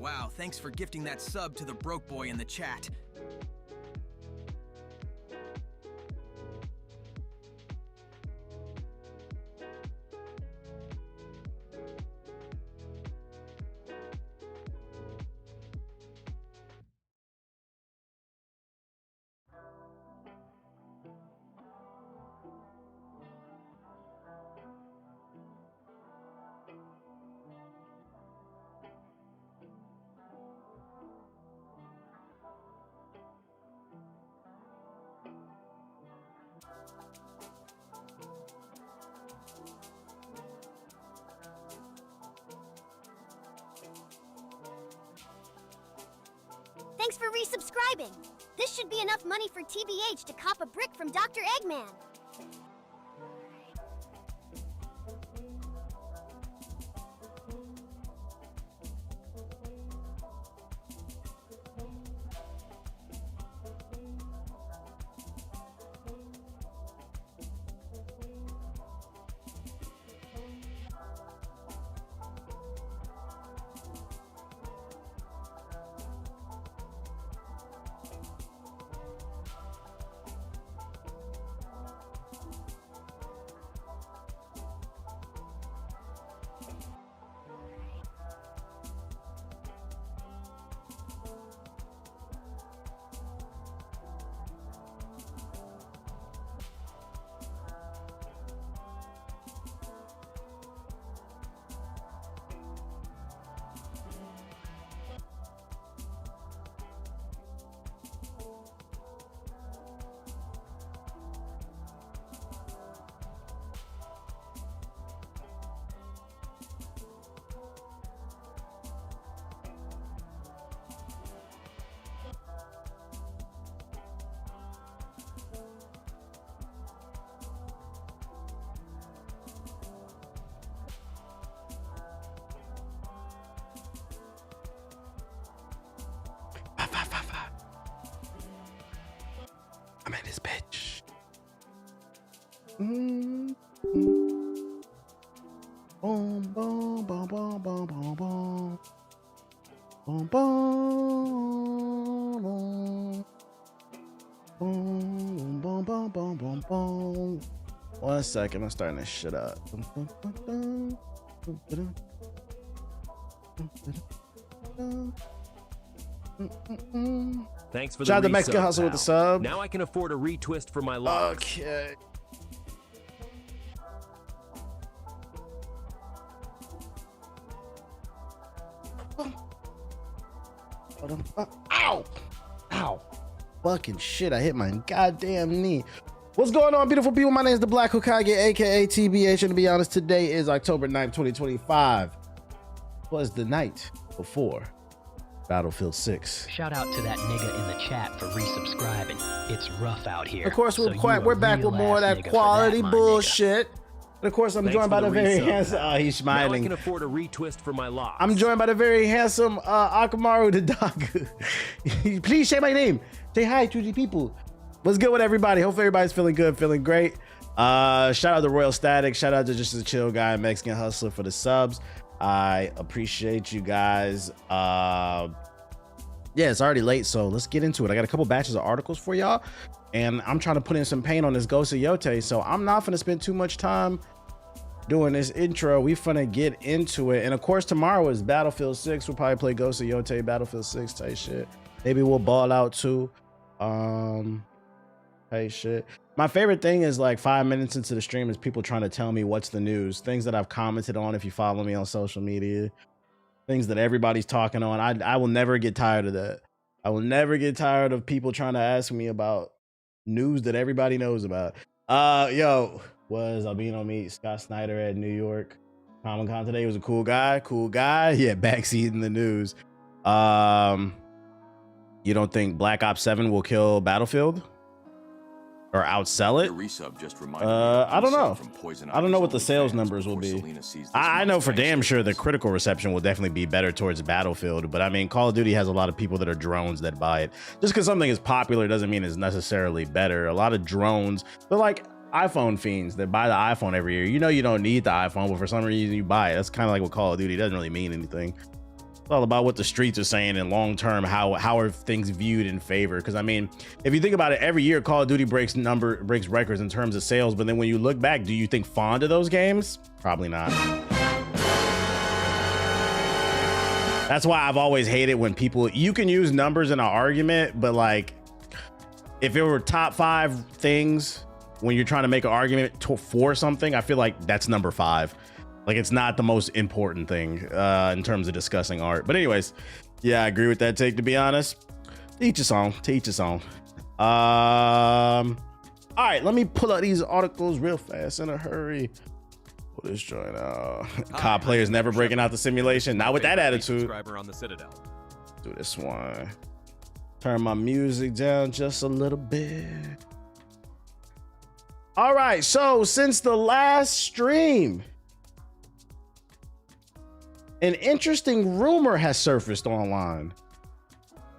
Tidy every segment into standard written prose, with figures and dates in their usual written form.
Wow, thanks for gifting that sub to the broke boy in the chat. Thanks for resubscribing. This should be enough money for TBH to cop a brick from Dr. Eggman. I'm in this bitch. Boom, boom, boom, boom, boom, boom, boom. Boom, boom, boom. Boom, boom, boom, boom, boom, boom. 1 second, I'm starting this shit up. Thanks for the Shout out to resub, Mexican Hustle with the sub. Now I can afford a retwist for my locks. Okay. Ow! Ow! Fucking shit, I hit my goddamn knee. What's going on, beautiful people? My name is the Black Hokage, aka TBH, and to be honest, today is October 9th, 2025. Was the night before Battlefield 6. Shout out to that nigga in the chat for resubscribing. It's rough out here. Of course, we're so back with more of that quality bullshit. And of course, I'm Thanks joined by for the the very resub, handsome. pal. Oh, he's smiling. Now I can afford a retwist for my locks. I'm joined by the very handsome Akamaru the dog. Please say my name. Say hi to the people. What's good with everybody? Hopefully everybody's feeling good, feeling great. Shout out to Royal Static. Shout out to Just a Chill Guy, Mexican Hustler for the subs. I appreciate you guys. Yeah, it's already late, so let's get into it. I got a couple batches of articles for y'all, and I'm trying to put in some paint on this Ghost of Yote, so I'm not gonna spend too much time doing this intro. We finna get into it, and of course tomorrow is Battlefield 6. We'll probably play Ghost of Yote, Battlefield 6 type shit. Maybe we'll ball out too. Hey shit. My favorite thing is like 5 minutes into the stream is people trying to tell me what's the news, things that I've commented on if you follow me on social media, things that everybody's talking on. I will never get tired of that. I will never get tired of people trying to ask me about news that everybody knows about. Yo, was Albino Meet Scott Snyder at New York Comic Con today? He was a cool guy. Yeah, backseat in the news. You don't think Black Ops 7 will kill Battlefield or outsell it? I don't know. I don't know what the sales numbers will be. I know for damn sure the critical reception will definitely be better towards Battlefield, but I mean, Call of Duty has a lot of people that are drones that buy it. Just because something is popular doesn't mean it's necessarily better. A lot of drones, they're like iPhone fiends that buy the iPhone every year. You know you don't need the iPhone, but for some reason you buy it. That's kind of like what Call of Duty doesn't really mean anything. It's all about what the streets are saying and long term, how are things viewed in favor. Because I mean, if you think about it, every year Call of Duty breaks records in terms of sales, but then when you look back, do you think fond of those games? Probably not. That's why I've always hated when you can use numbers in an argument, but like if it were top 5 things when you're trying to make an argument for something, I feel like that's number 5. Like it's not the most important thing in terms of discussing art. But anyways, yeah, I agree with that take, to be honest. To each his own. All right, let me pull out these articles real fast in a hurry. Pull this joint out. COD players never breaking out the simulation. Not with that attitude. On the Citadel. Do this one. Turn my music down just a little bit. All right, so since the last stream, an interesting rumor has surfaced online.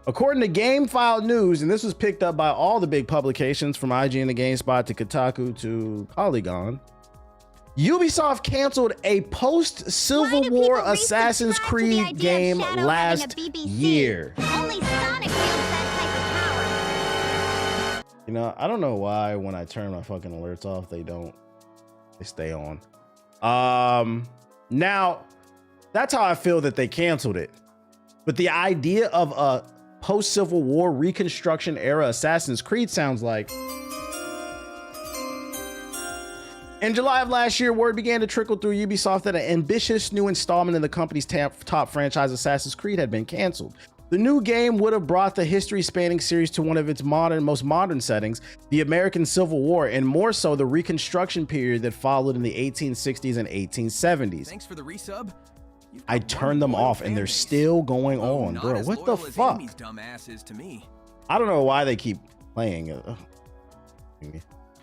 According to GameFile News, and this was picked up by all the big publications from IGN to GameSpot to Kotaku to Polygon, Ubisoft canceled a post-Civil War Assassin's Creed game last year. Only Sonic feels that type of power. You know, I don't know why when I turn my fucking alerts off, they stay on. Now, that's how I feel that they canceled it. But the idea of a post-Civil War Reconstruction era Assassin's Creed sounds like. In July of last year, word began to trickle through Ubisoft that an ambitious new installment in the company's top franchise, Assassin's Creed, had been canceled. The new game would have brought the history-spanning series to one of its most modern settings, the American Civil War, and more so the Reconstruction period that followed in the 1860s and 1870s. Thanks for the resub. I turned them off and they're still going on, bro. What the fuck? Dumbasses to me. I don't know why they keep playing it.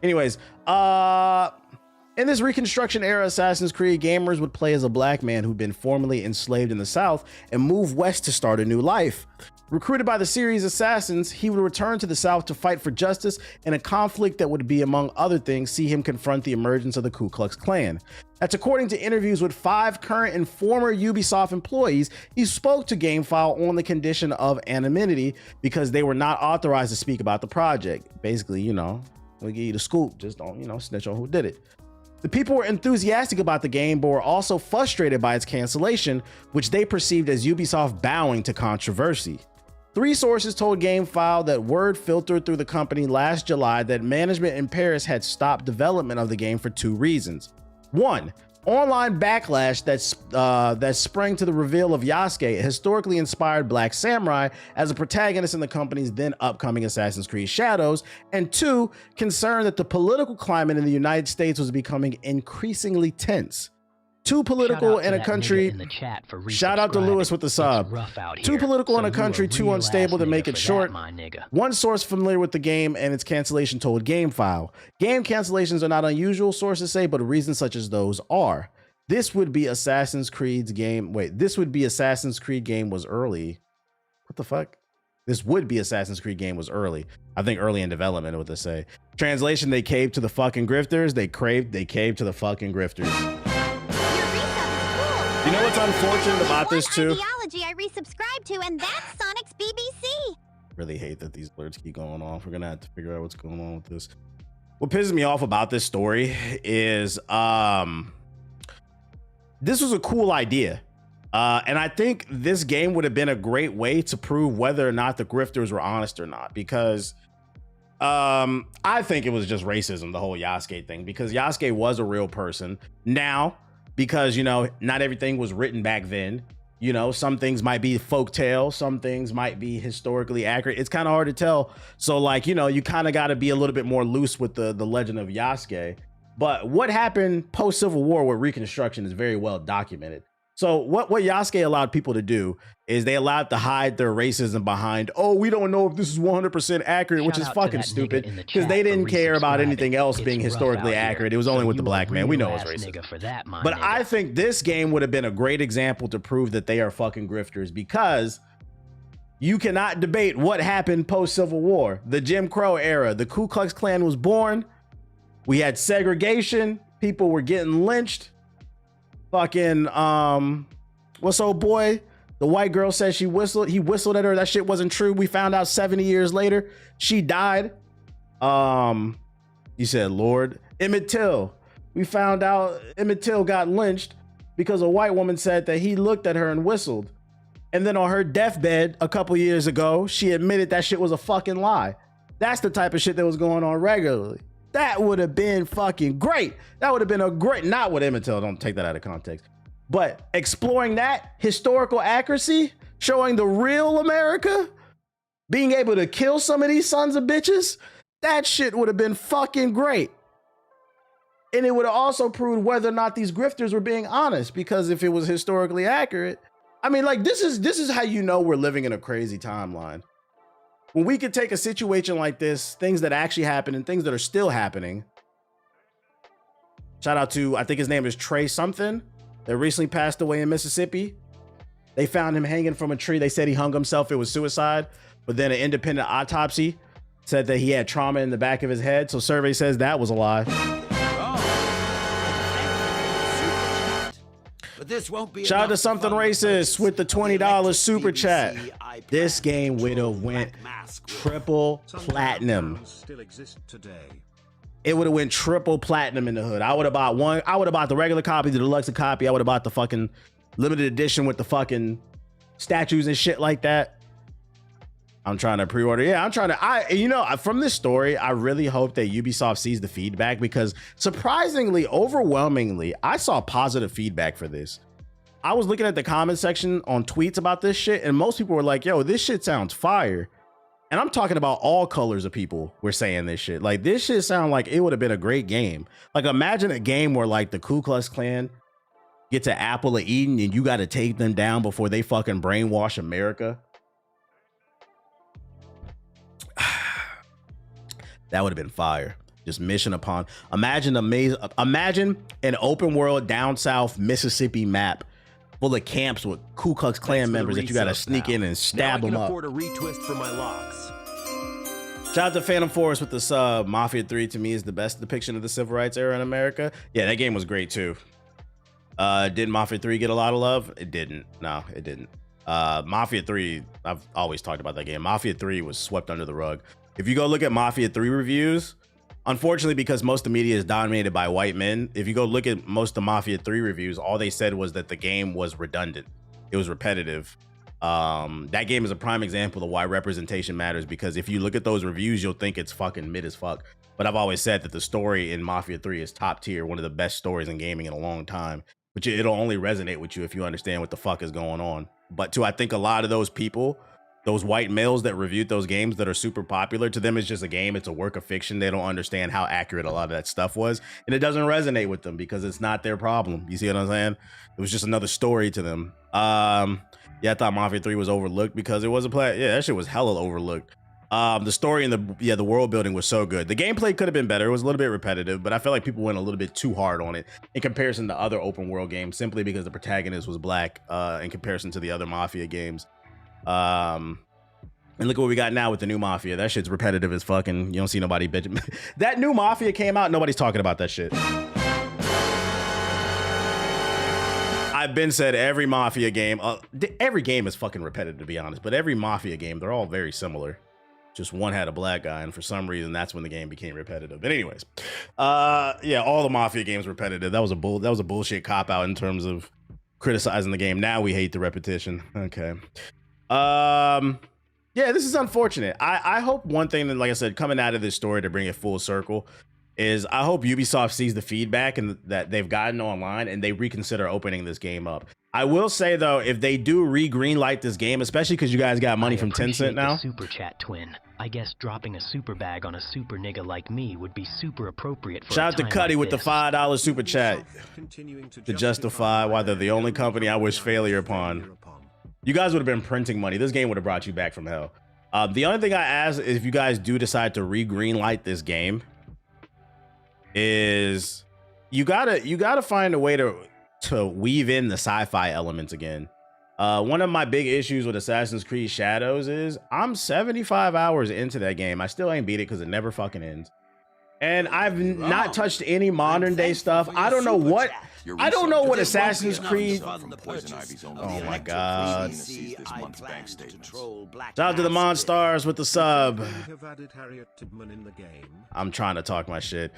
Anyways, in this Reconstruction era Assassin's Creed, gamers would play as a black man who'd been formerly enslaved in the South and move west to start a new life. Recruited by the series assassins, he would return to the South to fight for justice in a conflict that would be, among other things, see him confront the emergence of the Ku Klux Klan. That's according to interviews with 5 current and former Ubisoft employees. He spoke to GameFile on the condition of anonymity because they were not authorized to speak about the project. Basically, you know, we'll give you the scoop, just don't, you know, snitch on who did it. The people were enthusiastic about the game, but were also frustrated by its cancellation, which they perceived as Ubisoft bowing to controversy. 3 sources told GameFile that word filtered through the company last July that management in Paris had stopped development of the game for 2 reasons. 1, online backlash that sprang to the reveal of Yasuke, a historically inspired black samurai, as a protagonist in the company's then upcoming Assassin's Creed Shadows, and 2, concern that the political climate in the United States was becoming increasingly tense. Too political in a country. Shout out to Lewis with the sub. Too political in a country, too unstable to make it short. One source familiar with the game and its cancellation told GameFile. Game cancellations are not unusual, sources say, but reasons such as those are. This would be Assassin's Creed's game. Wait, this would be Assassin's Creed game was early. What the fuck? This would be Assassin's Creed game was early. I think early in development, what they say. Translation, they caved to the fucking grifters. They caved to the fucking grifters. You know what's unfortunate about this too? Ideology I resubscribe to, and that's Sonic's BBC. Really hate that these alerts keep going off. We're gonna have to figure out what's going on with this. What pisses me off about this story is this was a cool idea. And I think this game would have been a great way to prove whether or not the grifters were honest or not, because I think it was just racism, the whole Yasuke thing, because Yasuke was a real person. Now, because, you know, not everything was written back then. You know, some things might be folktale, some things might be historically accurate. It's kind of hard to tell. So, like, you know, you kind of got to be a little bit more loose with the legend of Yasuke. But what happened post-Civil War with Reconstruction is very well documented. So what Yasuke allowed people to do is they allowed to hide their racism behind, oh, we don't know if this is 100% accurate, which is fucking stupid, because they didn't care about anything else being historically accurate. It was only with the black man. We know it's racist. But I think this game would have been a great example to prove that they are fucking grifters, because you cannot debate what happened post-Civil War. The Jim Crow era, the Ku Klux Klan was born. We had segregation. People were getting lynched. Fucking, what's old boy? The white girl said he whistled at her. That shit wasn't true. We found out 70 years later, she died. You said, Lord. Emmett Till. We found out Emmett Till got lynched because a white woman said that he looked at her and whistled. And then on her deathbed a couple years ago, she admitted that shit was a fucking lie. That's the type of shit that was going on regularly. That would have been fucking great. That would have been a great, not with Emmett Till, don't take that out of context. But exploring that historical accuracy, showing the real America, being able to kill some of these sons of bitches, that shit would have been fucking great. And it would have also proved whether or not these grifters were being honest, because if it was historically accurate, I mean, like, this is how you know we're living in a crazy timeline. When we could take a situation like this, things that actually happen and things that are still happening. Shout out to, I think his name is Trey something, that recently passed away in Mississippi. They found him hanging from a tree. They said he hung himself. It was suicide. But then an independent autopsy said that he had trauma in the back of his head. So survey says that was a lie. But this won't be. Shout out to something racist with the $20 super chat. This game would have went triple platinum. Still exist today. It would have went triple platinum in the hood. I would have bought one. I would have bought the regular copy, the deluxe copy. I would have bought the fucking limited edition with the fucking statues and shit like that. I'm trying to pre-order. Yeah, I'm trying to. From this story, I really hope that Ubisoft sees the feedback, because surprisingly, overwhelmingly, I saw positive feedback for this. I was looking at the comment section on tweets about this shit, and most people were like, yo, this shit sounds fire. And I'm talking about all colors of people were saying this shit. Like, this shit sound like it would have been a great game. Like, imagine a game where like the Ku Klux Klan get to Apple of Eden and you got to take them down before they fucking brainwash America. That would have been fire. Just mission upon. Imagine an open world down south Mississippi map full of camps with Ku Klux Klan members that you got to sneak in and stab them up. I can afford a retwist for my locks. Shout out to Phantom Force with the sub. Mafia 3 to me is the best depiction of the civil rights era in America. Yeah, that game was great too. Did Mafia 3 get a lot of love? It didn't. No, it didn't. Mafia 3, I've always talked about that game. Mafia 3 was swept under the rug. If you go look at Mafia 3 reviews, unfortunately, because most of the media is dominated by white men, if you go look at most of the Mafia 3 reviews, all they said was that the game was redundant. It was repetitive. That game is a prime example of why representation matters, because if you look at those reviews, you'll think it's fucking mid as fuck. But I've always said that the story in Mafia 3 is top tier, one of the best stories in gaming in a long time. But it'll only resonate with you if you understand what the fuck is going on. But I think a lot of those people, those white males that reviewed those games that are super popular, to them it's just a game, it's a work of fiction. They don't understand how accurate a lot of that stuff was, and it doesn't resonate with them because it's not their problem. You see what I'm saying? It was just another story to them. Yeah, I thought Mafia 3 was overlooked because it was a play. Yeah, that shit was hella overlooked. The story and the world building was so good. The gameplay could have been better. It was a little bit repetitive, but I feel like people went a little bit too hard on it in comparison to other open world games, simply because the protagonist was black in comparison to the other Mafia games. And look what we got now with the new Mafia. That shit's repetitive as fucking. You don't see nobody bitching. That new Mafia came out, nobody's talking about that shit. I've been said every Mafia game, every game is fucking repetitive to be honest, but every Mafia game, they're all very similar. Just one had a black guy, and for some reason that's when the game became repetitive. But anyways, yeah, all the Mafia games were repetitive. That was a bullshit cop out in terms of criticizing the game. Now we hate the repetition. Okay. Yeah, this is unfortunate. I hope one thing that, like I said, coming out of this story to bring it full circle is I hope Ubisoft sees the feedback and that they've gotten online and they reconsider opening this game up. I will say though, if they do greenlight this game, especially because you guys got money from Tencent now. Super chat twin. I guess dropping a super bag on a super nigga like me would be super appropriate for shout out to Cuddy like with the $5 super chat to justify why they're the only company I wish failure upon. You guys would have been printing money. This game would have brought you back from hell. The only thing I ask is if you guys do decide to greenlight this game is you gotta find a way to weave in the sci-fi elements again. One of my big issues with Assassin's Creed Shadows is I'm 75 hours into that game. I still ain't beat it because it never fucking ends. And I've not touched any modern day stuff. I don't know what I don't know what Assassin's Creed. Oh my God. Shout Shout out to the Monstars with the sub. Have added Harriet Tubman in the game. I'm trying to talk my shit.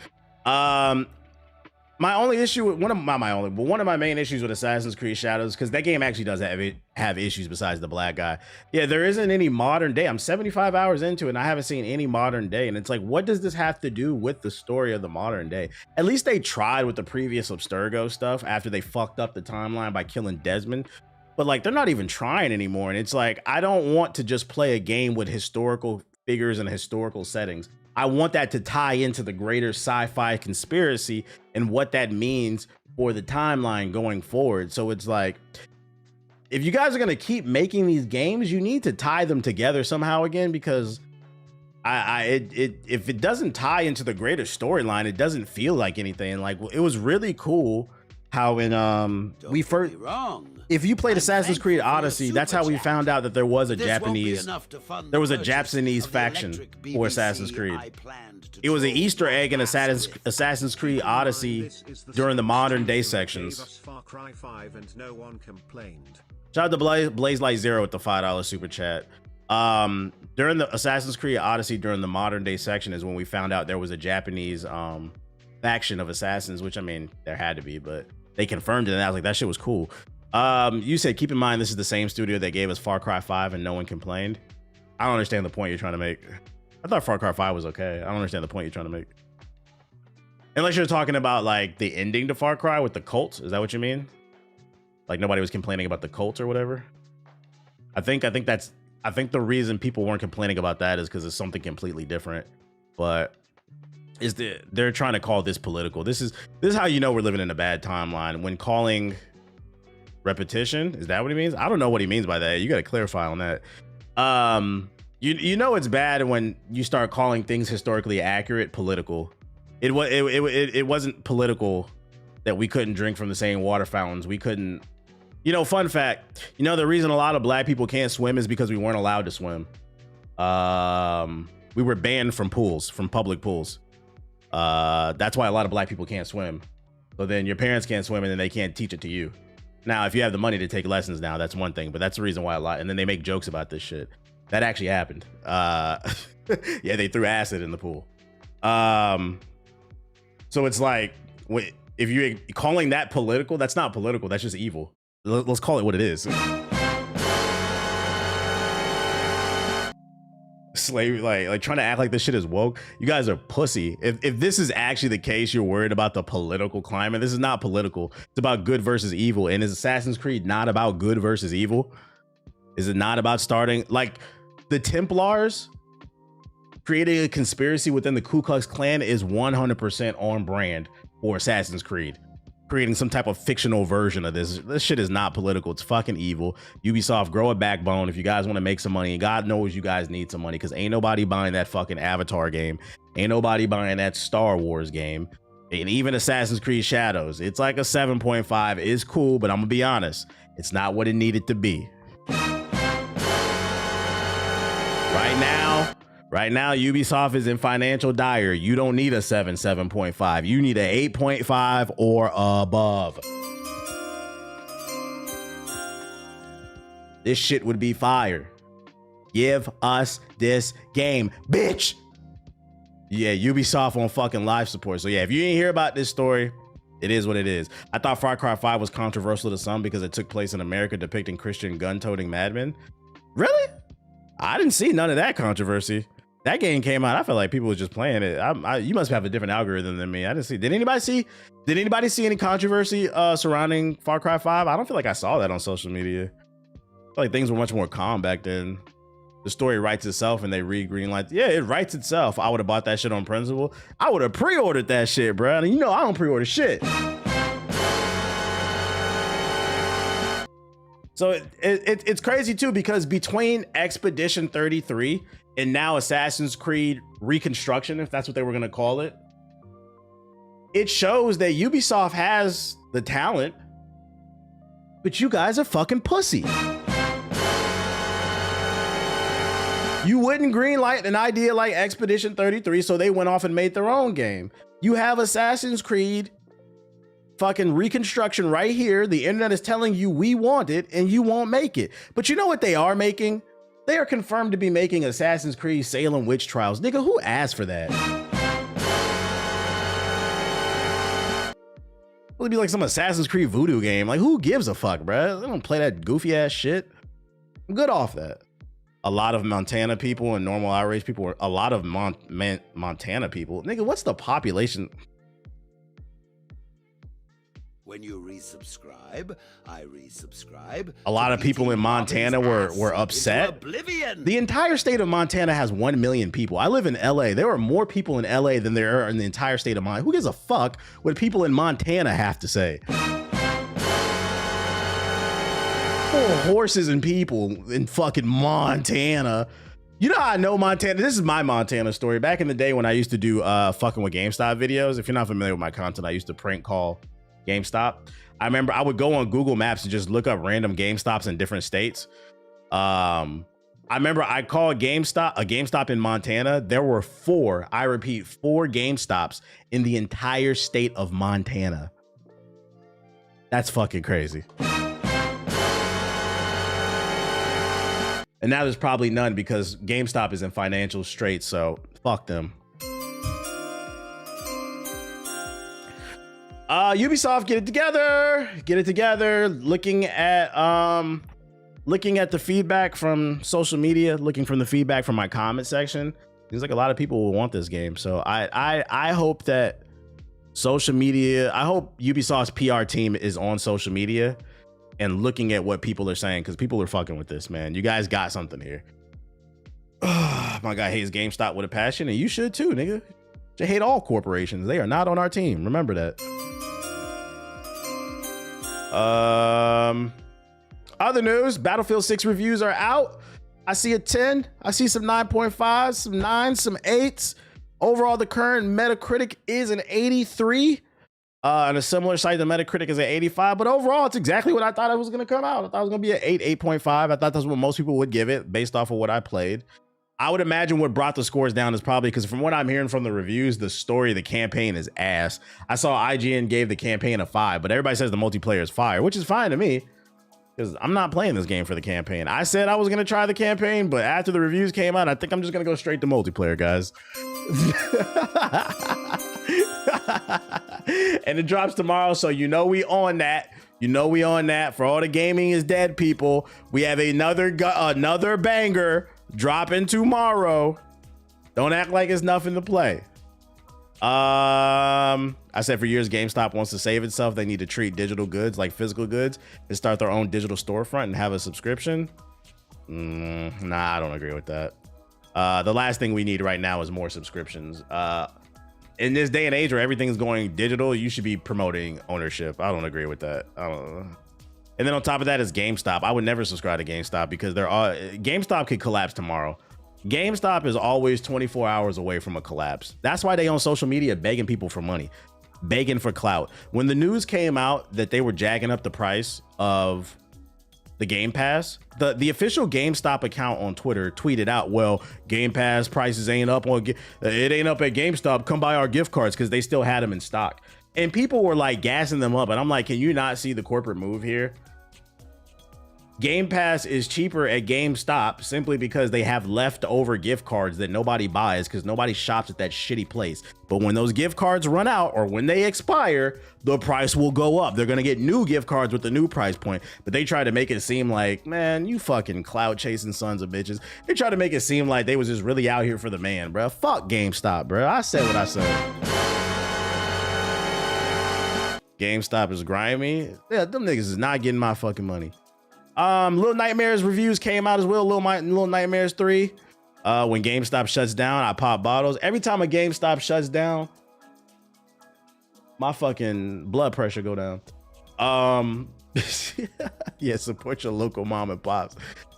My only issue with one of my main issues with Assassin's Creed Shadows, because that game actually does have issues besides the black guy. Yeah, there isn't any modern day. I'm 75 hours into it and I haven't seen any modern day. And it's like, what does this have to do with the story of the modern day? At least they tried with the previous Abstergo stuff after they fucked up the timeline by killing Desmond. But like, they're not even trying anymore. And it's like, I don't want to just play a game with historical figures and historical settings. I want that to tie into the greater sci-fi conspiracy and what that means for the timeline going forward. So it's like, if you guys are going to keep making these games, you need to tie them together somehow again, because if it doesn't tie into the greater storyline, it doesn't feel like anything. Like, it was really cool how in we first, if you played Assassin's Creed Odyssey, that's how we found out that there was a Japanese faction for Assassin's Creed. It was an Easter egg in Assassin's Creed Odyssey during the modern day sections. Shout out to Blaze Light Zero with the $5 super chat. During the Assassin's Creed Odyssey, during the modern day section is when we found out there was a Japanese faction of assassins, which I mean, there had to be, but they confirmed it and I was like, that shit was cool. You said, keep in mind, this is the same studio that gave us Far Cry 5 and no one complained. I don't understand the point you're trying to make. I thought Far Cry 5 was okay. I don't understand the point you're trying to make. Unless you're talking about like the ending to Far Cry with the cult. Is that what you mean? Like nobody was complaining about the cult or whatever? I think the reason people weren't complaining about that is because it's something completely different. But they're trying to call this political. This is how you know we're living in a bad timeline. When calling repetition, is that what he means? I don't know what he means by that. You got to clarify on that. You know it's bad when you start calling things historically accurate political. It wasn't political that we couldn't drink from the same water fountains. We couldn't, you know, fun fact, you know, the reason a lot of black people can't swim is because we weren't allowed to swim. We were banned from pools, from public pools. That's why a lot of black people can't swim. So then your parents can't swim and then they can't teach it to you. Now, if you have the money to take lessons now, that's one thing, but that's the reason why a lot, and then they make jokes about this shit. That actually happened. Yeah, they threw acid in the pool. So it's like, if you're calling that political, that's not political, that's just evil. Let's call it what it is. Slavery, like trying to act like this shit is woke. You guys are pussy. If this is actually the case, you're worried about the political climate. This is not political. It's about good versus evil. And is Assassin's Creed not about good versus evil? Is it not about starting like the Templars creating a conspiracy within the Ku Klux Klan is 100% on brand for Assassin's Creed. Creating some type of fictional version of this. This shit is not political. It's fucking evil. Ubisoft, grow a backbone if you guys want to make some money. And God knows you guys need some money because ain't nobody buying that fucking Avatar game. Ain't nobody buying that Star Wars game. And even Assassin's Creed Shadows. It's like a 7.5. It's cool, but I'm gonna be honest. It's not what it needed to be. Right now, Ubisoft is in financial dire. You don't need a 7.5. You need a 8.5 or above. This shit would be fire. Give us this game, bitch. Yeah, Ubisoft on fucking live support. So yeah, if you didn't hear about this story, it is what it is. I thought Far Cry 5 was controversial to some because it took place in America depicting Christian gun-toting madmen. Really? I didn't see none of that controversy. That game came out, I felt like people was just playing it. You must have a different algorithm than me. I didn't see. Did anybody see any controversy surrounding Far Cry 5? I don't feel like I saw that on social media. I feel like things were much more calm back then. The story writes itself and they green light. Yeah, it writes itself. I would have bought that shit on principle. I would have pre-ordered that shit, bro. And you know I don't pre-order shit. So it's crazy too, because between Expedition 33 and now Assassin's Creed Reconstruction, if that's what they were going to call it, it shows that Ubisoft has the talent, but you guys are fucking pussy. You wouldn't greenlight an idea like Expedition 33, so they went off and made their own game. You have Assassin's Creed fucking reconstruction right here. The internet is telling you we want it and you won't make it. But you know what they are making? They are confirmed to be making Assassin's Creed Salem Witch Trials. Nigga, who asked for that? Will it be like some Assassin's Creed voodoo game? Like, who gives a fuck, bruh? They don't play that goofy ass shit. I'm good off that. A lot of Montana people and normal outrage people, a lot of Montana people. Nigga, what's the population? When you resubscribe, I resubscribe. A lot of people in Montana were upset. The entire state of Montana has 1 million people. I live in LA. There are more people in LA than there are in the entire state of Montana. Who gives a fuck what people in Montana have to say? Full of horses and people in fucking Montana. You know how I know Montana? This is my Montana story. Back in the day when I used to do fucking with GameStop videos. If you're not familiar with my content, I used to prank call GameStop. I remember I would go on Google Maps and just look up random GameStops in different states. I remember I called a GameStop in Montana. There were 4 GameStops in the entire state of Montana. That's fucking crazy. And now there's probably none because GameStop is in financial straits, so fuck them. Ubisoft, get it together. Looking at the feedback from social media, looking from the feedback from my comment section. Seems like a lot of people will want this game. So I hope that social media, I hope Ubisoft's PR team is on social media and looking at what people are saying, because people are fucking with this, man. You guys got something here. My guy hates GameStop with a passion, and you should too, nigga. You hate all corporations. They are not on our team. Remember that. Other news, Battlefield 6 reviews are out. I see a 10. I see some 9.5s, some 9s, some 8s. Overall, the current Metacritic is an 83. On a similar site, the Metacritic is an 85. But overall, it's exactly what I thought it was going to come out. I thought it was going to be an 8, 8.5. I thought that's what most people would give it based off of what I played. I would imagine what brought the scores down is probably because from what I'm hearing from the reviews, the story, the campaign is ass. I saw IGN gave the campaign a 5, but everybody says the multiplayer is fire, which is fine to me because I'm not playing this game for the campaign. I said I was going to try the campaign, but after the reviews came out, I think I'm just going to go straight to multiplayer, guys. And it drops tomorrow, so you know we on that. You know we on that. For all the gaming is dead people, we have another banger dropping tomorrow. Don't act like it's nothing to play. I said for years GameStop wants to save itself. They need to treat digital goods like physical goods and start their own digital storefront and have a subscription. Nah, I don't agree with that. The last thing we need right now is more subscriptions. In this day and age where everything's going digital, you should be promoting ownership. I don't agree with that. I don't know. And then on top of that is GameStop. I would never subscribe to GameStop because GameStop could collapse tomorrow. GameStop is always 24 hours away from a collapse. That's why they on social media begging people for money, begging for clout. When the news came out that they were jacking up the price of the Game Pass, the official GameStop account on Twitter tweeted out, well, Game Pass prices ain't up it ain't up at GameStop. Come buy our gift cards, because they still had them in stock. And people were like gassing them up. And I'm like, can you not see the corporate move here? Game Pass is cheaper at GameStop simply because they have leftover gift cards that nobody buys because nobody shops at that shitty place. But when those gift cards run out or when they expire, the price will go up. They're going to get new gift cards with the new price point. But they try to make it seem like, man, you fucking cloud chasing sons of bitches. They try to make it seem like they was just really out here for the man, bro. Fuck GameStop, bro. I said what I said. GameStop is grimy. Yeah, them niggas is not getting my fucking money. Little Nightmares reviews came out as well. Little Nightmares 3. When GameStop shuts down, I pop bottles. Every time a GameStop shuts down, my fucking blood pressure go down. Yeah, support your local mom and pops.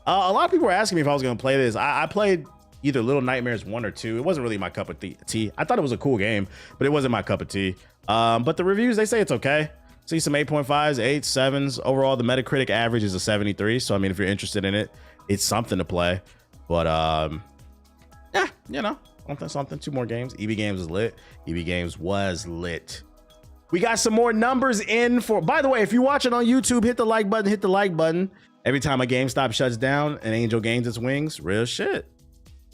A lot of people were asking me if I was gonna play this. I played either Little Nightmares 1 or 2. It wasn't really my cup of tea. I thought it was a cool game, but it wasn't my cup of tea. But the reviews, they say it's okay. See some 8.5s, 8s, 7s. Overall, the Metacritic average is a 73. So, I mean, if you're interested in it, it's something to play. But, yeah, you know, something. 2 more games. EB Games is lit. EB Games was lit. We got some more numbers in for, by the way, if you're watching on YouTube, hit the like button, hit the like button. Every time a GameStop shuts down, an angel gains its wings. Real shit.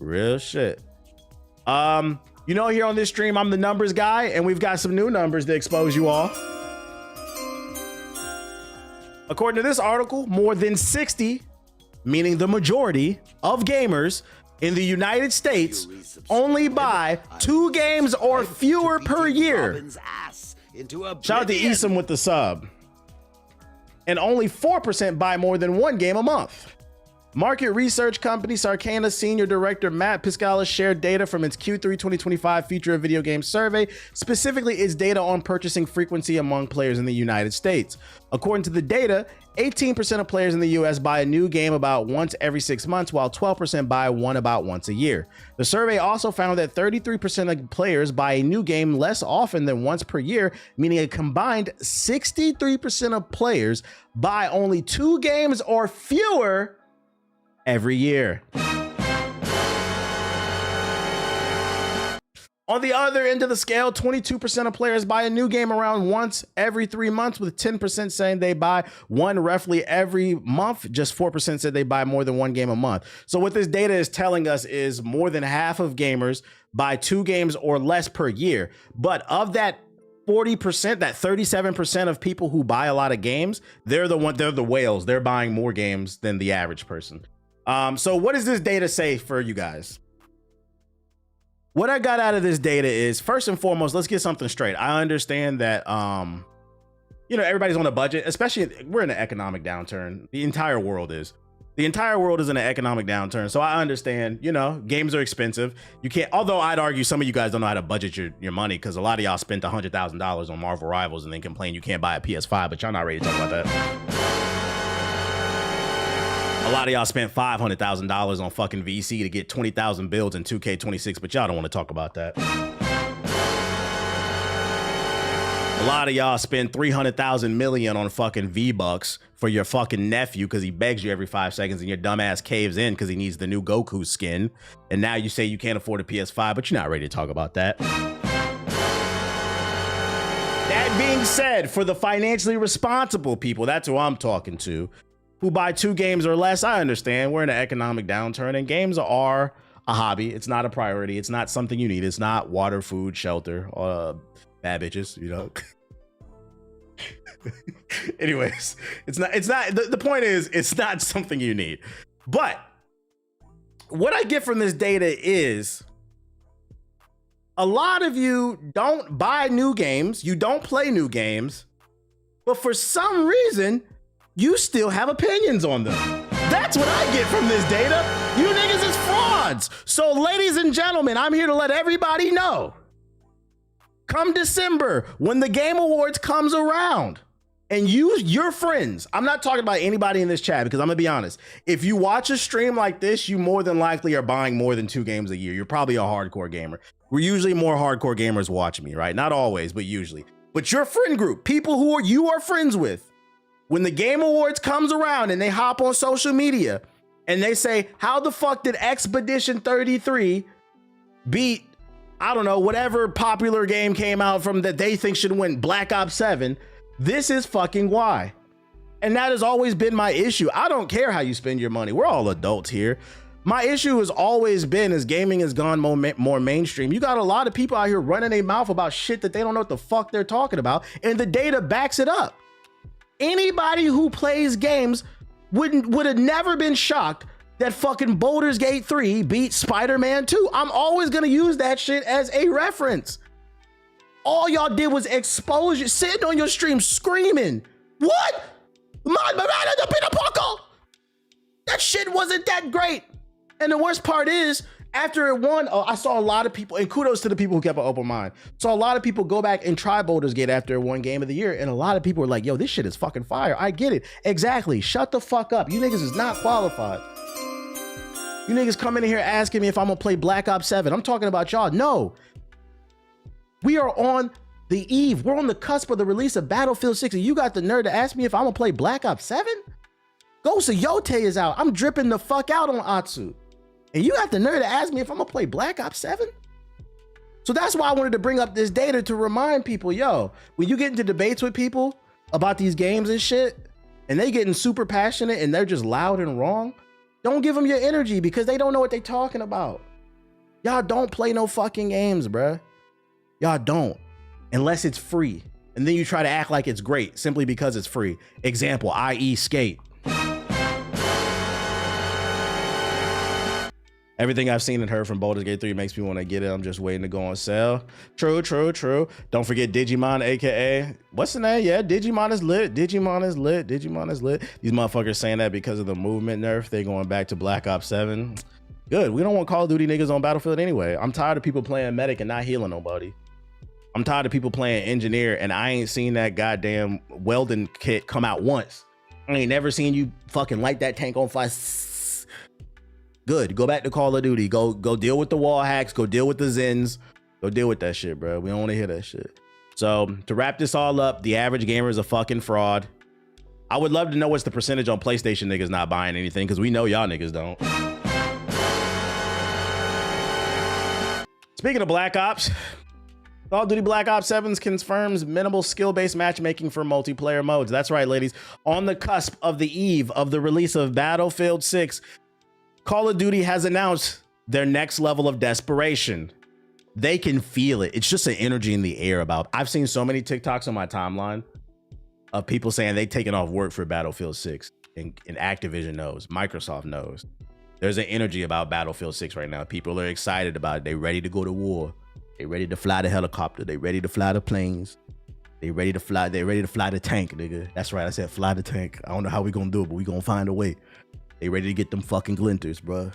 Real shit. You know, here on this stream, I'm the numbers guy, and we've got some new numbers to expose you all. According to this article, more than 60, meaning the majority of gamers in the United States only buy 2 games or fewer per year. Shout out to Esom with the sub. And only 4% buy more than 1 game a month. Market research company Sarcana Senior Director Matt Piscalis shared data from its Q3 2025 Future of Video Games survey, specifically its data on purchasing frequency among players in the United States. According to the data, 18% of players in the US buy a new game about once every 6 months, while 12% buy one about once a year. The survey also found that 33% of players buy a new game less often than once per year, meaning a combined 63% of players buy only 2 games or fewer every year. On the other end of the scale, 22% of players buy a new game around once every 3 months, with 10% saying they buy one roughly every month. Just 4% said they buy more than 1 game a month. So what this data is telling us is more than half of gamers buy 2 games or less per year. But of that 40%, that 37% of people who buy a lot of games, they're the whales. They're buying more games than the average person. So what does this data say for you guys? What I got out of this data is, first and foremost, let's get something straight. I understand that, you know, everybody's on a budget, especially we're in an economic downturn. The entire world is. The entire world is in an economic downturn. So I understand, you know, games are expensive. You can't, although I'd argue some of you guys don't know how to budget your money, because a lot of y'all spent $100,000 on Marvel Rivals and then complain you can't buy a PS5, but y'all not ready to talk about that. A lot of y'all spent $500,000 on fucking VC to get 20,000 builds in 2K26, but y'all don't want to talk about that. A lot of y'all spend 300,000 million on fucking V-Bucks for your fucking nephew because he begs you every 5 seconds and your dumbass caves in because he needs the new Goku skin. And now you say you can't afford a PS5, but you're not ready to talk about that. That being said, for the financially responsible people, that's who I'm talking to, who buy 2 games or less, I understand we're in an economic downturn and games are a hobby. It's not a priority. It's not something you need. It's not water, food, shelter, bad bitches, you know. Anyways, the point is, it's not something you need. But what I get from this data is a lot of you don't buy new games. You don't play new games, but for some reason, you still have opinions on them. That's what I get from this data. You niggas is frauds. So ladies and gentlemen, I'm here to let everybody know, come December, when the Game Awards comes around and your friends, I'm not talking about anybody in this chat because I'm gonna be honest. If you watch a stream like this, you more than likely are buying more than 2 games a year. You're probably a hardcore gamer. We're usually more hardcore gamers watching me, right? Not always, but usually. But your friend group, people who you are friends with, when the Game Awards comes around and they hop on social media and they say, how the fuck did Expedition 33 beat, I don't know, whatever popular game came out from that they think should win, Black Ops 7, this is fucking why. And that has always been my issue. I don't care how you spend your money. We're all adults here. My issue has always been, as gaming has gone more mainstream, you got a lot of people out here running their mouth about shit that they don't know what the fuck they're talking about, and the data backs it up. Anybody who plays games would have never been shocked that fucking Baldur's Gate 3 beat Spider-Man 2. I'm always gonna use that shit as a reference. All y'all did was expose you, sitting on your stream screaming, what? That shit wasn't that great. And the worst part is, after it won, I saw a lot of people, and kudos to the people who kept an open mind. Saw a lot of people go back and try Baldur's Gate after it won Game of the Year, and a lot of people were like, yo, this shit is fucking fire. I get it. Exactly. Shut the fuck up. You niggas is not qualified. You niggas come in here asking me if I'm gonna play Black Ops 7. I'm talking about y'all. No. We are on the eve. We're on the cusp of the release of Battlefield 6, and you got the nerve to ask me if I'm gonna play Black Ops 7? Ghost of Yote is out. I'm dripping the fuck out on Atsu. And you got the nerve to ask me if I'm gonna play Black Ops 7? So that's why I wanted to bring up this data to remind people, yo, when you get into debates with people about these games and shit, and they getting super passionate and they're just loud and wrong, don't give them your energy because they don't know what they talking about. Y'all don't play no fucking games, bruh. Y'all don't, unless it's free. And then you try to act like it's great simply because it's free. Example, i.e. Skate. Everything I've seen and heard from Baldur's Gate 3 makes me want to get it. I'm just waiting to go on sale. True, true, true. Don't forget Digimon, aka, what's the name? Yeah, Digimon is lit. Digimon is lit. Digimon is lit. These motherfuckers saying that because of the movement nerf. They going back to Black Ops 7. Good. We don't want Call of Duty niggas on Battlefield anyway. I'm tired of people playing medic and not healing nobody. I'm tired of people playing engineer and I ain't seen that goddamn welding kit come out once. I ain't never seen you fucking light that tank on fire. Good. Go back to Call of Duty. Go deal with the wall hacks. Go deal with the Zens. Go deal with that shit, bro. We don't want to hear that shit. So to wrap this all up, the average gamer is a fucking fraud. I would love to know what's the percentage on PlayStation niggas not buying anything because we know y'all niggas don't. Speaking of Black Ops, Call of Duty Black Ops 7 confirms minimal skill-based matchmaking for multiplayer modes. That's right, ladies. On the cusp of the eve of the release of Battlefield 6, Call of Duty has announced their next level of desperation. They can feel it. It's just an energy in the air about. I've seen so many TikToks on my timeline of people saying they taking off work for Battlefield 6, and Activision knows, Microsoft knows. There's an energy about Battlefield 6 right now. People are excited about it. They ready to go to war. They ready to fly the helicopter. They ready to fly the planes. They ready to fly. They ready to fly the tank, nigga. That's right. I said fly the tank. I don't know how we gonna do it, but we gonna find a way. They ready to get them fucking glinters, bruh.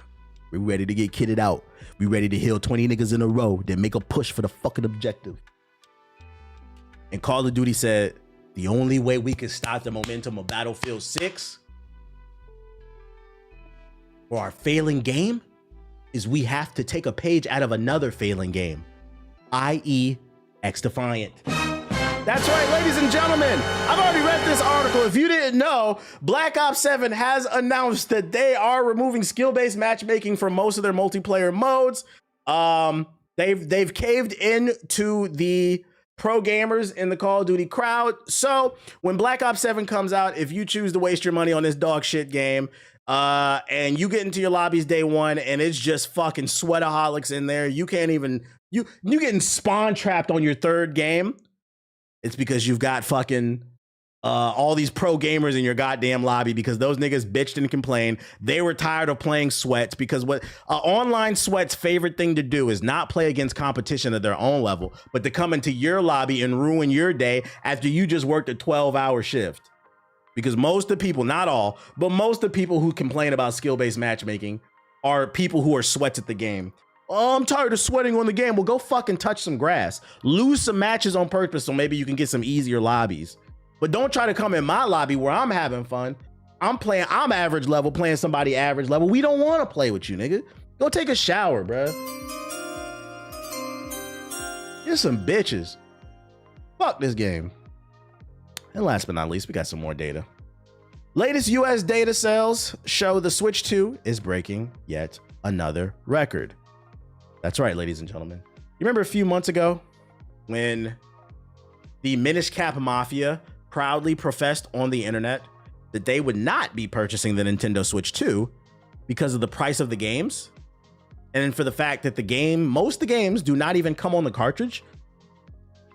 We ready to get kitted out. We ready to heal 20 niggas in a row, then make a push for the fucking objective. And Call of Duty said, the only way we can stop the momentum of Battlefield 6 for our failing game is we have to take a page out of another failing game, i.e. X-Defiant. That's right, ladies and gentlemen. I've already read this article. If you didn't know, Black Ops 7 has announced that they are removing skill-based matchmaking from most of their multiplayer modes. They've caved into the pro gamers in the Call of Duty crowd. So when Black Ops 7 comes out, if you choose to waste your money on this dog shit game, and you get into your lobbies day one and it's just fucking sweataholics in there, you can't even, you getting spawn trapped on your third game. It's because you've got fucking all these pro gamers in your goddamn lobby because those niggas bitched and complained. They were tired of playing sweats because what online sweats' favorite thing to do is not play against competition at their own level, but to come into your lobby and ruin your day after you just worked a 12-hour shift. Because most of the people, not all, but most of the people who complain about skill-based matchmaking are people who are sweats at the game. Oh, I'm tired of sweating on the game. Well, go fucking touch some grass. Lose some matches on purpose so maybe you can get some easier lobbies. But don't try to come in my lobby where I'm having fun. I'm average level, playing somebody average level. We don't want to play with you, nigga. Go take a shower, bruh. You're some bitches. Fuck this game. And last but not least, we got some more data. Latest US data sales show the Switch 2 is breaking yet another record. That's right, ladies and gentlemen. You remember a few months ago when the Minish Cap Mafia proudly professed on the internet that they would not be purchasing the Nintendo Switch 2 because of the price of the games? And then for the fact that most of the games do not even come on the cartridge.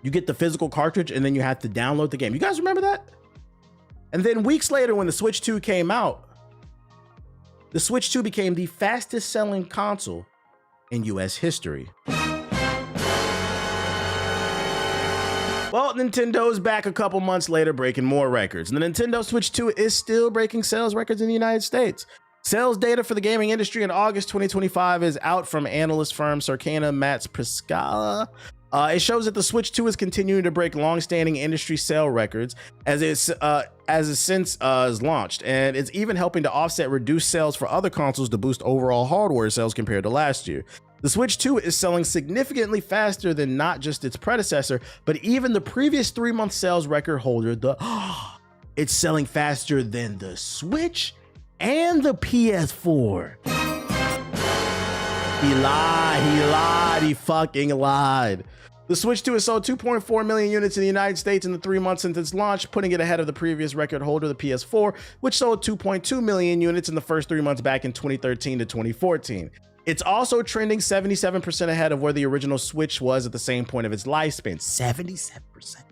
You get the physical cartridge and then you have to download the game. You guys remember that? And then weeks later when the Switch 2 came out, the Switch 2 became the fastest selling console in US history. Well, Nintendo's back a couple months later breaking more records. And the Nintendo Switch 2 is still breaking sales records in the United States. Sales data for the gaming industry in August 2025 is out from analyst firm Circana Mats Priscala. It shows that the Switch 2 is continuing to break long-standing industry sale records as it since is launched, and it's even helping to offset reduced sales for other consoles to boost overall hardware sales compared to last year. The Switch 2 is selling significantly faster than not just its predecessor, but even the previous 3-month sales record holder. It's selling faster than the Switch and the PS4. He lied. He fucking lied. The Switch 2 has sold 2.4 million units in the United States in the 3 months since its launch, putting it ahead of the previous record holder, the PS4, which sold 2.2 million units in the first 3 months back in 2013 to 2014. It's also trending 77% ahead of where the original Switch was at the same point of its lifespan. 77%.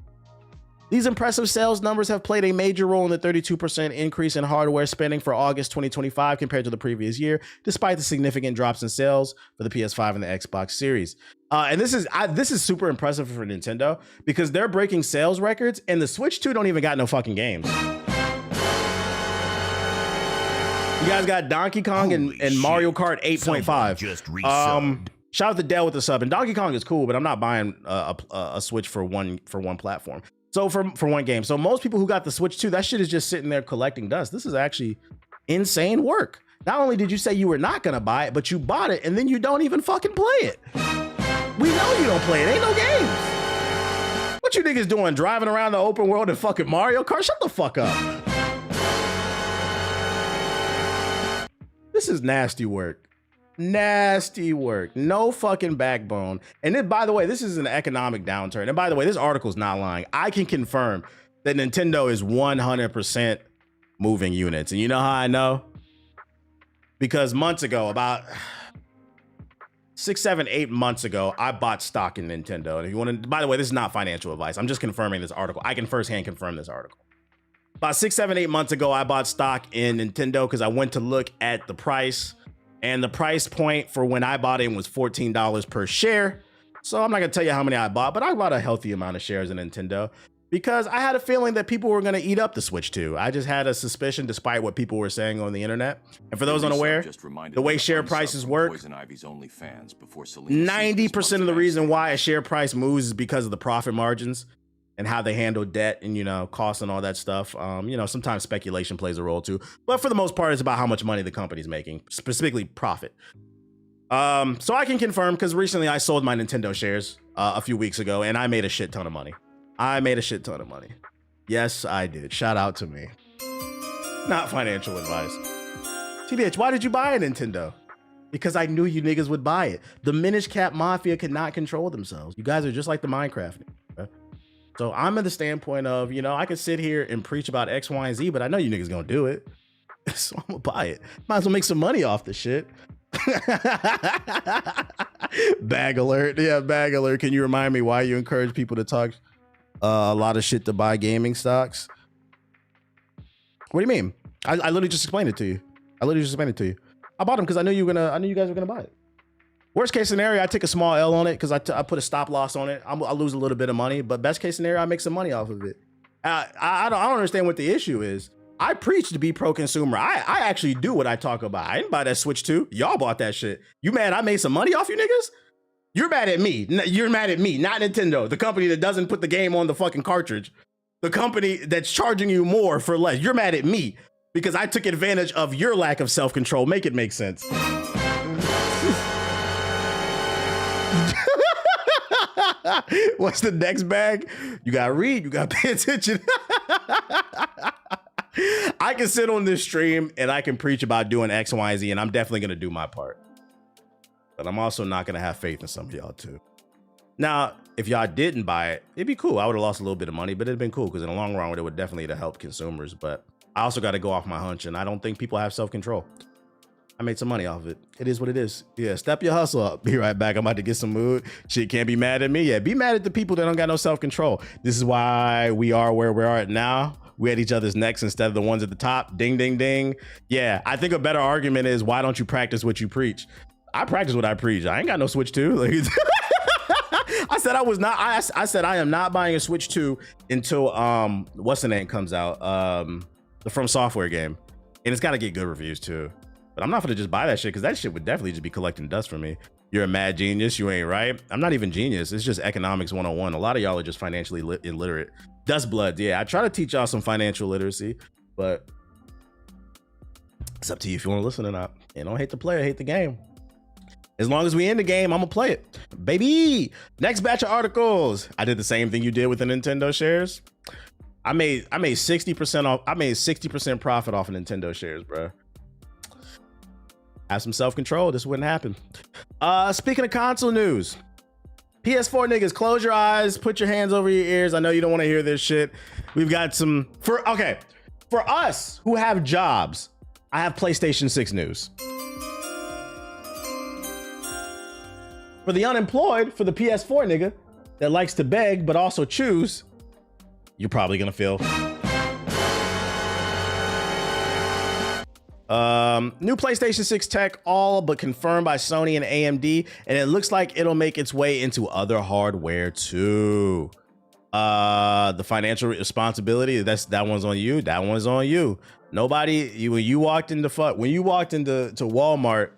These impressive sales numbers have played a major role in the 32% increase in hardware spending for August 2025 compared to the previous year, despite the significant drops in sales for the PS5 and the Xbox Series. And this is super impressive for Nintendo because they're breaking sales records, and the Switch 2 don't even got no fucking games. You guys got Donkey Kong and Mario Kart 8.5. Just resubbed. Shout out to Dell with the sub. And Donkey Kong is cool, but I'm not buying a Switch for one platform. So for one game. So most people who got the Switch 2, that shit is just sitting there collecting dust. This is actually insane work. Not only did you say you were not gonna buy it, but you bought it and then you don't even fucking play it. We know you don't play it. Ain't no games. What you niggas doing? Driving around the open world in fucking Mario Kart? Shut the fuck up. This is nasty work. Nasty work. No fucking backbone. And then, by the way, this is an economic downturn. And by the way, this article's not lying. I can confirm that Nintendo is 100% moving units. And you know how I know? Because months ago, about 6, 7, 8 months ago, I bought stock in Nintendo. And if you want to, by the way, this is not financial advice. I'm just confirming this article. I can firsthand confirm this article. About 6, 7, 8 months ago, I bought stock in Nintendo because I went to look at the price. And the price point for when I bought in was $14 per share. So I'm not gonna tell you how many I bought, but I bought a healthy amount of shares in Nintendo because I had a feeling that people were gonna eat up the Switch 2. I just had a suspicion despite what people were saying on the internet. And for those unaware, the way share prices work, 90% of the reason why a share price moves is because of the profit margins and how they handle debt and, you know, costs and all that stuff. You know, sometimes speculation plays a role too, but for the most part, it's about how much money the company's making, specifically profit. So I can confirm because recently I sold my Nintendo shares a few weeks ago and I made a shit ton of money. Yes, I did. Shout out to me. Not financial advice. TBH, why did you buy a Nintendo? Because I knew you niggas would buy it. The Minish Cap Mafia could not control themselves. You guys are just like the Minecraft niggas. So I'm at the standpoint of, you know, I could sit here and preach about X, Y, and Z, but I know you niggas gonna do it. So I'm gonna buy it. Might as well make some money off the shit. Bag alert. Yeah, bag alert. Can you remind me why you encourage people to talk a lot of shit to buy gaming stocks? What do you mean? I literally just explained it to you. I bought them because I knew you guys were gonna buy it. Worst case scenario, I take a small L on it because I put a stop loss on it. I'll lose a little bit of money, but best case scenario, I make some money off of it. I don't understand what the issue is. I preach to be pro-consumer. I actually do what I talk about. I didn't buy that Switch 2. Y'all bought that shit. You mad I made some money off you niggas? You're mad at me. You're mad at me, not Nintendo, the company that doesn't put the game on the fucking cartridge. The company that's charging you more for less. You're mad at me because I took advantage of your lack of self-control. Make it make sense. What's the next bag? You gotta read, you gotta pay attention. I can sit on this stream and I can preach about doing X, Y, and Z, and I'm definitely gonna do my part. But I'm also not gonna have faith in some of y'all too. Now, if y'all didn't buy it, it'd be cool. I would have lost a little bit of money, but it'd been cool because in the long run, it would definitely have helped consumers. But I also got to go off my hunch, and I don't think people have self-control. I made some money off of it. It is what it is. Yeah, step your hustle up. Be right back. I'm about to get some mood. Shit can't be mad at me. Yeah, be mad at the people that don't got no self-control. This is why we are where we are now. We at each other's necks instead of the ones at the top. Ding, ding, ding. Yeah, I think a better argument is why don't you practice what you preach? I practice what I preach. I ain't got no Switch 2. Like, I said I was not. I said I am not buying a Switch 2 until what's the name comes out, the From Software game, and it's got to get good reviews too. But I'm not gonna just buy that shit because that shit would definitely just be collecting dust for me. You're a mad genius. You ain't right. I'm not even genius. It's just economics 101. A lot of y'all are just financially illiterate. Dust blood. Yeah, I try to teach y'all some financial literacy, but it's up to you if you want to listen or not. And don't hate the player, hate the game. As long as we in the game, I'm gonna play it, baby. Next batch of articles. I did the same thing you did with the Nintendo shares. I made 60% off. I made 60% profit off of Nintendo shares, bro. Have some self-control. This wouldn't happen. Speaking of console news, PS4 niggas, close your eyes, put your hands over your ears. I know you don't want to hear this shit. We've got some for us who have jobs. I have PlayStation 6 news. For the unemployed, for the PS4 nigga that likes to beg but also choose, you're probably gonna feel. New PlayStation 6 tech, all but confirmed by Sony and AMD, and it looks like it'll make its way into other hardware too. The financial responsibility, that one's on you. That one's on you. Nobody, when you walked into Walmart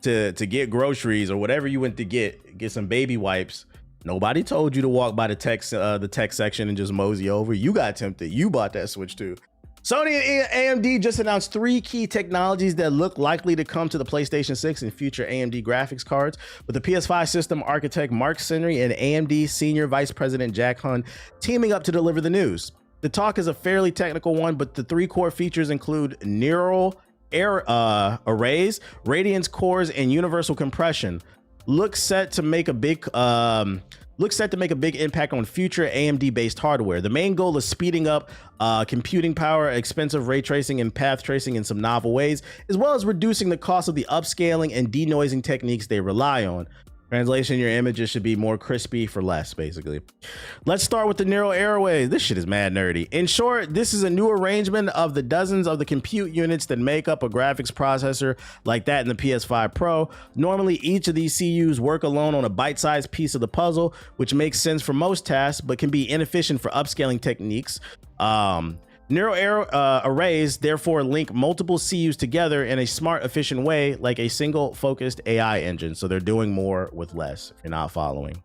to get groceries or whatever you went to get some baby wipes, nobody told you to walk by the tech section and just mosey over. You got tempted. You bought that Switch too. Sony and AMD just announced 3 key technologies that look likely to come to the PlayStation 6 and future AMD graphics cards, with the PS5 system architect Mark Henry and AMD Senior Vice President Jack Hun teaming up to deliver the news. The talk is a fairly technical one, but the 3 core features include neural arrays, radiance cores, and universal compression. Looks set to make a big impact on future AMD-based hardware. The main goal is speeding up computing power, expensive ray tracing, and path tracing in some novel ways, as well as reducing the cost of the upscaling and denoising techniques they rely on. Translation, your images should be more crispy for less, basically. Let's start with the neural airways. This shit is mad nerdy. In short, this is a new arrangement of the dozens of the compute units that make up a graphics processor like that in the PS5 Pro. Normally, each of these CUs work alone on a bite-sized piece of the puzzle, which makes sense for most tasks, but can be inefficient for upscaling techniques. Neural arrays therefore link multiple CUs together in a smart, efficient way, like a single focused AI engine. So they're doing more with less, if you're not following.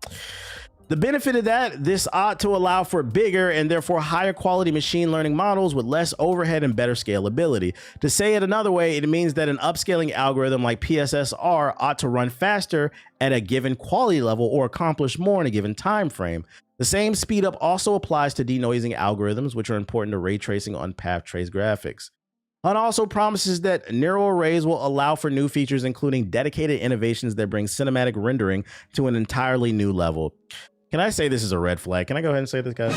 The benefit of that, this ought to allow for bigger and therefore higher quality machine learning models with less overhead and better scalability. To say it another way, it means that an upscaling algorithm like PSSR ought to run faster at a given quality level or accomplish more in a given time frame. The same speed up also applies to denoising algorithms, which are important to ray tracing on path trace graphics. Hun also promises that neural arrays will allow for new features, including dedicated innovations that bring cinematic rendering to an entirely new level. Can I say this is a red flag? Can I go ahead and say this, guys?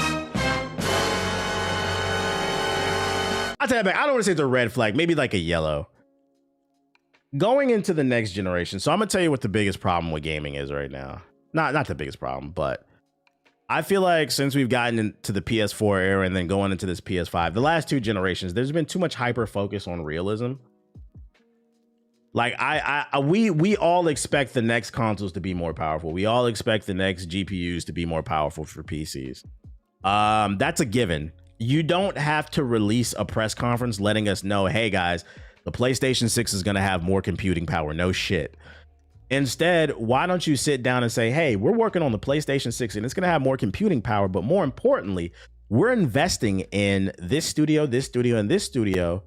I'll tell you back. I don't want to say it's a red flag, maybe like a yellow. Going into the next generation. So I'm gonna tell you what the biggest problem with gaming is right now. Not the biggest problem, but I feel like since we've gotten into the PS4 era and then going into this PS5, the last 2 generations, there's been too much hyper focus on realism. Like we all expect the next consoles to be more powerful. We all expect the next GPUs to be more powerful for PCs. That's a given. You don't have to release a press conference letting us know, hey guys, the PlayStation 6 is going to have more computing power. No shit. Instead, why don't you sit down and say, hey, we're working on the PlayStation 6 and it's going to have more computing power, but more importantly, we're investing in this studio, and this studio,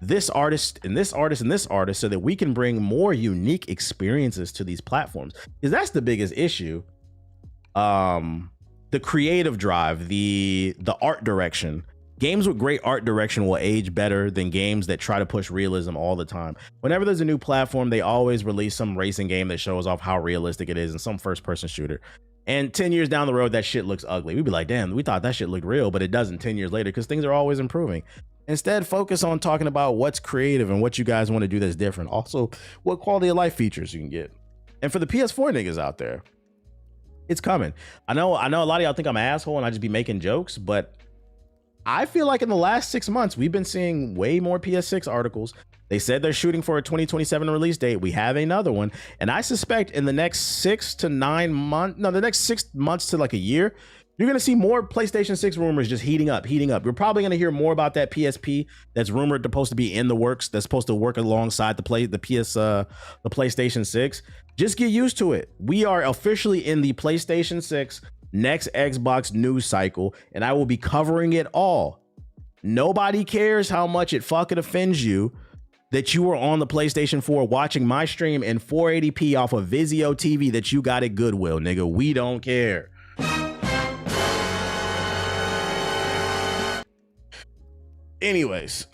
this artist, and this artist, and this artist, so that we can bring more unique experiences to these platforms. Because that's the biggest issue. The creative drive, the art direction. Games with great art direction will age better than games that try to push realism all the time. Whenever there's a new platform, they always release some racing game that shows off how realistic it is in some first-person shooter. And 10 years down the road, that shit looks ugly. We'd be like, damn, we thought that shit looked real, but it doesn't 10 years later because things are always improving. Instead, focus on talking about what's creative and what you guys want to do that's different. Also, what quality of life features you can get. And for the PS4 niggas out there, it's coming. I know a lot of y'all think I'm an asshole and I just be making jokes, but I feel like in the last 6 months, we've been seeing way more PS6 articles. They said they're shooting for a 2027 release date. We have another one. And I suspect in the next 6 to 9 months, no, the next 6 months to like a year, you're going to see more PlayStation 6 rumors just heating up. You're probably going to hear more about that PSP that's rumored supposed to be in the works, that's supposed to work alongside the PlayStation 6. Just get used to it. We are officially in the PlayStation 6 next Xbox news cycle, and I will be covering it all. Nobody cares how much it fucking offends you that you were on the PlayStation 4 watching my stream in 480p off of Vizio TV that you got at Goodwill, nigga. We don't care. Anyways,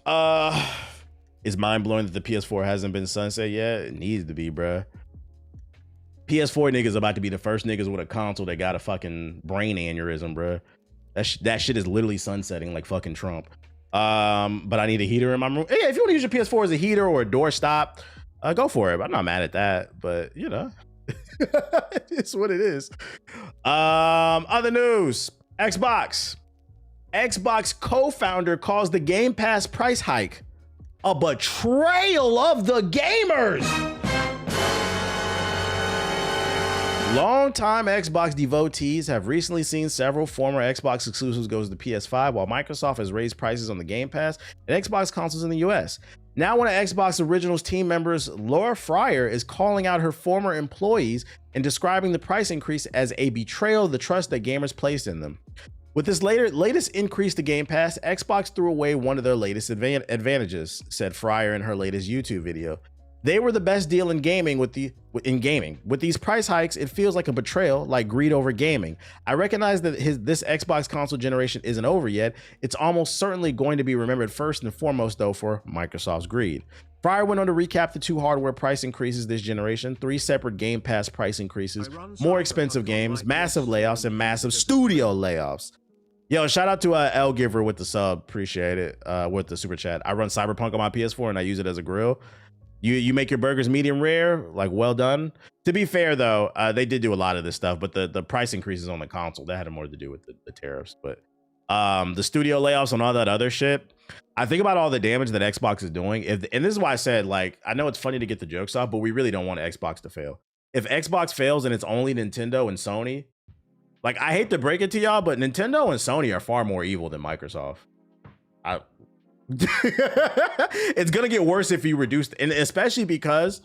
it's mind-blowing that the PS4 hasn't been sunset yet. It needs to be, bruh. PS4 niggas about to be the first niggas with a console that got a fucking brain aneurysm, bro. That shit is literally sunsetting like fucking Trump. But I need a heater in my room. Yeah, if you want to use your PS4 as a heater or a door stop, go for it. I'm not mad at that, but you know, it's what it is. Other news: Xbox co-founder calls the Game Pass price hike a betrayal of the gamers. Longtime Xbox devotees have recently seen several former Xbox exclusives go to the PS5, while Microsoft has raised prices on the Game Pass and Xbox consoles in the US. Now, one of Xbox Originals team members, Laura Fryer, is calling out her former employees and describing the price increase as a betrayal of the trust that gamers placed in them. With this latest increase to Game Pass, Xbox threw away one of their latest advantages, said Fryer in her latest YouTube video. They were the best deal in gaming with gaming. With these price hikes, it feels like a betrayal, like greed over gaming. I recognize that this Xbox console generation isn't over yet. It's almost certainly going to be remembered first and foremost, though, for Microsoft's greed. Fryer went on to recap the 2 hardware price increases this generation, 3 separate Game Pass price increases, more expensive games, massive layoffs, and massive studio layoffs. Yo, shout out to L Giver with the sub. Appreciate it. With the super chat. I run Cyberpunk on my PS4 and I use it as a grill. You make your burgers medium rare, like well done. To be fair though, they did do a lot of this stuff, but the price increases on the console, that had more to do with the tariffs. But the studio layoffs and all that other shit, I think about all the damage that Xbox is doing. And this is why I said, like, I know it's funny to get the jokes off, but we really don't want Xbox to fail. If Xbox fails and it's only Nintendo and Sony, like, I hate to break it to y'all, but Nintendo and Sony are far more evil than Microsoft. It's gonna get worse if you reduce, and especially because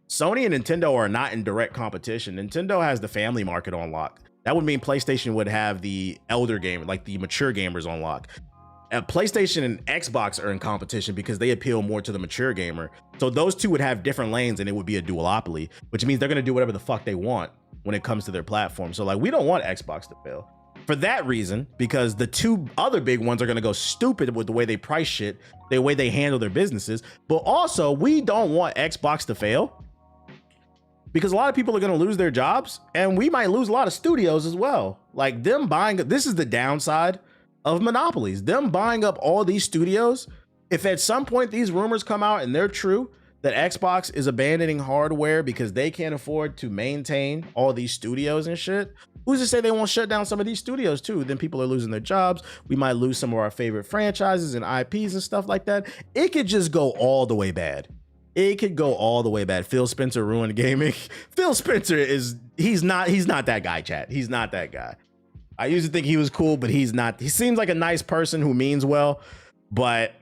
Sony and Nintendo are not in direct competition. Nintendo has the family market on lock. That would mean PlayStation would have the elder gamer, like the mature gamers on lock. PlayStation and Xbox are in competition because they appeal more to the mature gamer. So those two would have different lanes and it would be a duopoly, which means they're gonna do whatever the fuck they want when it comes to their platform. So like, we don't want Xbox to fail. For that reason, because the 2 other big ones are going to go stupid with the way they price shit, the way they handle their businesses. But also, we don't want Xbox to fail because a lot of people are going to lose their jobs and we might lose a lot of studios as well. Like them buying, this is the downside of monopolies. Them buying up all these studios. If at some point these rumors come out and they're true, that Xbox is abandoning hardware because they can't afford to maintain all these studios and shit, who's to say they won't shut down some of these studios too? Then people are losing their jobs. We might lose some of our favorite franchises and IPs and stuff like that. It could just go all the way bad. It could go all the way bad. Phil Spencer ruined gaming. Phil Spencer he's not that guy, chat. He's not that guy. I used to think he was cool, but he's not. He seems like a nice person who means well, but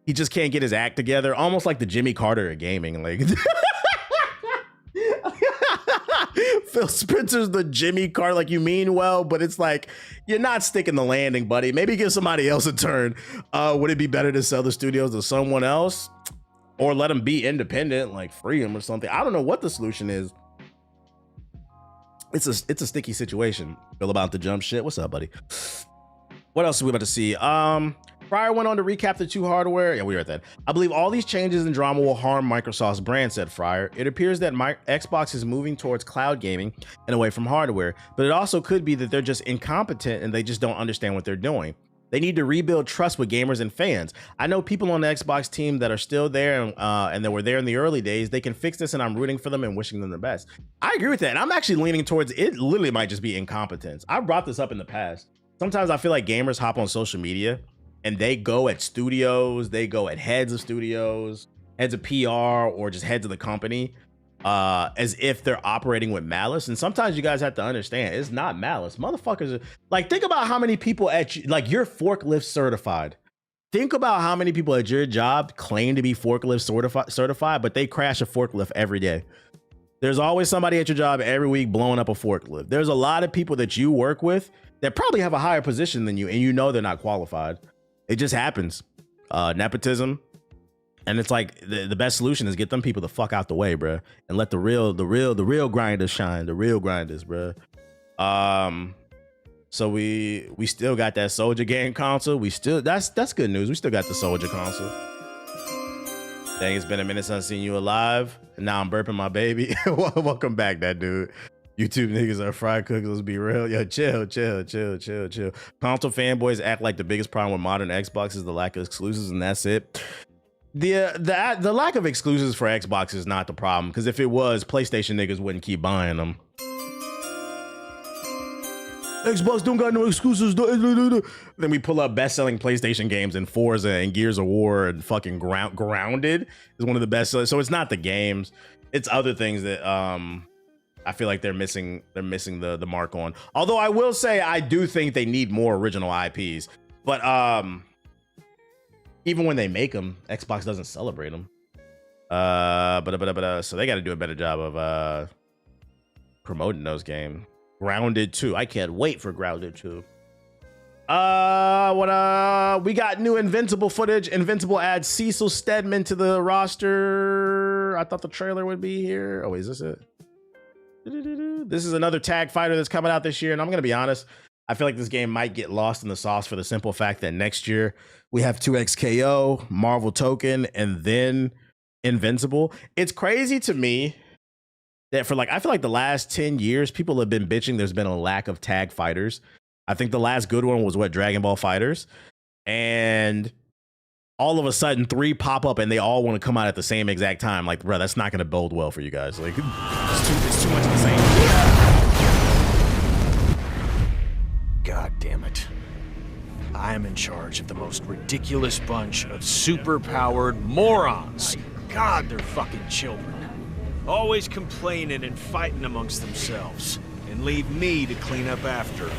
he just can't get his act together. Almost like the Jimmy Carter of gaming. Like Phil Spencer's the Jimmy Carter. Like, you mean well, but it's like, you're not sticking the landing, buddy. Maybe give somebody else a turn. Would it be better to sell the studios to someone else or let them be independent, like free them or something? I don't know what the solution is. It's a sticky situation. Bill about to jump shit. What's up, buddy? What else are we about to see? Fryer went on to recap the 2 hardware. Yeah, we were at that. I believe all these changes and drama will harm Microsoft's brand, said Fryer. It appears that Xbox is moving towards cloud gaming and away from hardware, but it also could be that they're just incompetent and they just don't understand what they're doing. They need to rebuild trust with gamers and fans. I know people on the Xbox team that are still there and that were there in the early days. They can fix this and I'm rooting for them and wishing them the best. I agree with that. And I'm actually leaning towards it literally might just be incompetence. I've brought this up in the past. Sometimes I feel like gamers hop on social media and they go at studios, they go at heads of studios, heads of PR, or just heads of the company, as if they're operating with malice. And sometimes you guys have to understand, it's not malice. Motherfuckers are, like, think about how many people like, you're forklift certified. Think about how many people at your job claim to be forklift certified, but they crash a forklift every day. There's always somebody at your job every week blowing up a forklift. There's a lot of people that you work with that probably have a higher position than you, and you know they're not qualified. It just happens. Nepotism. And it's like the best solution is get them people the fuck out the way, bro, and let the real grinders shine. The real grinders, bro. So we still got that Soldier game console. That's good news. We still got the Soldier console. Dang, it's been a minute since I've seen you alive. And now I'm burping my baby. Welcome back, that dude. YouTube niggas are fried cooks. Let's be real. Yo, chill. Console fanboys act like the biggest problem with modern Xbox is the lack of exclusives, and that's it. The lack of exclusives for Xbox is not the problem, because if it was, PlayStation niggas wouldn't keep buying them. Xbox don't got no exclusives. Then we pull up best-selling PlayStation games in Forza and Gears of War and fucking Grounded is one of the best sellers. So it's not the games, it's other things that I feel like they're missing the mark on. Although I will say I do think they need more original IPs. But even when they make them, Xbox doesn't celebrate them. So they got to do a better job of promoting those games. Grounded 2. I can't wait for Grounded 2. We got new Invincible footage. Invincible adds Cecil Stedman to the roster. I thought the trailer would be here. Oh, is this it? This is another tag fighter that's coming out this year, and I'm gonna be honest, I feel like this game might get lost in the sauce for the simple fact that next year we have 2XKO, Marvel Token, and then Invincible. It's crazy to me that for I feel like the last 10 years, people have been bitching there's been a lack of tag fighters. I think the last good one was Dragon Ball Fighters. And all of a sudden 3 pop up and they all want to come out at the same exact time. Like, bro, that's not going to bode well for you guys. Like, it's too much of the same. God damn it. I am in charge of the most ridiculous bunch of super-powered morons. God, they're fucking children. Always complaining and fighting amongst themselves, and leave me to clean up after.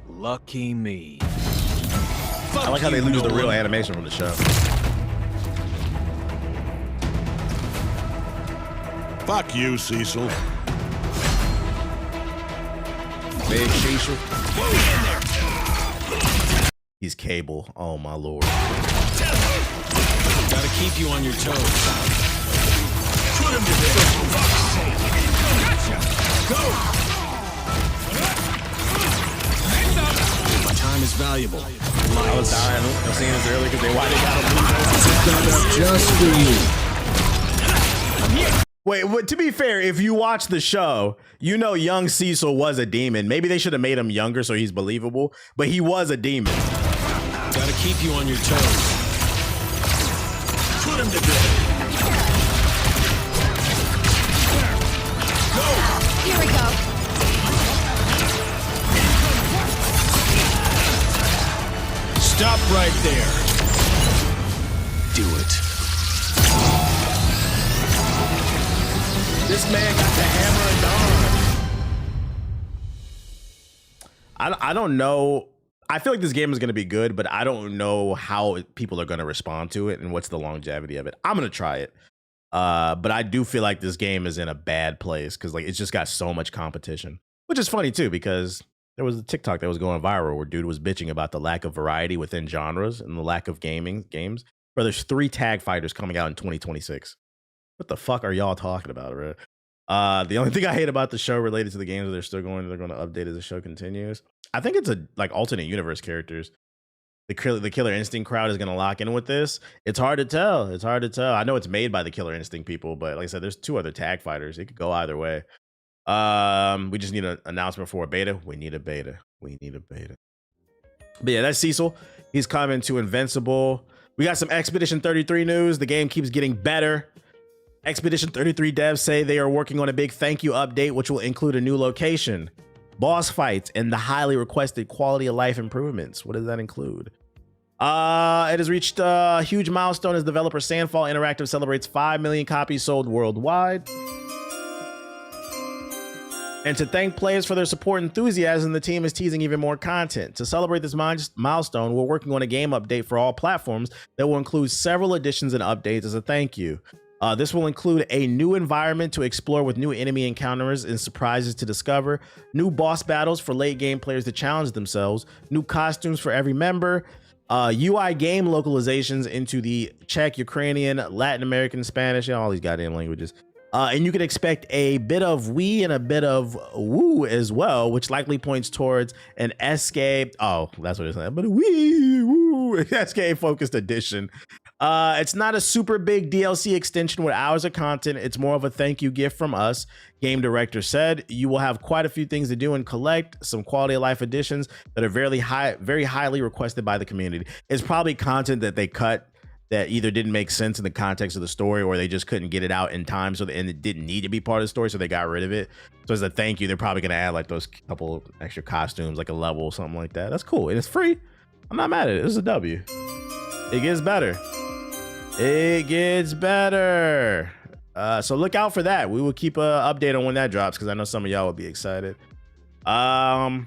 Lucky me. I like how they lose the real animation from the show. Fuck you, Cecil. Big Cecil. He's Cable. Oh my lord. Gotta keep you on your toes. Put him to death. Gotcha. Go. My time is valuable. I was dying. I'm seeing this early because they got him Just for you. Wait, to be fair, if you watch the show, you know young Cecil was a demon. Maybe they should have made him younger so he's believable, but he was a demon. Gotta keep you on your toes. Put him to death. Here we go. Stop right there. Do it. This man got the hammer and dawn. I don't know. I feel like this game is going to be good, but I don't know how people are going to respond to it and what's the longevity of it. I'm going to try it. But I do feel like this game is in a bad place because it's just got so much competition, which is funny too, because there was a TikTok that was going viral where dude was bitching about the lack of variety within genres and the lack of games. Bro, there's 3 tag fighters coming out in 2026. What the fuck are y'all talking about, bro? The only thing I hate about the show related to the games that they're going to update as the show continues. I think it's alternate universe characters. The Killer Instinct crowd is going to lock in with this. It's hard to tell. I know it's made by the Killer Instinct people, but like I said, there's 2 other tag fighters. It could go either way. We just need an announcement for a beta. We need a beta. But yeah, that's Cecil. He's coming to Invincible. We got some Expedition 33 news. The game keeps getting better. Expedition 33 devs say they are working on a big thank you update, which will include a new location, boss fights, and the highly requested quality of life improvements. What does that include? It has reached a huge milestone as developer Sandfall Interactive celebrates 5 million copies sold worldwide. And to thank players for their support and enthusiasm, the team is teasing even more content. To celebrate this milestone, we're working on a game update for all platforms that will include several additions and updates as a thank you. This will include a new environment to explore with new enemy encounters and surprises to discover, new boss battles for late game players to challenge themselves, new costumes for every member, UI game localizations into the Czech, Ukrainian, Latin American, Spanish, all these goddamn languages. And you can expect a bit of wee and a bit of woo as well, which likely points towards an SK. Oh, that's what it's saying. But a wee woo SK focused edition. It's not a super big DLC extension with hours of content. It's more of a thank you gift from us. Game director said you will have quite a few things to do and collect some quality of life additions that are very highly requested by the community. It's probably content that they cut that either didn't make sense in the context of the story or they just couldn't get it out in time. And it didn't need to be part of the story. So they got rid of it. So as a thank you, they're probably going to add like those couple extra costumes, like a level or something like that. That's cool. And it's free. I'm not mad at it. This is a W. It gets better. It gets better. So look out for that. We will keep an update on when that drops because I know some of y'all will be excited. Oh, I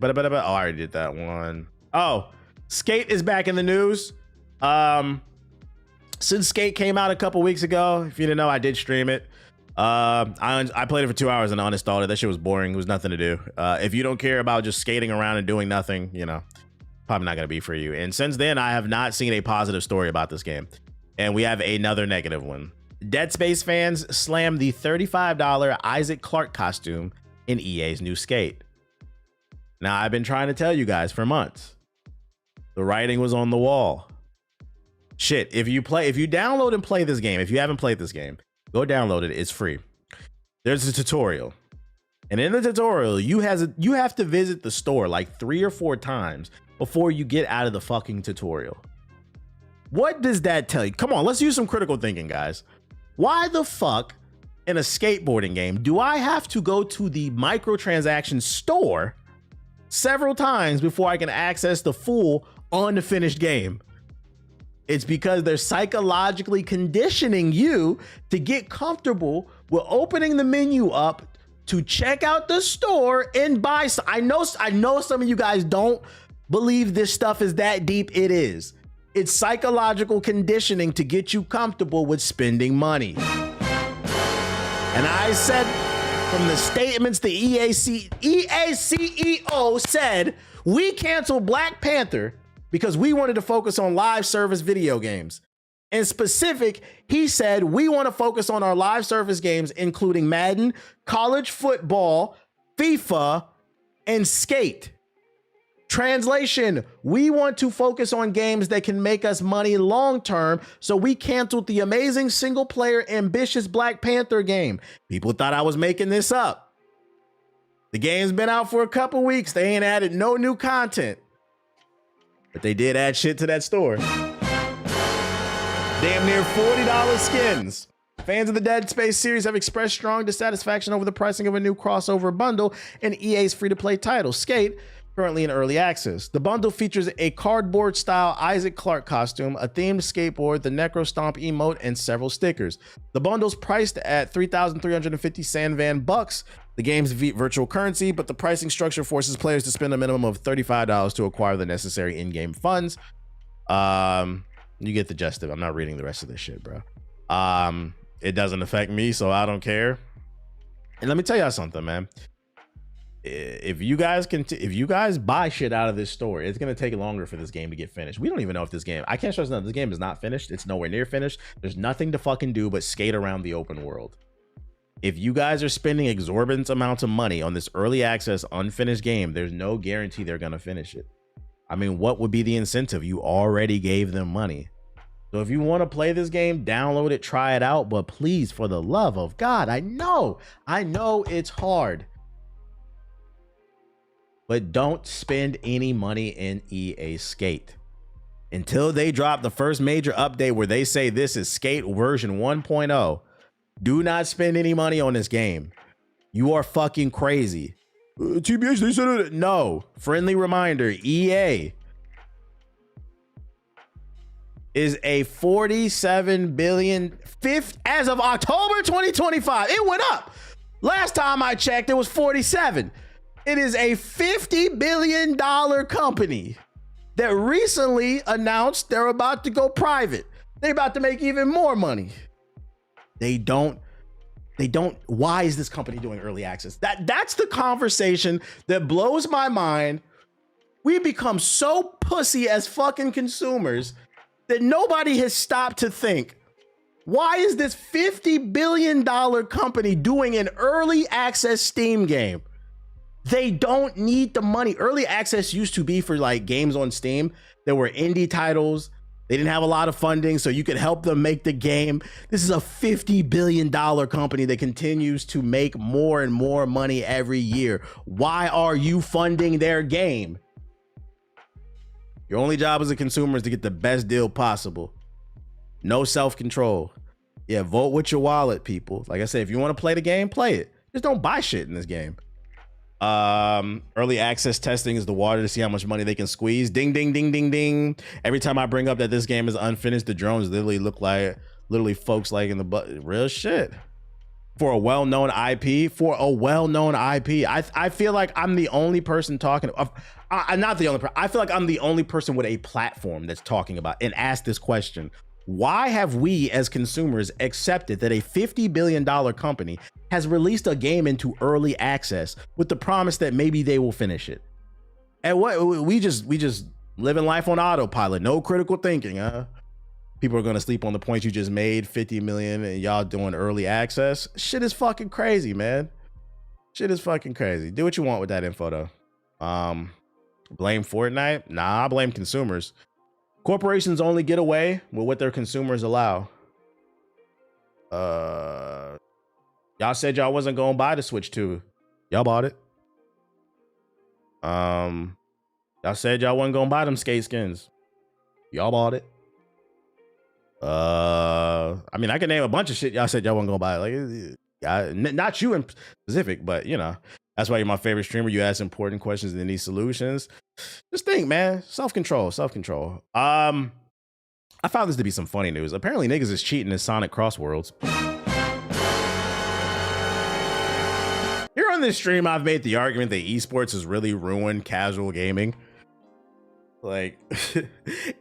already did that one. Oh, Skate is back in the news. Since Skate came out a couple weeks ago, if you didn't know, I did stream it. I played it for 2 hours and uninstalled it. That shit was boring. It was nothing to do. If you don't care about just skating around and doing nothing, you know, probably not going to be for you. And since then, I have not seen a positive story about this game. And we have another negative one. Dead Space fans slammed the $35 Isaac Clarke costume in EA's new Skate. Now, I've been trying to tell you guys for months. The writing was on the wall. Shit, if you download and play this game, if you haven't played this game, go download it. It's free. There's a tutorial. And in the tutorial, you have to visit the store like 3 or 4 times before you get out of the fucking tutorial. What does that tell you? Come on, let's use some critical thinking, guys. Why the fuck in a skateboarding game do I have to go to the microtransaction store several times before I can access the full unfinished game? It's because they're psychologically conditioning you to get comfortable with opening the menu up to check out the store and buy. I know some of you guys don't believe this stuff is that deep. It is. It's psychological conditioning to get you comfortable with spending money. And I said from the statements the EA CEO said, we canceled Black Panther because we wanted to focus on live service video games. In specific, he said, we want to focus on our live service games, including Madden, college football, FIFA, and Skate. Translation, we want to focus on games that can make us money long-term, so we canceled the amazing single-player ambitious Black Panther game. People thought I was making this up. The game's been out for a couple weeks. They ain't added no new content. But they did add shit to that store. Damn near $40 skins. Fans of the Dead Space series have expressed strong dissatisfaction over the pricing of a new crossover bundle in EA's free-to-play title, Skate, currently in early access. The bundle features a cardboard-style Isaac Clarke costume, a themed skateboard, the Necro Stomp emote, and several stickers. The bundle's priced at 3,350 Sandvan bucks, the game's virtual currency, but the pricing structure forces players to spend a minimum of $35 to acquire the necessary in-game funds. You get the gist of it. I'm not reading the rest of this shit, bro. It doesn't affect me, so I don't care. And let me tell y'all something, man. If you guys buy shit out of this store, it's gonna take longer for this game to get finished. We don't even know if this game, I can't stress enough, this game is not finished. It's nowhere near finished. There's nothing to fucking do but skate around the open world. If you guys are spending exorbitant amounts of money on this early access unfinished game, there's no guarantee they're gonna finish it. I mean, what would be the incentive? You already gave them money. So if you want to play this game, download it, try it out, but please, for the love of God, I know it's hard, but don't spend any money in EA Skate until they drop the first major update where they say this is Skate version 1.0. Do not spend any money on this game. You are fucking crazy. TBH, they said it. No. Friendly reminder, EA is a $47 billion as of October 2025. It went up. Last time I checked, it was 47. It is a $50 billion company that recently announced they're about to go private. They're about to make even more money. They don't. Why is this company doing early access? That's the conversation that blows my mind. We become so pussy as fucking consumers that nobody has stopped to think, why is this $50 billion company doing an early access Steam game? They don't need the money. Early access used to be for like games on Steam that were indie titles They didn't have a lot of funding, so you could help them make the game. This is a $50 billion company that continues to make more and more money every year. Why are you funding their game? Your only job as a consumer is to get the best deal possible. No self-control. Yeah, vote with your wallet, people. Like I said, if you want to play the game, play it. Just don't buy shit in this game. Early access testing is the water to see how much money they can squeeze. Ding, ding, ding, ding, ding. Every time I bring up that this game is unfinished, the drones literally look like folks like in the butt. Real shit. For a well-known IP, I feel like I'm the only person talking. I'm not the only person. I feel like I'm the only person with a platform that's talking about and asked this question. Why have we as consumers accepted that a $50 billion company has released a game into early access with the promise that maybe they will finish it? And what we just living life on autopilot, no critical thinking, huh? People are gonna sleep on the points you just made, 50 million, and y'all doing early access. Shit is fucking crazy, man. Shit is fucking crazy. Do what you want with that info though. Blame Fortnite? Nah, I blame consumers. Corporations only get away with what their consumers allow. Y'all said y'all wasn't gonna buy the Switch 2. Y'all bought it. Y'all said y'all wasn't gonna buy them skate skins. Y'all bought it. I mean, I can name a bunch of shit y'all said y'all wasn't gonna buy. Like, not you in specific, but you know, that's why you're my favorite streamer. You ask important questions and need solutions. Just think, man. Self-control. I found this to be some funny news. Apparently, niggas is cheating in Sonic Cross Worlds. Here on this stream, I've made the argument that esports has really ruined casual gaming. Like,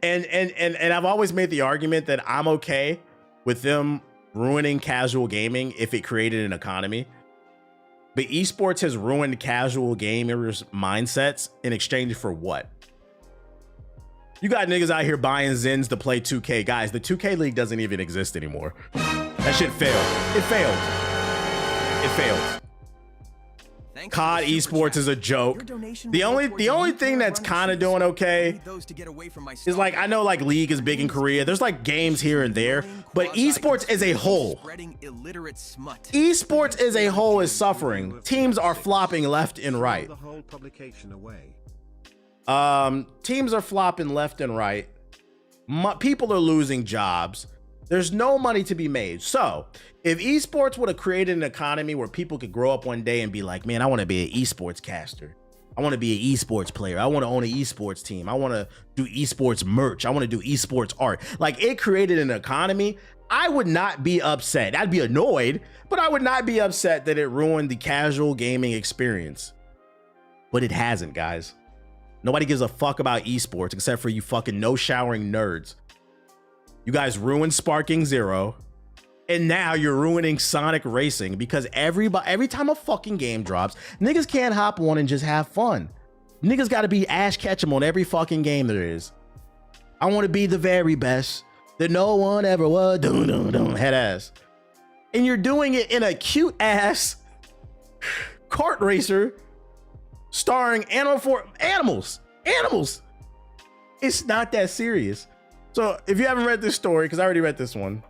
and I've always made the argument that I'm okay with them ruining casual gaming if it created an economy. But esports has ruined casual gamers' mindsets in exchange for what? You got niggas out here buying Zins to play 2K. Guys, the 2K League doesn't even exist anymore. That shit failed. It failed. COD esports is a joke. The only thing that's kind of doing okay is like, I know like League is big in Korea. There's like games here and there, but esports as a whole, is suffering. Teams are flopping left and right. Teams are flopping left and right. People are losing jobs. There's no money to be made. So if esports would have created an economy where people could grow up one day and be like, man, I want to be an esports caster. I want to be an esports player. I want to own an esports team. I want to do esports merch. I want to do esports art. Like, it created an economy. I would not be upset. I'd be annoyed, but I would not be upset that it ruined the casual gaming experience. But it hasn't, guys. Nobody gives a fuck about esports except for you fucking no showering nerds. You guys ruined Sparking Zero, and now you're ruining Sonic Racing because every time a fucking game drops, niggas can't hop on and just have fun. Niggas got to be Ash Ketchum on every fucking game there is. I want to be the very best that no one ever was. Head ass. And you're doing it in a cute ass kart racer starring animals. It's not that serious. So if you haven't read this story, because I already read this one,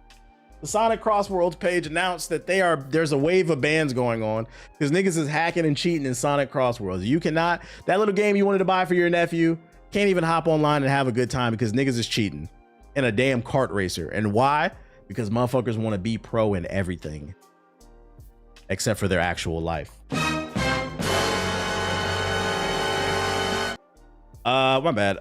the Sonic Cross Worlds page announced that there's a wave of bans going on because niggas is hacking and cheating in Sonic Cross Worlds. You cannot, that little game you wanted to buy for your nephew, can't even hop online and have a good time because niggas is cheating in a damn kart racer. And why? Because motherfuckers want to be pro in everything except for their actual life. My bad.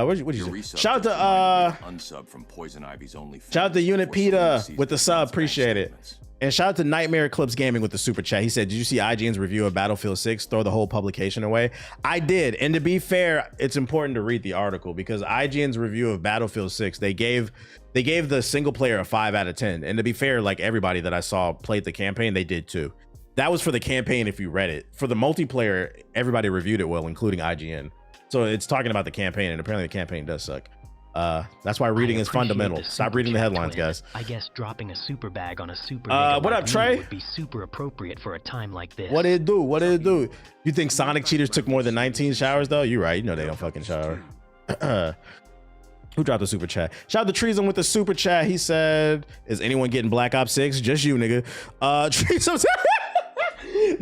What'd you say? Shout out to unsub from Poison Ivy's only. Shout out to Unit Peta with the sub, appreciate it. And shout out to Nightmare Eclipse Gaming with the super chat. He said, "Did you see IGN's review of Battlefield 6? Throw the whole publication away." I did, and to be fair, it's important to read the article because IGN's review of Battlefield 6, they gave the single player a 5 out of 10. And to be fair, like everybody that I saw played the campaign, they did too. That was for the campaign if you read it. For the multiplayer, everybody reviewed it well, including IGN. So it's talking about the campaign, and apparently the campaign does suck. That's why reading is fundamental. Stop reading the headlines, guys. I guess dropping a super bag on a super what up, Trey? would be super appropriate for a time like this. What did it do? What did it do? You think Sonic cheaters took more than 19 showers though? You're right. You know they don't fucking shower. Who dropped the super chat? Shout out to Treason with the super chat. He said, "Is anyone getting Black Ops 6? Just you, nigga." Treason.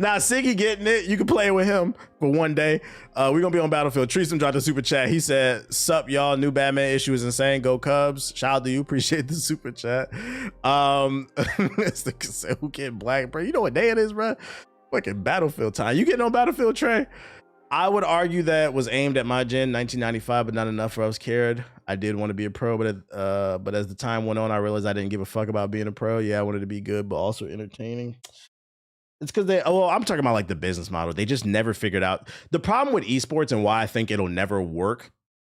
Nah, Siggy getting it. You can play with him for one day. We're gonna be on Battlefield. Treason dropped the super chat. He said, "Sup, y'all? New Batman issue is insane. Go Cubs." Shout out to you. Appreciate the super chat. Who getting Black, bro? You know what day it is, bro? Fucking Battlefield time. You getting on Battlefield, Trey? I would argue that was aimed at my gen, 1995, but not enough for us cared. I did want to be a pro, but as the time went on, I realized I didn't give a fuck about being a pro. Yeah, I wanted to be good, but also entertaining. It's because I'm talking about like the business model. They just never figured out the problem with esports and why I think it'll never work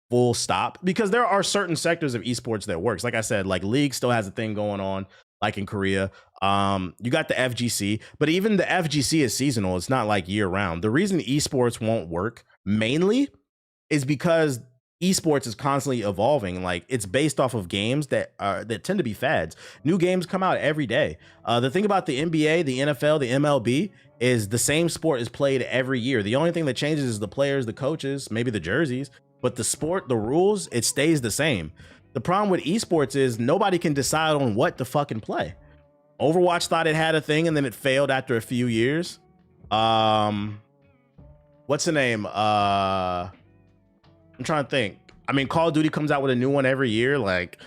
full stop, because there are certain sectors of esports that works. Like I said, like League still has a thing going on, like in Korea. You got the FGC, but even the FGC is seasonal. It's not like year round. The reason esports won't work mainly is because esports is constantly evolving. Like it's based off of games that tend to be fads. New games come out every day. The thing about the NBA, the NFL, the MLB is the same sport is played every year. The only thing that changes is the players, the coaches, maybe the jerseys, but the sport, the rules, it stays the same. The problem with esports is nobody can decide on what to fucking play. Overwatch thought it had a thing and then it failed after a few years. What's the name? I'm trying to think. I mean, Call of Duty comes out with a new one every year. Like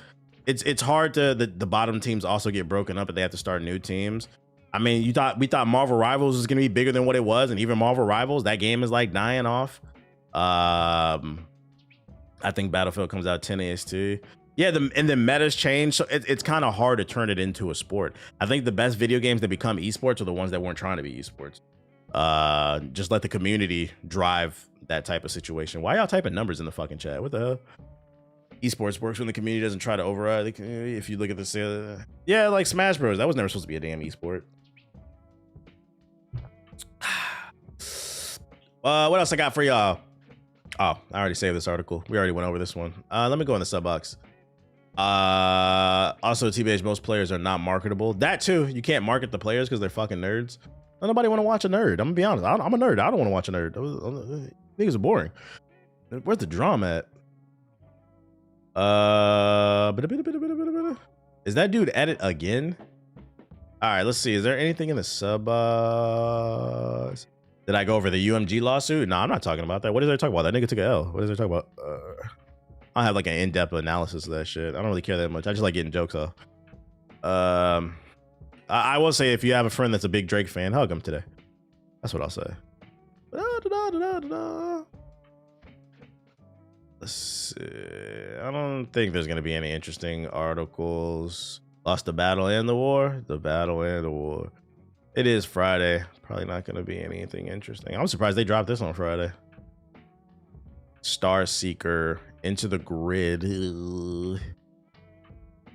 it's hard to the bottom teams also get broken up and they have to start new teams. I mean, we thought Marvel Rivals was gonna be bigger than what it was, and even Marvel Rivals, that game is like dying off. I think Battlefield comes out 10 AST. Yeah, and the metas change, so it's kind of hard to turn it into a sport. I think the best video games that become esports are the ones that weren't trying to be esports. Just let the community drive that type of situation. Why y'all typing numbers in the fucking chat? What the hell? Esports works when the community doesn't try to override the community. If you look at this, yeah, like Smash Bros. That was never supposed to be a damn esport. What else I got for y'all? Oh, I already saved this article. We already went over this one. Let me go in the sub box. Also, TBH, most players are not marketable. That too, you can't market the players because they're fucking nerds. Nobody want to watch a nerd. I'm gonna be honest. I'm a nerd. I don't want to watch a nerd. Niggas are boring. Where's the drama at? Is that dude at it again? All right, let's see. Is there anything in the sub box? Did I go over the UMG lawsuit? No, I'm not talking about that. What is there talking about? That nigga took an L. What is there talking about? I have like an in-depth analysis of that shit. I don't really care that much. I just like getting jokes off. I will say, if you have a friend that's a big Drake fan, hug him today. That's what I'll say. Let's see. I don't think there's going to be any interesting articles. Lost the battle and the war. The battle and the war. It is Friday. Probably not going to be anything interesting. I'm surprised they dropped this on Friday. Star Seeker Into the Grid.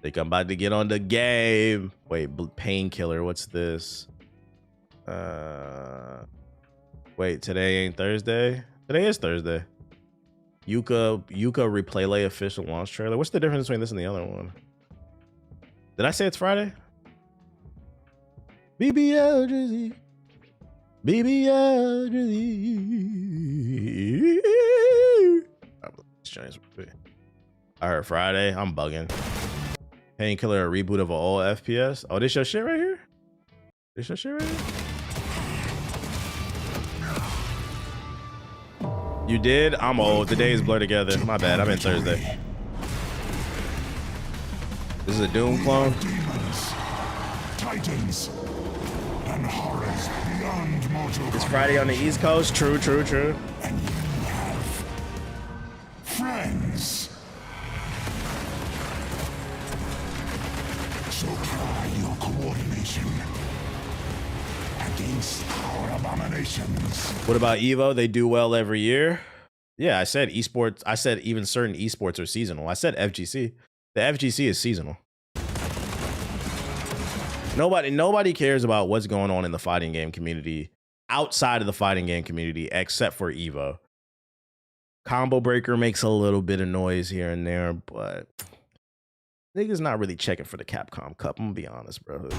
Think I'm about to get on the game. Wait, Painkiller. What's this? Wait, today ain't Thursday? Today is Thursday. Yuka Replay official launch trailer. What's the difference between this and the other one? Did I say it's Friday? BBL Drizzy. BBL Drizzy. I heard Friday. I'm bugging. Painkiller, a reboot of an old FPS. Oh, this your shit right here? This your shit right here? You did? I'm old. The days blur together. My bad. I'm in Thursday. This is a Doom clone? Titans and horrors beyond mortal. It's Friday on the East Coast. True. And you have friends. So try your coordination against our abominations. What about Evo? They do well every year. Yeah, I said esports. I said even certain esports are seasonal. I said FGC. The FGC is seasonal. Nobody cares about what's going on in the fighting game community outside of the fighting game community except for Evo. Combo Breaker makes a little bit of noise here and there, but niggas not really checking for the Capcom Cup. I'm gonna be honest, bro.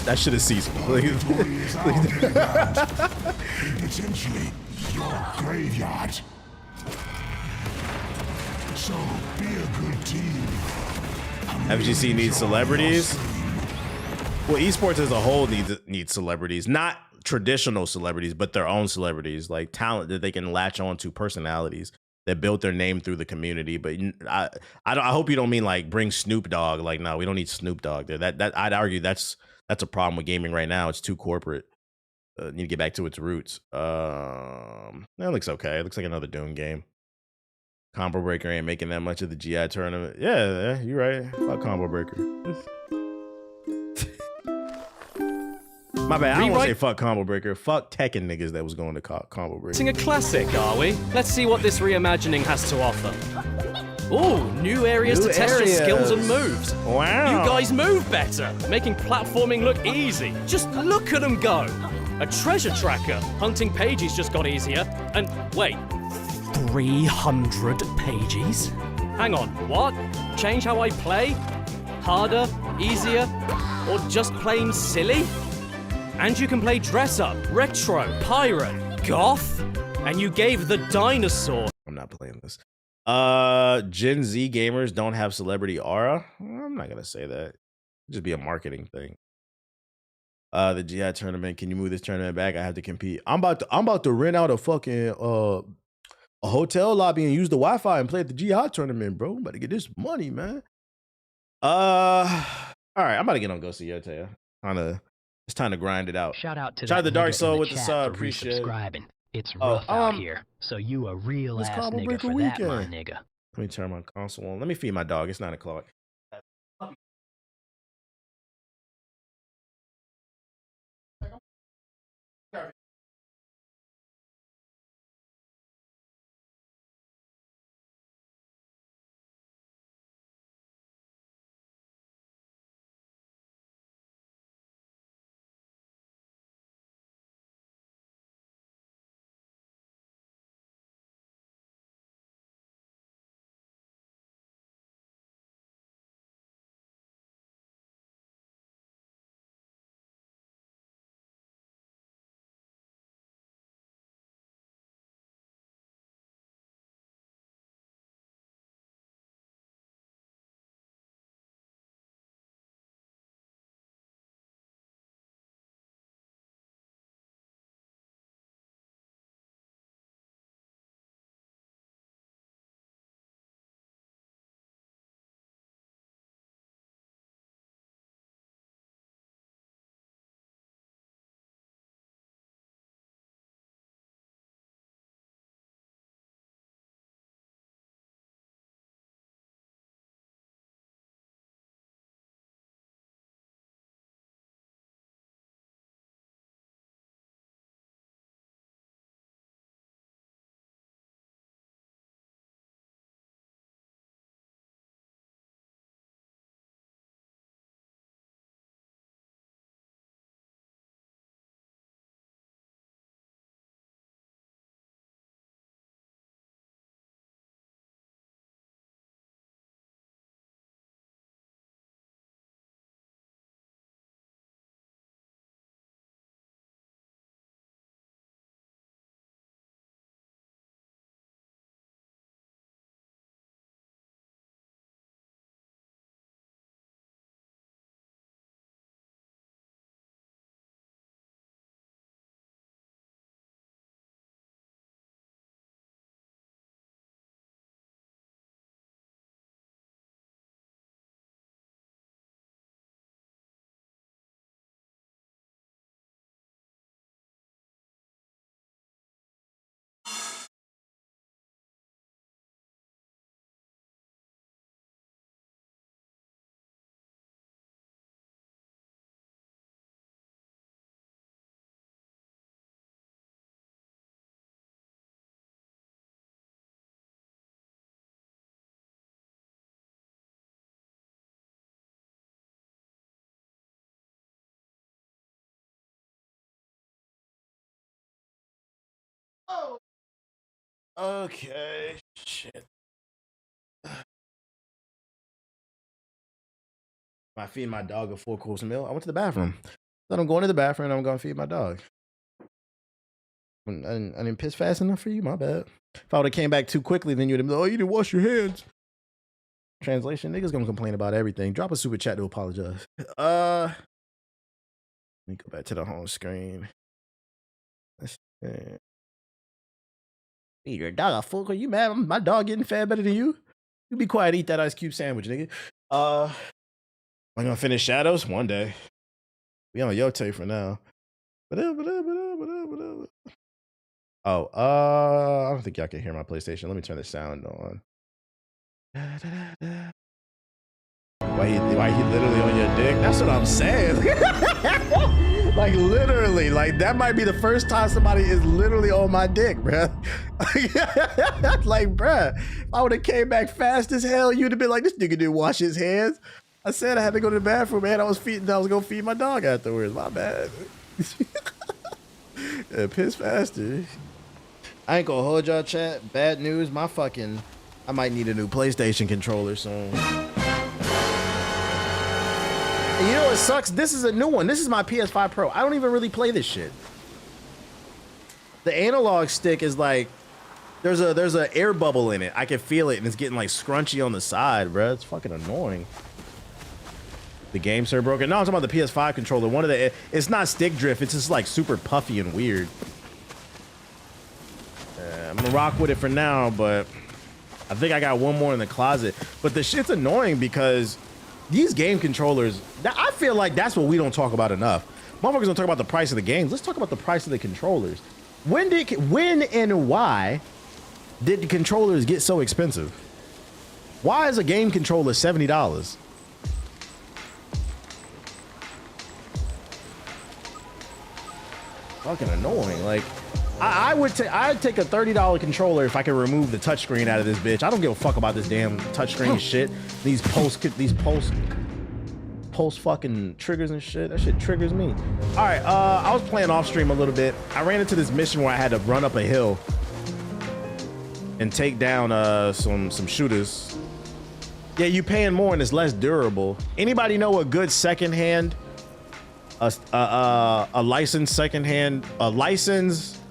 That shit is seasonal. Potentially your graveyard. So, be a good team. FGC needs celebrities. Well, esports as a whole needs celebrities, not traditional celebrities, but their own celebrities, like talent that they can latch on to, personalities that built their name through the community. But I hope you don't mean like bring Snoop Dogg. Like, no, we don't need Snoop Dogg there. That I'd argue that's a problem with gaming right now. It's too corporate. Need to get back to its roots. That looks okay. It looks like another Doom game. Combo Breaker ain't making that much of the GI tournament. Yeah, you're right. Fuck Combo Breaker. My bad. I don't want to say fuck Combo Breaker. Fuck Tekken niggas that was going to Combo Breaker. Sing a classic, are we? Let's see what this reimagining has to offer. Ooh, new areas to test your skills and moves. Wow. You guys move better, making platforming look easy. Just look at them go. A treasure tracker. Hunting pages just got easier. And wait, 300 pages? Hang on, what? Change how I play? Harder? Easier? Or just plain silly? And you can play dress up, retro, pirate, goth? And you gave the dinosaur. I'm not playing this. Gen Z gamers don't have celebrity aura. I'm not gonna say that. It'd just be a marketing thing. The GI tournament. Can you move this tournament back? I have to compete. I'm about to rent out a fucking a hotel lobby and use the Wi-Fi and play at the GI tournament, bro. I'm about to get this money, man. All right, I'm about to get on Ghost of Yotei. It's time to grind it out. Shout out to the Dark nigga Soul in with the chat sub. for Appreciate it. resubscribing. It's rough out here, so you a real ass Combo nigga Breaker for that, my weekend. nigga. Let me turn my console on. Let me feed my dog. It's 9 o'clock. Okay. Shit. I feed my dog a 4-course meal. I went to the bathroom. Then I'm going to the bathroom and I'm going to feed my dog. I didn't piss fast enough for you? My bad. If I would have came back too quickly, then you'd have been like, oh, you didn't wash your hands. Translation, niggas gonna complain about everything. Drop a super chat to apologize. Let me go back to the home screen. Feed your dog a full. Are you mad? My dog getting fed better than you? You be quiet, eat that ice cube sandwich, nigga. Am I gonna finish Shadows? One day. We on Yote for now. Oh, I don't think y'all can hear my PlayStation. Let me turn the sound on. Why he literally on your dick? That's what I'm saying. Like literally, like that might be the first time somebody is literally on my dick, bruh. Like, bruh, if I would have came back fast as hell, you'd have been like, this nigga didn't wash his hands. I said I had to go to the bathroom, man. I was gonna feed my dog afterwards. My bad. Yeah, piss faster. I ain't gonna hold y'all, chat. Bad news, I might need a new PlayStation controller soon. And you know what sucks? This is a new one. This is my PS5 Pro. I don't even really play this shit. The analog stick is like, there's a air bubble in it. I can feel it, and it's getting like scrunchy on the side, bro. It's fucking annoying. The game server broken. No, I'm talking about the PS5 controller. It's not stick drift. It's just like super puffy and weird. I'm gonna rock with it for now, but I think I got one more in the closet. But the shit's annoying because these game controllers, I feel like that's what we don't talk about enough. Motherfuckers don't talk about the price of the games. Let's talk about the price of the controllers. When and why did the controllers get so expensive? Why is a game controller $70? Fucking annoying. Like, I'd take a $30 controller if I could remove the touchscreen out of this bitch. I don't give a fuck about this damn touchscreen shit. These post fucking triggers and shit. That shit triggers me. All right, I was playing off stream a little bit. I ran into this mission where I had to run up a hill and take down some shooters. Yeah, you paying more and it's less durable. Anybody know a good secondhand, a licensed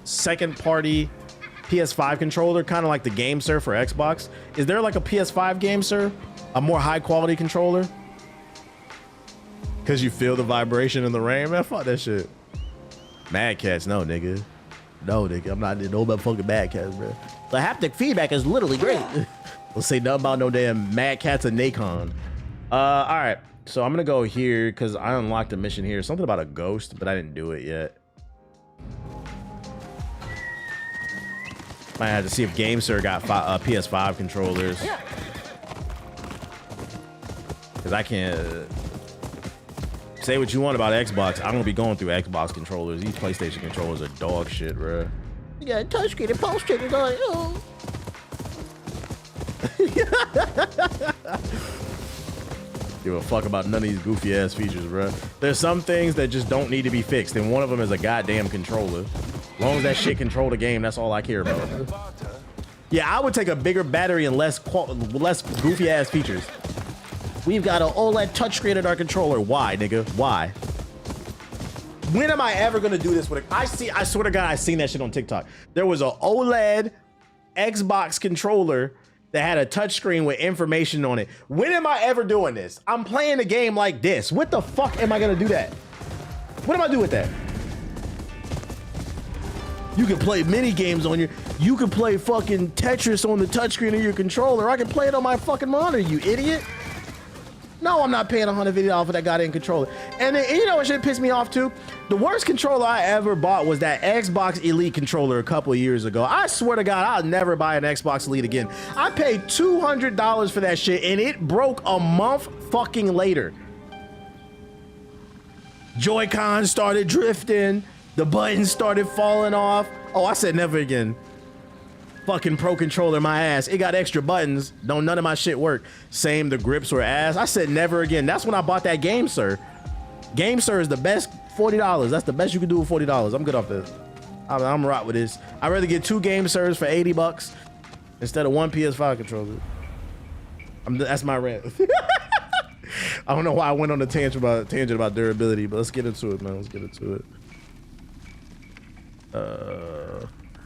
second party PS5 controller, kind of like the GameSir for Xbox? Is there like a PS5 GameSir, a more high quality controller? Cause you feel the vibration in the rain, man. Fuck that shit. Mad Cats, no nigga. No nigga, I'm not no motherfucking Mad Cats, bro. The haptic feedback is literally great. We'll say nothing about no damn Mad Cats or Nacon. All right, so I'm gonna go here because I unlocked a mission here. Something about a ghost, but I didn't do it yet. Might have to see if GameSir got PS5 controllers. Because I can't... Say what you want about Xbox. I don't be going through Xbox controllers. These PlayStation controllers are dog shit, bro. You got a touchscreen and pulse triggers on it. Oh. Give a fuck about none of these goofy ass features, bro. There's some things that just don't need to be fixed, and one of them is a goddamn controller. As long as that shit control the game, that's all I care about. Yeah, I would take a bigger battery and less goofy ass features. We've got an OLED touchscreen in our controller. Why, nigga? Why? When am I ever gonna do this with a... I swear to God, I seen that shit on TikTok. There was an OLED Xbox controller that had a touchscreen with information on it. When am I ever doing this? I'm playing a game like this. What the fuck am I gonna do that? What am I doing with that? You can play mini games on your... You can play fucking Tetris on the touchscreen of your controller. I can play it on my fucking monitor, you idiot. No, I'm not paying $150 for that goddamn controller. And then, you know what shit pissed me off too? The worst controller I ever bought was that Xbox Elite controller a couple of years ago. I swear to God, I'll never buy an Xbox Elite again. I paid $200 for that shit and it broke a month fucking later. Joy-Con started drifting. The buttons started falling off. Oh, I said never again. Fucking Pro controller, my ass. It got extra buttons. Don't none of my shit work. Same, the grips were ass. I said never again. That's when I bought that GameSir. GameSir is the best. $40. That's the best you can do with $40. I'm good off this. I'm right with this. I'd rather get 2 GameSirs for $80 instead of 1 PS5 controller. That's my rant. I don't know why I went on a tangent about durability, but let's get into it, man. Let's get into it.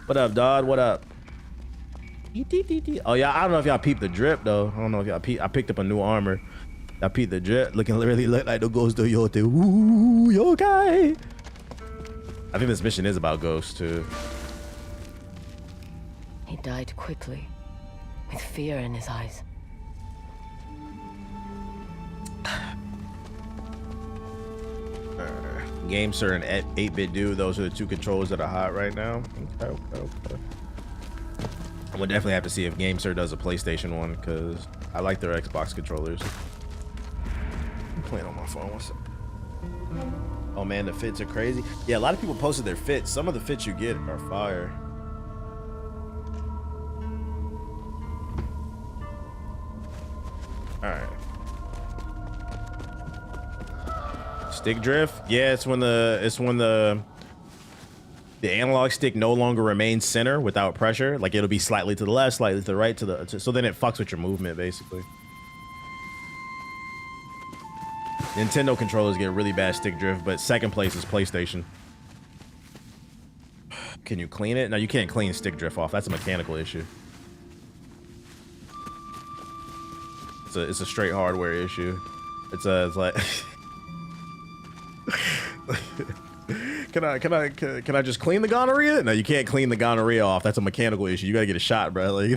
What up, Dodd? What up? Oh yeah, I don't know if y'all peeped the drip though. I don't know if y'all peeped. I picked up a new armor. I peeped the drip, really look like the ghost of Yote. Ooh, yokai. I think this mission is about ghosts too. He died quickly, with fear in his eyes. GameSir and 8-Bit Dude, those are the two controllers that are hot right now. Okay. I'm gonna definitely have to see if GameSir does a PlayStation one because I like their Xbox controllers. I'm playing on my phone. What's up? Oh man, the fits are crazy. Yeah, a lot of people posted their fits. Some of the fits you get are fire. All right. Stick drift. Yeah, it's when the analog stick no longer remains center without pressure. Like it'll be slightly to the left, slightly to the right, so then it fucks with your movement basically. Nintendo controllers get really bad stick drift, but second place is PlayStation. Can you clean it? No, you can't clean stick drift off. That's a mechanical issue. It's a straight hardware issue. It's like Can I just clean the gonorrhea? No, you can't clean the gonorrhea off. That's a mechanical issue. You gotta get a shot, bro. Like,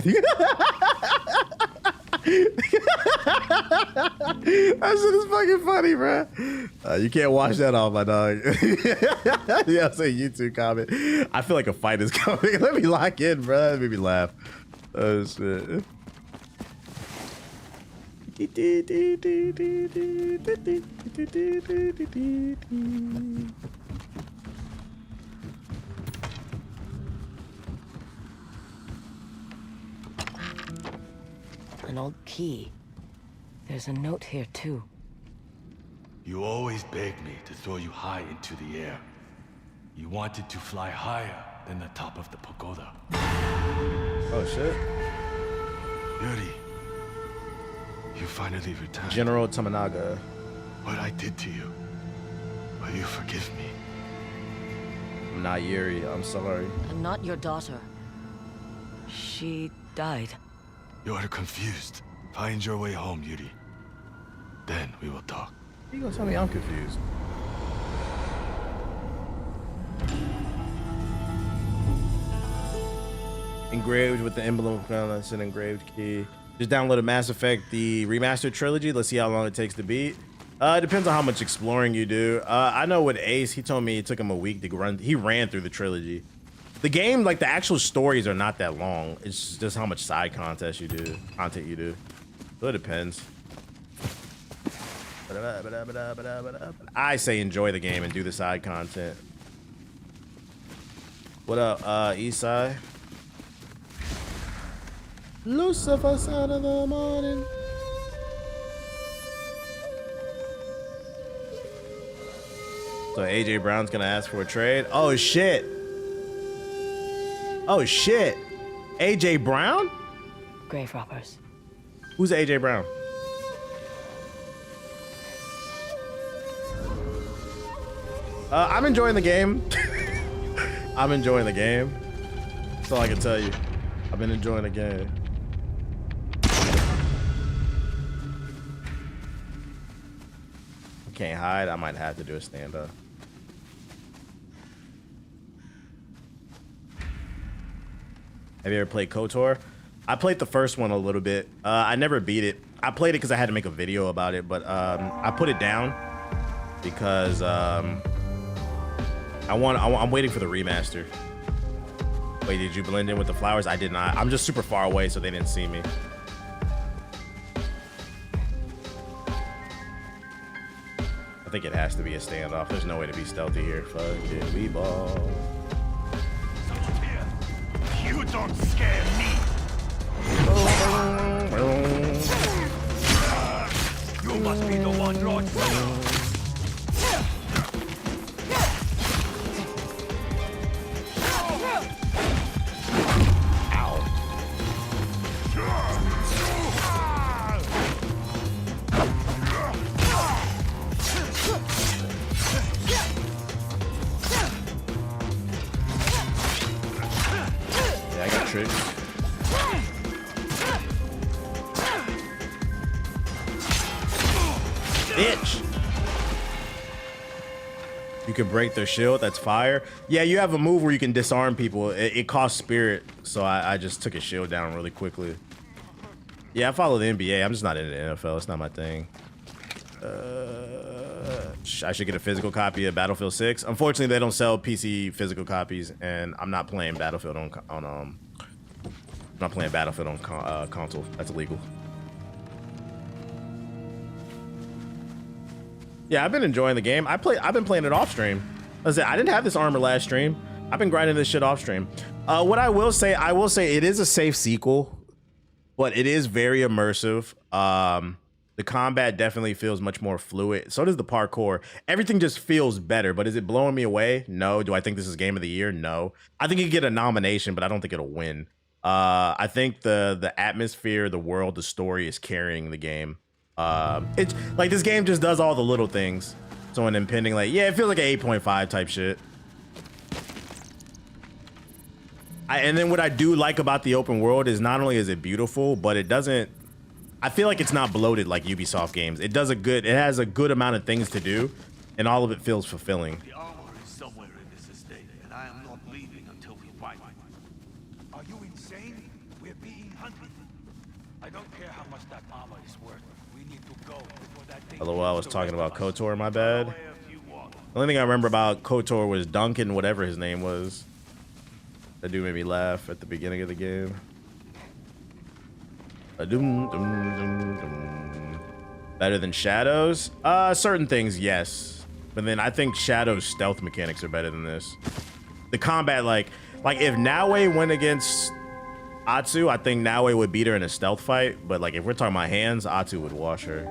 that shit is fucking funny, bro. You can't wash that off, my dog. Yeah, I'll say YouTube comment. I feel like a fight is coming. Let me lock in, bro. That made me laugh. Oh shit. An old key. There's a note here, too. You always begged me to throw you high into the air. You wanted to fly higher than the top of the pagoda. Oh, shit. Yuri, you finally returned. General Tamanaga. What I did to you, will you forgive me? I'm not Yuri, I'm sorry. I'm not your daughter. She died. You're confused. Find your way home, Yuri. Then we will talk. You gonna tell me I'm confused? Engraved with the emblem of crown. That's an engraved key. Just downloaded Mass Effect, the remastered trilogy. Let's see how long it takes to beat. It depends on how much exploring you do. I know with Ace, he told me it took him a week to run. He ran through the trilogy. The game, like the actual stories are not that long. It's just how much side content you do. So it depends. I say enjoy the game and do the side content. What up, Eastside? Lucifer, son of the morning. So AJ Brown's gonna ask for a trade. Oh shit. Oh shit. AJ Brown? Grave robbers. Who's AJ Brown? I'm enjoying the game. I'm enjoying the game. That's all I can tell you. I've been enjoying the game. Can't hide. I might have to do a stand-up. Have you ever played KOTOR? I played the first one a little bit. I never beat it. I played it because I had to make a video about it, but I put it down because I'm waiting for the remaster. Wait, did you blend in with the flowers? I did not. I'm just super far away, so they didn't see me. I think it has to be a standoff. There's no way to be stealthy here. Fuck it, we ball. You don't scare me. You must be the one, Lord. Yeah, I got tricks. bitch. You can break their shield. That's fire. Yeah, you have a move where you can disarm people. It costs spirit, so I just took his shield down really quickly. Yeah, I follow the NBA. I'm just not into the NFL. It's not my thing. I should get a physical copy of Battlefield 6. Unfortunately, they don't sell PC physical copies, and I'm not playing Battlefield on console. That's illegal. Yeah, I've been enjoying the game. I've been playing it off stream. I didn't have this armor last stream. I've been grinding this shit off stream. What I will say it is a safe sequel, but it is very immersive. The combat definitely feels much more fluid. So does the parkour. Everything just feels better, but is it blowing me away? No. Do I think this is game of the year? No. I think it could get a nomination, but I don't think it'll win. I think the atmosphere, the world, the story is carrying the game. It's like this game just does all the little things. So an impending, like, yeah, it feels like an 8.5 type shit. And then what I do like about the open world is not only is it beautiful, but it doesn't, I feel like it's not bloated like Ubisoft games. It has a good amount of things to do, and all of it feels fulfilling. The armor is somewhere in this estate, and I am not leaving until we find it. Are you insane? We're being hunted. I don't care how much that armor is worth. We need to go before that thing. LOL, I was talking about KOTOR, my bad. The only thing I remember about KOTOR was Duncan, whatever his name was. That dude made me laugh at the beginning of the game. Better than Shadows? Certain things, yes. But then I think Shadow's stealth mechanics are better than this. The combat, like if Naue went against Atsu, I think Naue would beat her in a stealth fight. But like if we're talking about hands, Atsu would wash her.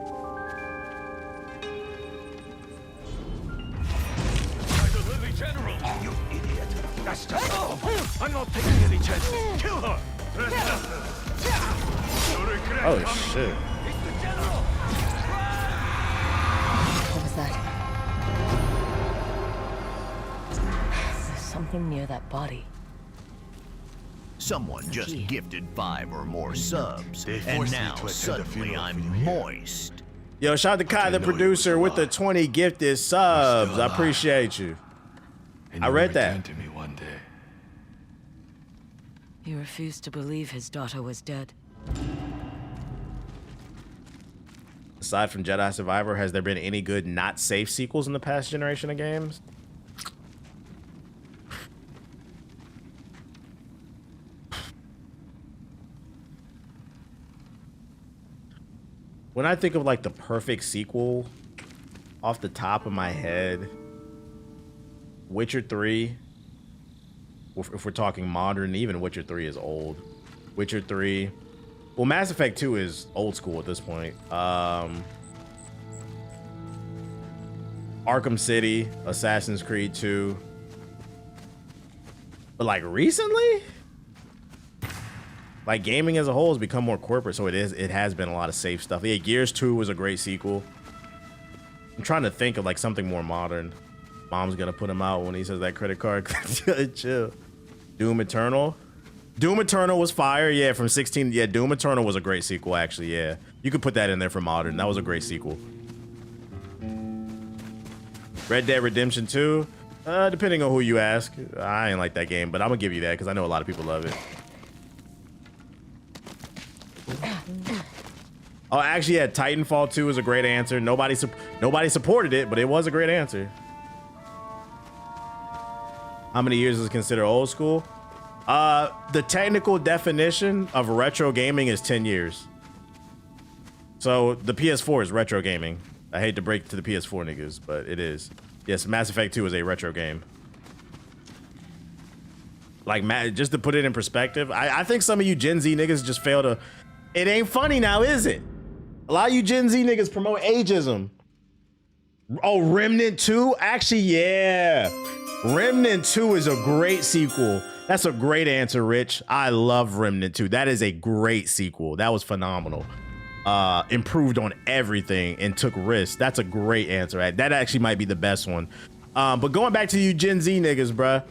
You idiot. That's just I'm not taking any chances. Kill her. Oh shit. What was that? There's something near that body. Someone just gifted 5 or more subs, and now suddenly I'm moist. Yo, shout out to Kai, the producer, with the 20 gifted subs. I appreciate you. I read that. To me one day. He refused to believe his daughter was dead. Aside from Jedi Survivor, has there been any good not safe sequels in the past generation of games? When I think of like the perfect sequel off the top of my head, Witcher 3, if we're talking modern, even Witcher 3 is old. Witcher 3, well, Mass Effect 2 is old school at this point. Arkham City, Assassin's Creed 2. But like recently, like gaming as a whole has become more corporate, so it has been a lot of safe stuff. Yeah, Gears 2 was a great sequel. I'm trying to think of like something more modern. Mom's gonna put him out when he says that credit card. Chill. Doom Eternal. Doom Eternal was fire, yeah, from 16. Yeah, Doom Eternal was a great sequel, actually, yeah. You could put that in there for modern. That was a great sequel. Red Dead Redemption 2. Depending on who you ask. I ain't like that game, but I'm gonna give you that because I know a lot of people love it. Oh, actually, yeah, Titanfall 2 is a great answer. Nobody supported it, but it was a great answer. How many years is considered old school? The technical definition of retro gaming is 10 years. So the PS4 is retro gaming. I hate to break to the PS4 niggas, but it is. Yes, Mass Effect 2 is a retro game. Like, just to put it in perspective, I think some of you Gen Z niggas just fail to... It ain't funny now, is it? A lot of you Gen Z niggas promote ageism. Oh, Remnant 2? Actually, yeah. Remnant 2 is a great sequel. That's a great answer, Rich. I love Remnant 2. That is a great sequel. That was phenomenal. Improved on everything and took risks. That's a great answer. That actually might be the best one. But going back to you Gen Z niggas, bruh.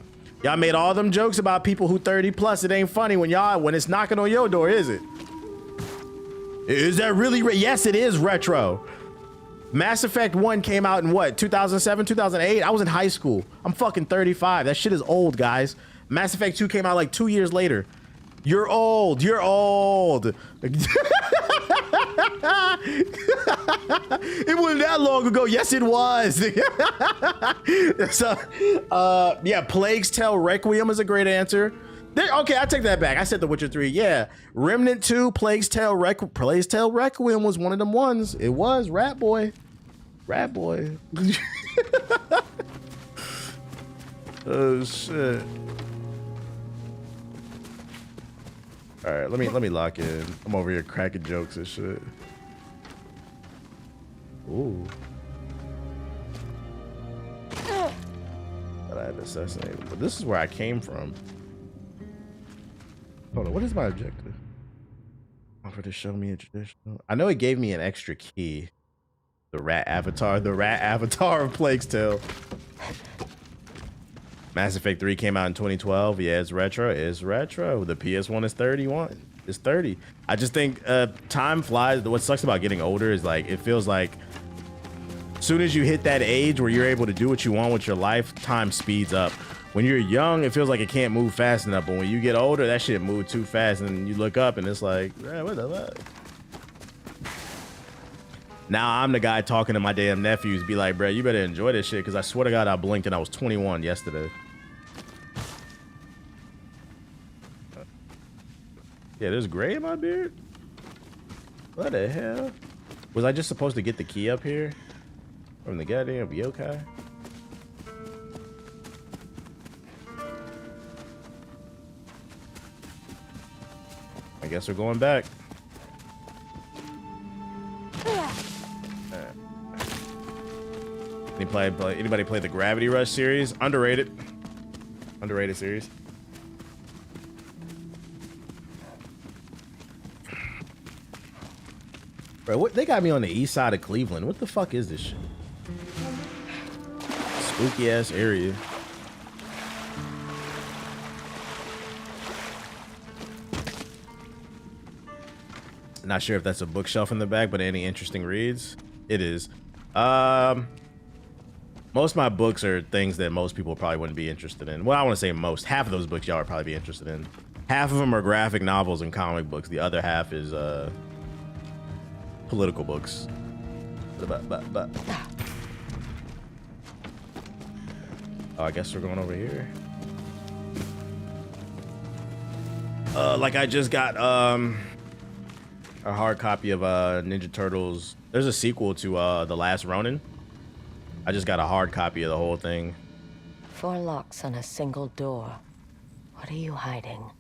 Y'all made all them jokes about people who 30 plus. It ain't funny when it's knocking on your door, is it? Is that really? Yes, it is retro. Mass Effect 1 came out in what, 2007, 2008? I was in high school. I'm fucking 35. That shit is old, guys. Mass Effect 2 came out like 2 years later. You're old. You're old. It wasn't that long ago. Yes, it was. So, yeah, Plague's Tale Requiem is a great answer. Okay, I take that back. I said The Witcher 3. Yeah, Remnant 2, Plague's Tale Requiem was one of them ones. It was Rat Boy. Rat Boy. Oh shit. All right, let me lock in. I'm over here cracking jokes and shit. Ooh. Thought I had assassinated, but this is where I came from. Hold on, what is my objective? Offer to show me a traditional. I know it gave me an extra key. The rat avatar of Plague's Tale. Mass Effect 3 came out in 2012. Yeah, it's retro. It's retro. The PS1 is 31. It's 30. I just think time flies. What sucks about getting older is like it feels like as soon as you hit that age where you're able to do what you want with your life, time speeds up. When you're young, it feels like it can't move fast enough, but when you get older, that shit moves too fast, and you look up and it's like, what the fuck? Now I'm the guy talking to my damn nephews, be like, bro, you better enjoy this shit, because I swear to God, I blinked and I was 21 yesterday. Yeah, there's gray in my beard? What the hell? Was I just supposed to get the key up here? From the goddamn yokai? I guess we're going back. Anybody play the Gravity Rush series? Underrated. Underrated series. Bro, what they got me on the east side of Cleveland. What the fuck is this shit? Spooky ass area. Not sure if that's a bookshelf in the back, but any interesting reads? It is. Most of my books are things that most people probably wouldn't be interested in. Well, I want to say most. Half of those books y'all would probably be interested in. Half of them are graphic novels and comic books. The other half is political books. Oh, I guess we're going over here. Like I just got a hard copy of Ninja Turtles. There's a sequel to The Last Ronin. I just got a hard copy of the whole thing. 4 locks on a single door. What are you hiding?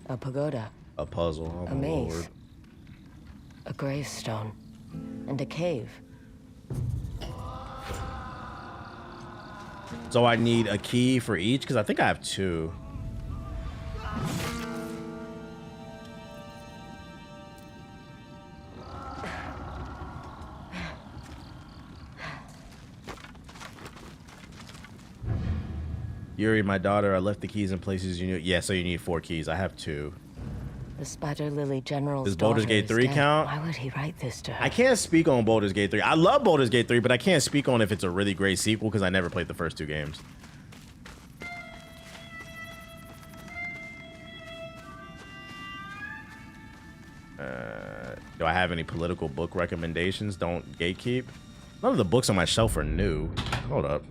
A pagoda. A puzzle. Oh, a maze. Lord. A gravestone. And a cave. So I need a key for each? Because I think I have 2. Yuri, my daughter, I left the keys in places you knew. Yeah, so you need 4 keys. I have 2. The Spider Lily General's Does Baldur's Gate 3 count? Why would he write this to her? I can't speak on Baldur's Gate 3. I love Baldur's Gate 3, but I can't speak on if it's a really great sequel because I never played the first 2 games. Do I have any political book recommendations? Don't gatekeep. None of the books on my shelf are new. Hold up.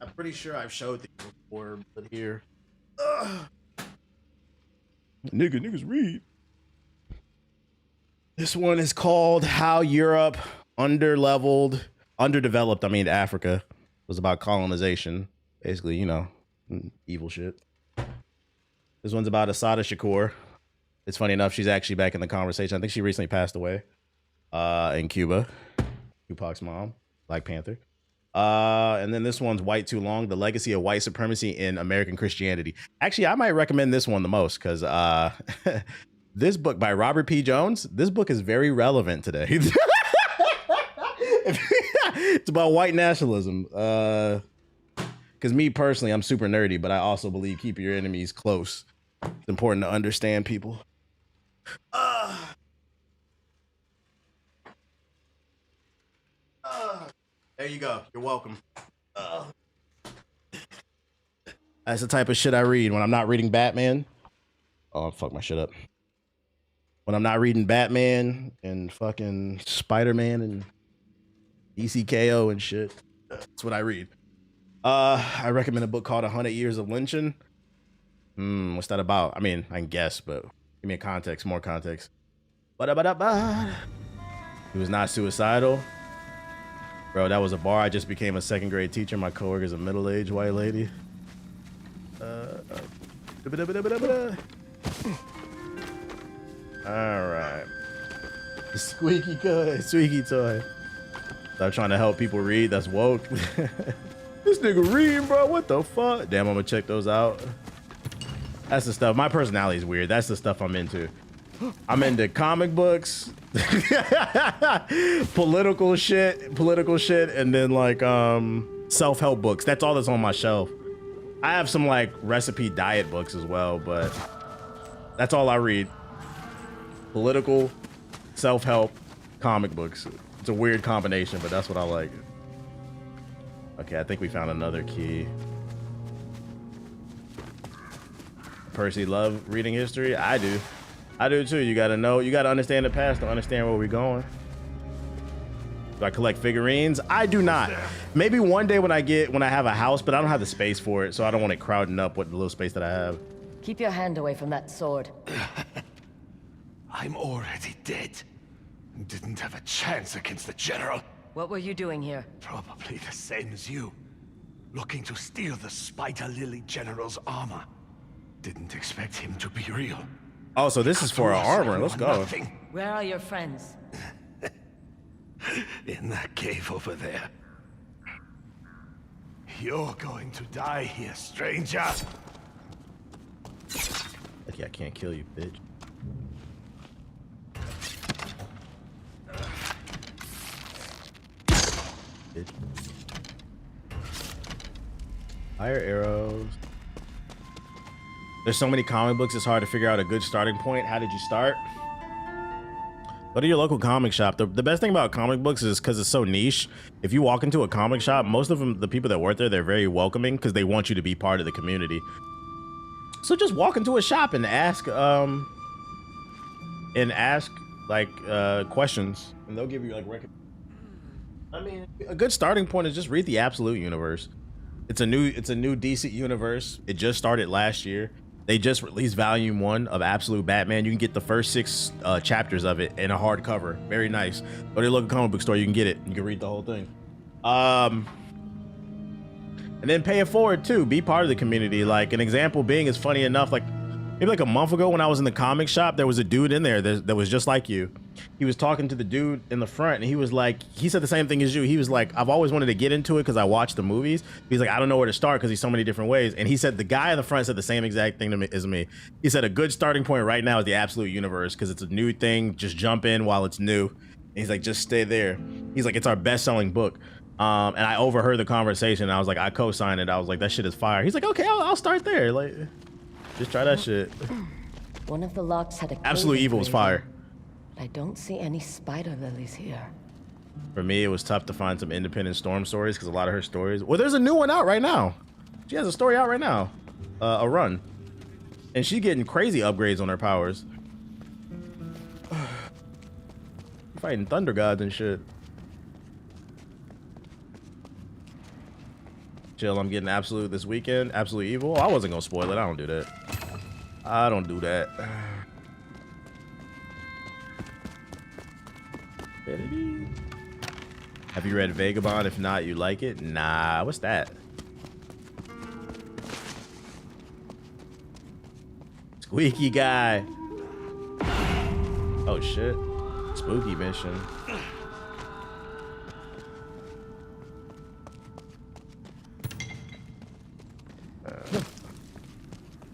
I'm pretty sure I've showed these before, but here. Niggas read. This one is called How Europe Underdeveloped, I mean Africa. It was about colonization. Basically, you know, evil shit. This one's about Asada Shakur. It's funny enough, she's actually back in the conversation. I think she recently passed away in Cuba. Tupac's mom, Black Panther. And then this one's White Too Long, The Legacy of White Supremacy in American Christianity. Actually, I might recommend this one the most because this book by Robert P. Jones, this book is very relevant today. It's about white nationalism. Because me personally, I'm super nerdy, but I also believe keep your enemies close. It's important to understand people. There you go. You're welcome. That's the type of shit I read when I'm not reading Batman. Oh, fuck my shit up. When I'm not reading Batman and fucking Spider-Man and DCKO and shit. That's what I read. I recommend a book called 100 Years of Lynching. What's that about? I mean, I can guess, but give me a context, more context. He was not suicidal. Bro, that was a bar. I just became a second grade teacher. My coworker's a middle-aged white lady. All right. Squeaky toy. Stop trying to help people read. That's woke. This nigga reading, bro. What the fuck? Damn, I'm gonna check those out. That's the stuff. My personality is weird. That's the stuff I'm into. I'm into comic books, political shit, and then like self-help books. That's all that's on my shelf. I have some like recipe diet books as well, but that's all I read. Political, self-help, comic books. It's a weird combination, but that's what I like. Okay, I think we found another key. Percy love reading history. I do too. You gotta know, you gotta understand the past to understand where we're going. Do I collect figurines? I do not. Maybe one day when I have a house, but I don't have the space for it, so I don't want it crowding up with the little space that I have. Keep your hand away from that sword. I'm already dead. Didn't have a chance against the general. What were you doing here? Probably the same as you. Looking to steal the Spider Lily General's armor. Didn't expect him to be real. Oh, so this is for our armor. Let's go. Nothing. Where are your friends? In that cave over there. You're going to die here, stranger. Okay, I can't kill you, bitch. Fire arrows. There's so many comic books, it's hard to figure out a good starting point. How did you start? Go to your local comic shop. The best thing about comic books is because it's so niche. If you walk into a comic shop, most of them, the people that work there, they're very welcoming because they want you to be part of the community. So just walk into a shop and ask questions, and they'll give you like I mean, a good starting point is just read the Absolute Universe. It's a new DC universe. It just started last year. They just released volume 1 of Absolute Batman. You can get the first 6 chapters of it in a hardcover. Very nice. Go to your local comic book store. You can get it. You can read the whole thing. And then pay it forward too. Be part of the community. Like an example being is funny enough. Like maybe like a month ago when I was in the comic shop, there was a dude in there that was just like you. He was talking to the dude in the front, and he was like, he said the same thing as you. He was like, I've always wanted to get into it because I watched the movies. He's like, I don't know where to start because there's so many different ways. And he said the guy in the front said the same exact thing to me as me. He said a good starting point right now is the Absolute Universe because it's a new thing. Just jump in while it's new. And he's like, just stay there. He's like, it's our best-selling book. And I overheard the conversation. And I was like, I co-signed it. I was like, that shit is fire. He's like, okay, I'll start there. Like, just try that shit. One of the locks had a Absolute Evil was fire. I don't see any spider lilies here. For me, it was tough to find some independent Storm stories because a lot of her stories. Well, there's a new one out right now. She has a story out right now, a run, and she's getting crazy upgrades on her powers. Fighting thunder gods and shit. Chill, I'm getting Absolute this weekend. Absolute Evil. I wasn't gonna spoil it. I don't do that. I don't do that. Have you read Vagabond? If not, you like it? Nah, what's that? Squeaky guy. Oh shit. Spooky mission.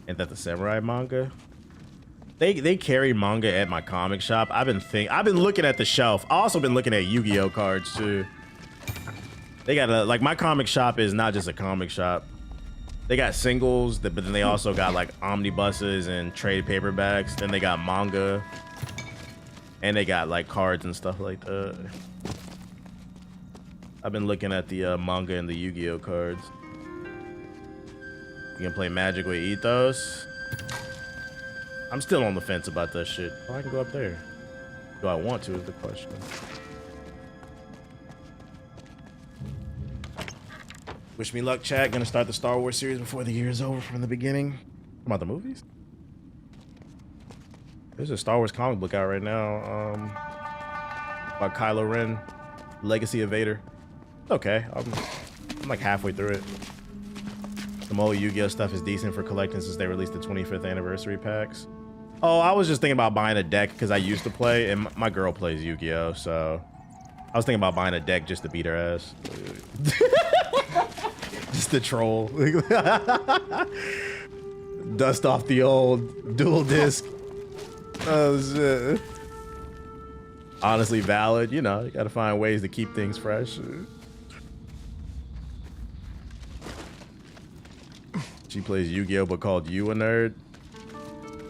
Ain't that the samurai manga? They carry manga at my comic shop. I've been looking at the shelf. I also been looking at Yu-Gi-Oh cards too. They got like my comic shop is not just a comic shop. They got singles, but then they also got like omnibuses and trade paperbacks. Then they got manga, and they got like cards and stuff like that. I've been looking at the manga and the Yu-Gi-Oh cards. You can play Magic with Ethos. I'm still on the fence about that shit. Oh, I can go up there. Do I want to is the question. Wish me luck, chat. Gonna start the Star Wars series before the year is over from the beginning. About the movies? There's a Star Wars comic book out right now. About Kylo Ren, Legacy of Vader. Okay, I'm like halfway through it. Some old Yu-Gi-Oh stuff is decent for collecting since they released the 25th anniversary packs. Oh, I was just thinking about buying a deck because I used to play, and my girl plays Yu-Gi-Oh, so I was thinking about buying a deck just to beat her ass. Just to troll. Dust off the old dual disc. Oh shit. Honestly valid, you know, you gotta find ways to keep things fresh. She plays Yu-Gi-Oh but called you a nerd.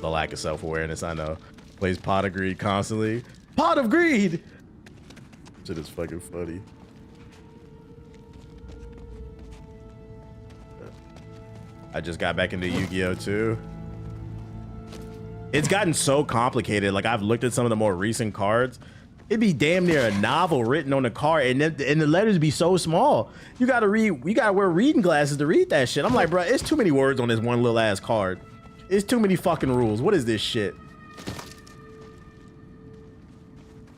The lack of self-awareness, I know. Plays Pot of Greed constantly. Pot of Greed! Shit is fucking funny. I just got back into Yu-Gi-Oh too. It's gotten so complicated. Like I've looked at some of the more recent cards. It'd be damn near a novel written on the card, and the letters be so small. You gotta wear reading glasses to read that shit. I'm like, bro, it's too many words on this one little ass card. It's too many fucking rules. What is this shit?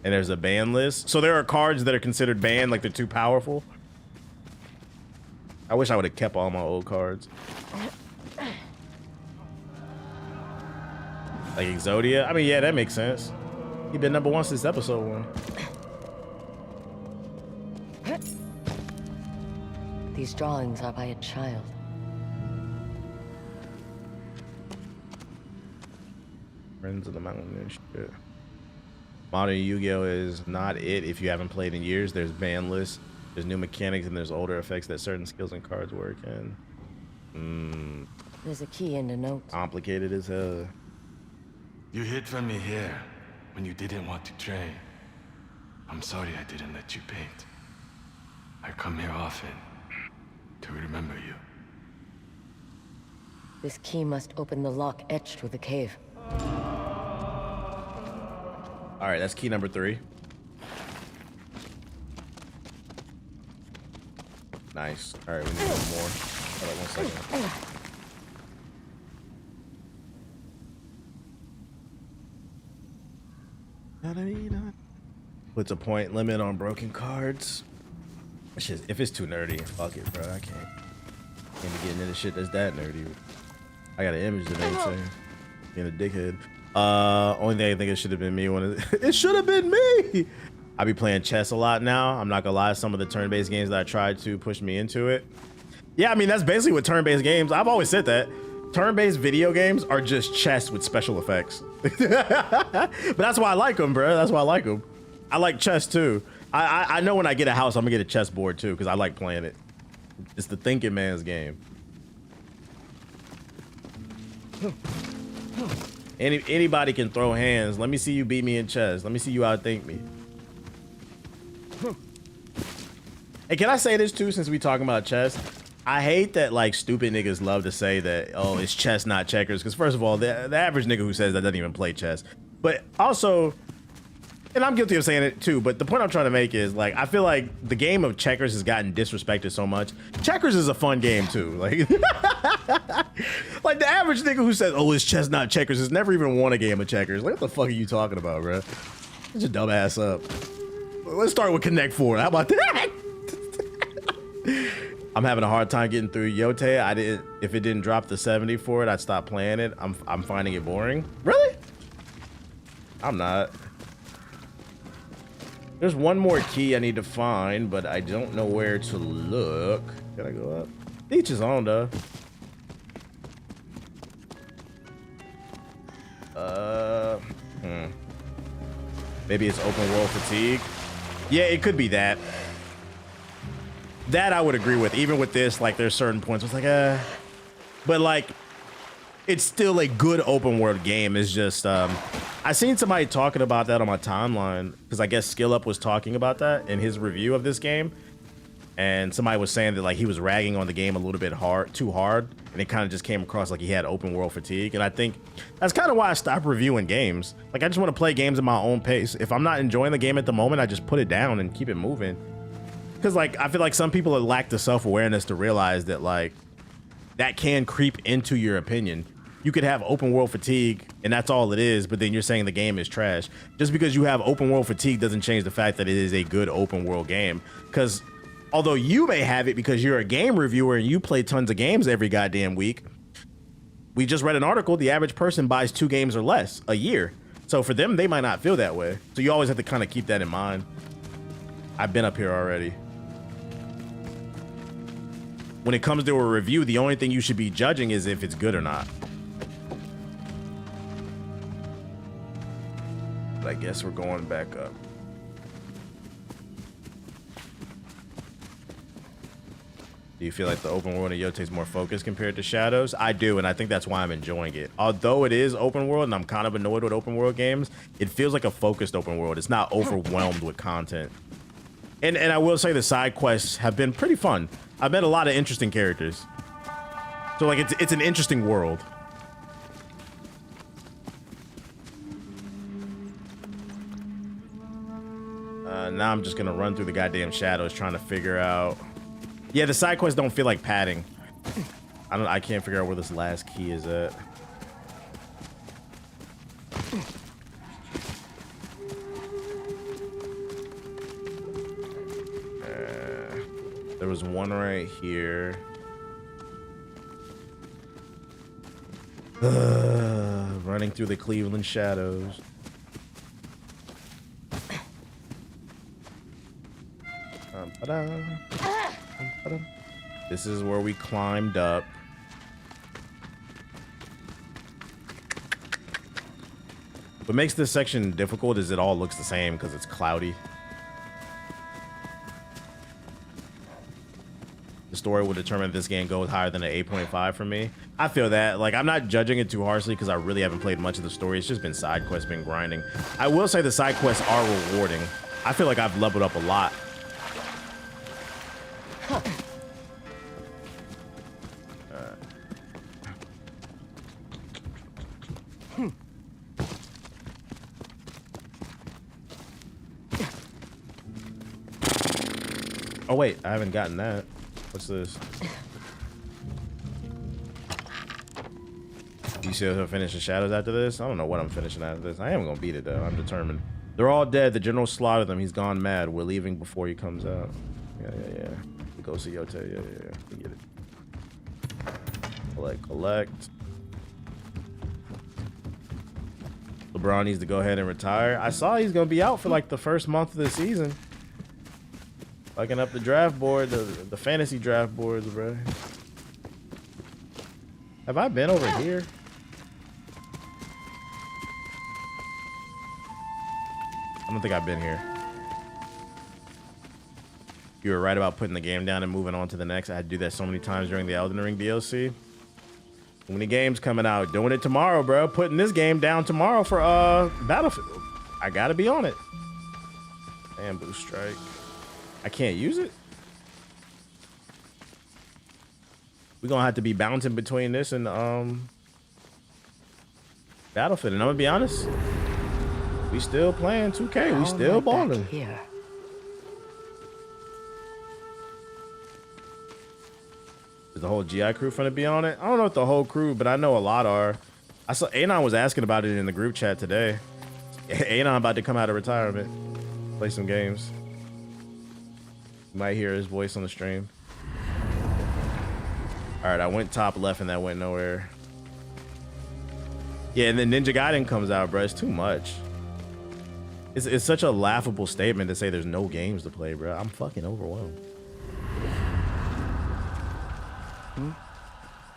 And there's a ban list. So there are cards that are considered banned, like they're too powerful. I wish I would have kept all my old cards. Like Exodia. I mean, yeah, that makes sense. He been #1 since episode 1. These drawings are by a child. Friends of the Mountain and shit. Modern Yu-Gi-Oh is not it if you haven't played in years. There's ban lists, there's new mechanics, and there's older effects that certain skills and cards work in. There's a key in the note. Complicated as hell. You hid from me here when you didn't want to train. I'm sorry I didn't let you paint. I come here often to remember you. This key must open the lock etched through the cave. All right, that's key number 3. Nice. All right, we need one more. Hold on 1 second. Puts a point limit on broken cards. If it's too nerdy, fuck it, bro. I can't be getting into shit that's that nerdy. I got an image today saying being a dickhead. Only thing I think it should have been me when it should have been me. I be playing chess a lot now. I'm not gonna lie, some of the turn-based games that I tried to push me into it. Yeah, I mean that's basically what turn-based games. I've always said that. Turn-based video games are just chess with special effects. But that's why I like them, bro. That's why I like them. I like chess too. I know when I get a house, I'm gonna get a chessboard too, because I like playing it. It's the thinking man's game. Anybody can throw hands. Let me see you beat me in chess. Let me see you outthink me. Hey, can I say this too, since we talking about chess? I hate that like stupid niggas love to say that, oh, it's chess, not checkers. Because first of all, the average nigga who says that doesn't even play chess. But also, and I'm guilty of saying it too, but the point I'm trying to make is like, I feel like the game of checkers has gotten disrespected so much. Checkers is a fun game too. Like, like the average nigga who says, oh, it's chess, not checkers, has never even won a game of checkers. Like, what the fuck are you talking about, bro? Get your dumb ass up. Let's start with Connect 4. How about that? I'm having a hard time getting through Yote. If it didn't drop the 70 for it, I'd stop playing it. I'm finding it boring. Really? I'm not. There's one more key I need to find, but I don't know where to look. Can I go up? Each is on though. Maybe it's open world fatigue. Yeah, it could be that. That I would agree with. Even with this, like there's certain points it's like, but like it's still a good open world game. It's just I seen somebody talking about that on my timeline because I guess Skill Up was talking about that in his review of this game, and somebody was saying that like he was ragging on the game a little bit too hard, and it kind of just came across like he had open world fatigue. And I think that's kind of why I stopped reviewing games. Like I just want to play games at my own pace. If I'm not enjoying the game at the moment, I just put it down and keep it moving. Because like I feel like some people lack the self-awareness to realize that like that can creep into your opinion. You could have open world fatigue and that's all it is, but then you're saying the game is trash. Just because you have open world fatigue doesn't change the fact that it is a good open world game. Because although you may have it because you're a game reviewer and you play tons of games every goddamn week, we just read an article, the average person buys 2 games or less a year. So for them, they might not feel that way. So you always have to kind of keep that in mind. I've been up here already. When it comes to a review, the only thing you should be judging is if it's good or not. But I guess we're going back up. Do you feel like the open world in Yote is more focused compared to Shadows? I do, and I think that's why I'm enjoying it. Although it is open world, and I'm kind of annoyed with open world games, it feels like a focused open world. It's not overwhelmed with content. And I will say the side quests have been pretty fun. I've met a lot of interesting characters. So like it's an interesting world. Now I'm just gonna run through the goddamn shadows trying to figure out. Yeah, the side quests don't feel like padding. I can't figure out where this last key is at. There was one right here. Running through the Cleveland shadows. This is where we climbed up. What makes this section difficult is it all looks the same because it's cloudy. The story will determine if this game goes higher than an 8.5 for me. I feel that. Like, I'm not judging it too harshly because I really haven't played much of the story. It's just been side quests, been grinding. I will say the side quests are rewarding. I feel like I've leveled up a lot. Oh wait, I haven't gotten that. What's this? You see if I'll finish the shadows after this? I don't know what I'm finishing after this. I am gonna beat it though. I'm determined. They're all dead. The general slaughtered them. He's gone mad. We're leaving before he comes out. Yeah. He goes to Yote. Yeah. We get it. Collect. LeBron needs to go ahead and retire. I saw he's gonna be out for like the first month of the season. Fucking up the draft board, the fantasy draft boards, bro. Have I been over here? I don't think I've been here. You were right about putting the game down and moving on to the next. I had to do that so many times during the Elden Ring DLC. When the game's coming out, doing it tomorrow, bro. Putting this game down tomorrow for Battlefield. I gotta be on it. Ambush strike. I can't use it. We're gonna have to be bouncing between this and Battlefield. And I'm gonna be honest, we still playing 2K. We still balling. Here. Is the whole GI crew finna be on it? I don't know if the whole crew, but I know a lot are. I saw Anon was asking about it in the group chat today. Anon about to come out of retirement, play some games. You might hear his voice on the stream. All right, I went top left and that went nowhere. Yeah, and then Ninja Gaiden comes out, bro. It's too much. It's such a laughable statement to say there's no games to play, bro. I'm fucking overwhelmed.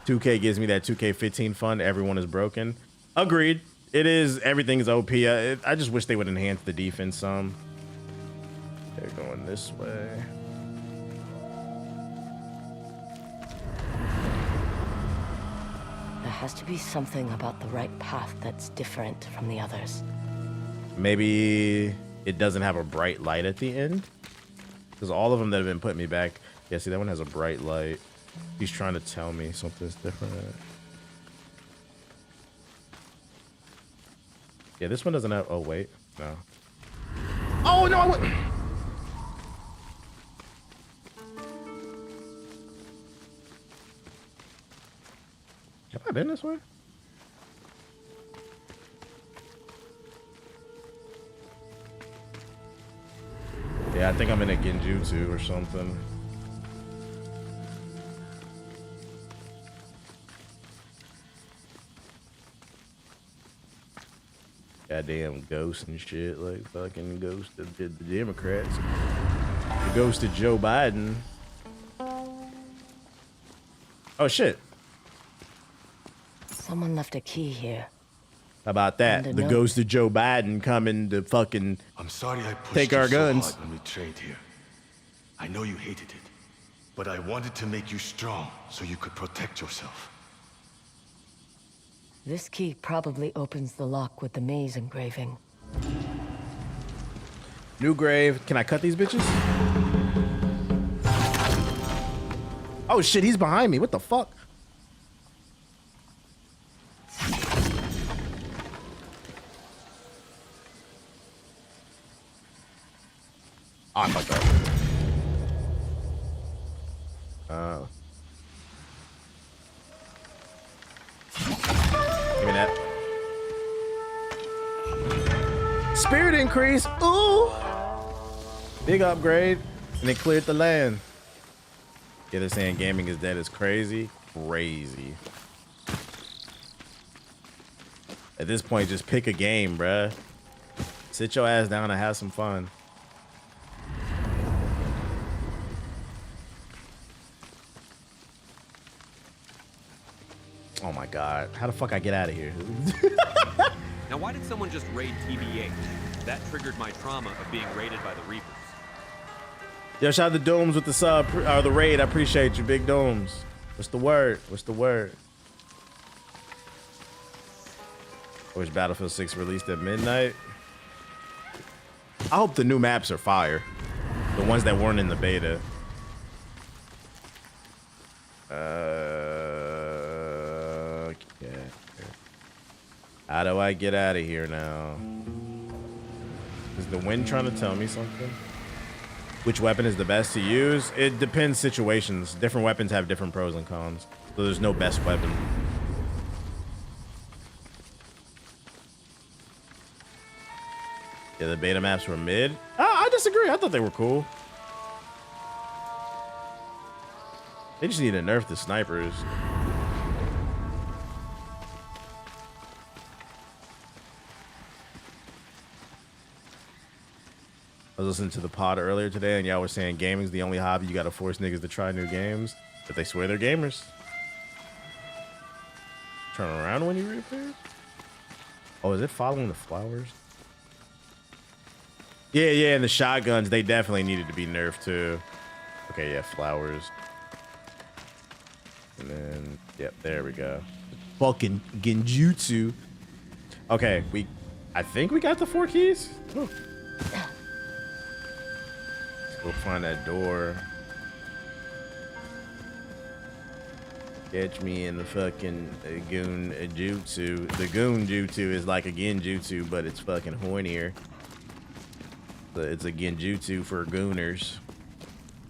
2K gives me that 2K15 fun. Everyone is broken. Agreed. It is. Everything is OP. I just wish they would enhance the defense some. They're going this way. There has to be something about the right path that's different from the others. Maybe it doesn't have a bright light at the end. Because all of them that have been putting me back. Yeah, see, that one has a bright light. He's trying to tell me something's different. Yeah, this one doesn't have... Oh, wait. No. Oh, no, I went... Have I been this way? Yeah, I think I'm in a Genjutsu or something. Goddamn ghost and shit, like fucking ghost of the Democrats. The ghost of Joe Biden. Oh shit. Someone left a key here. How about that? The ghost of Joe Biden coming to fucking I'm sorry I pushed take you our so guns. hard when we trained here. I know you hated it, but I wanted to make you strong so you could protect yourself. This key probably opens the lock with the maze engraving. New grave. Can I cut these bitches? Oh shit, he's behind me. What the fuck? Oh, I fucked up. Oh. Give me that. Spirit increase. Ooh. Big upgrade. And it cleared the land. Yeah, they're saying gaming is dead is crazy. Crazy. At this point, just pick a game, bruh. Sit your ass down and have some fun. Oh my god. How the fuck I get out of here? Now, why did someone just raid TBH? That triggered my trauma of being raided by the Reapers. Yo, shout out to Dooms with the sub or the raid. I appreciate you, big Dooms. What's the word? What's the word? I wish Battlefield 6 released at midnight. I hope the new maps are fire. The ones that weren't in the beta. Okay. How do I get out of here now? Is the wind trying to tell me something? Which weapon is the best to use? It depends situations. Different weapons have different pros and cons. So there's no best weapon. Yeah, the beta maps were mid. I disagree. I thought they were cool. They just need to nerf the snipers. I was listening to the pod earlier today, and y'all were saying gaming's the only hobby you gotta force niggas to try new games, but they swear they're gamers. Turn around when you repair? Oh, is it following the flowers? Yeah, and the shotguns, they definitely needed to be nerfed too. Okay, yeah, flowers. And then, yep, there we go. Fucking Genjutsu. Okay, I think we got the 4 keys. Oh. Let's go find that door. Catch me in the fucking goon jutsu. The goon jutsu is like a genjutsu, but it's fucking hornier. It's a genjutsu for gooners.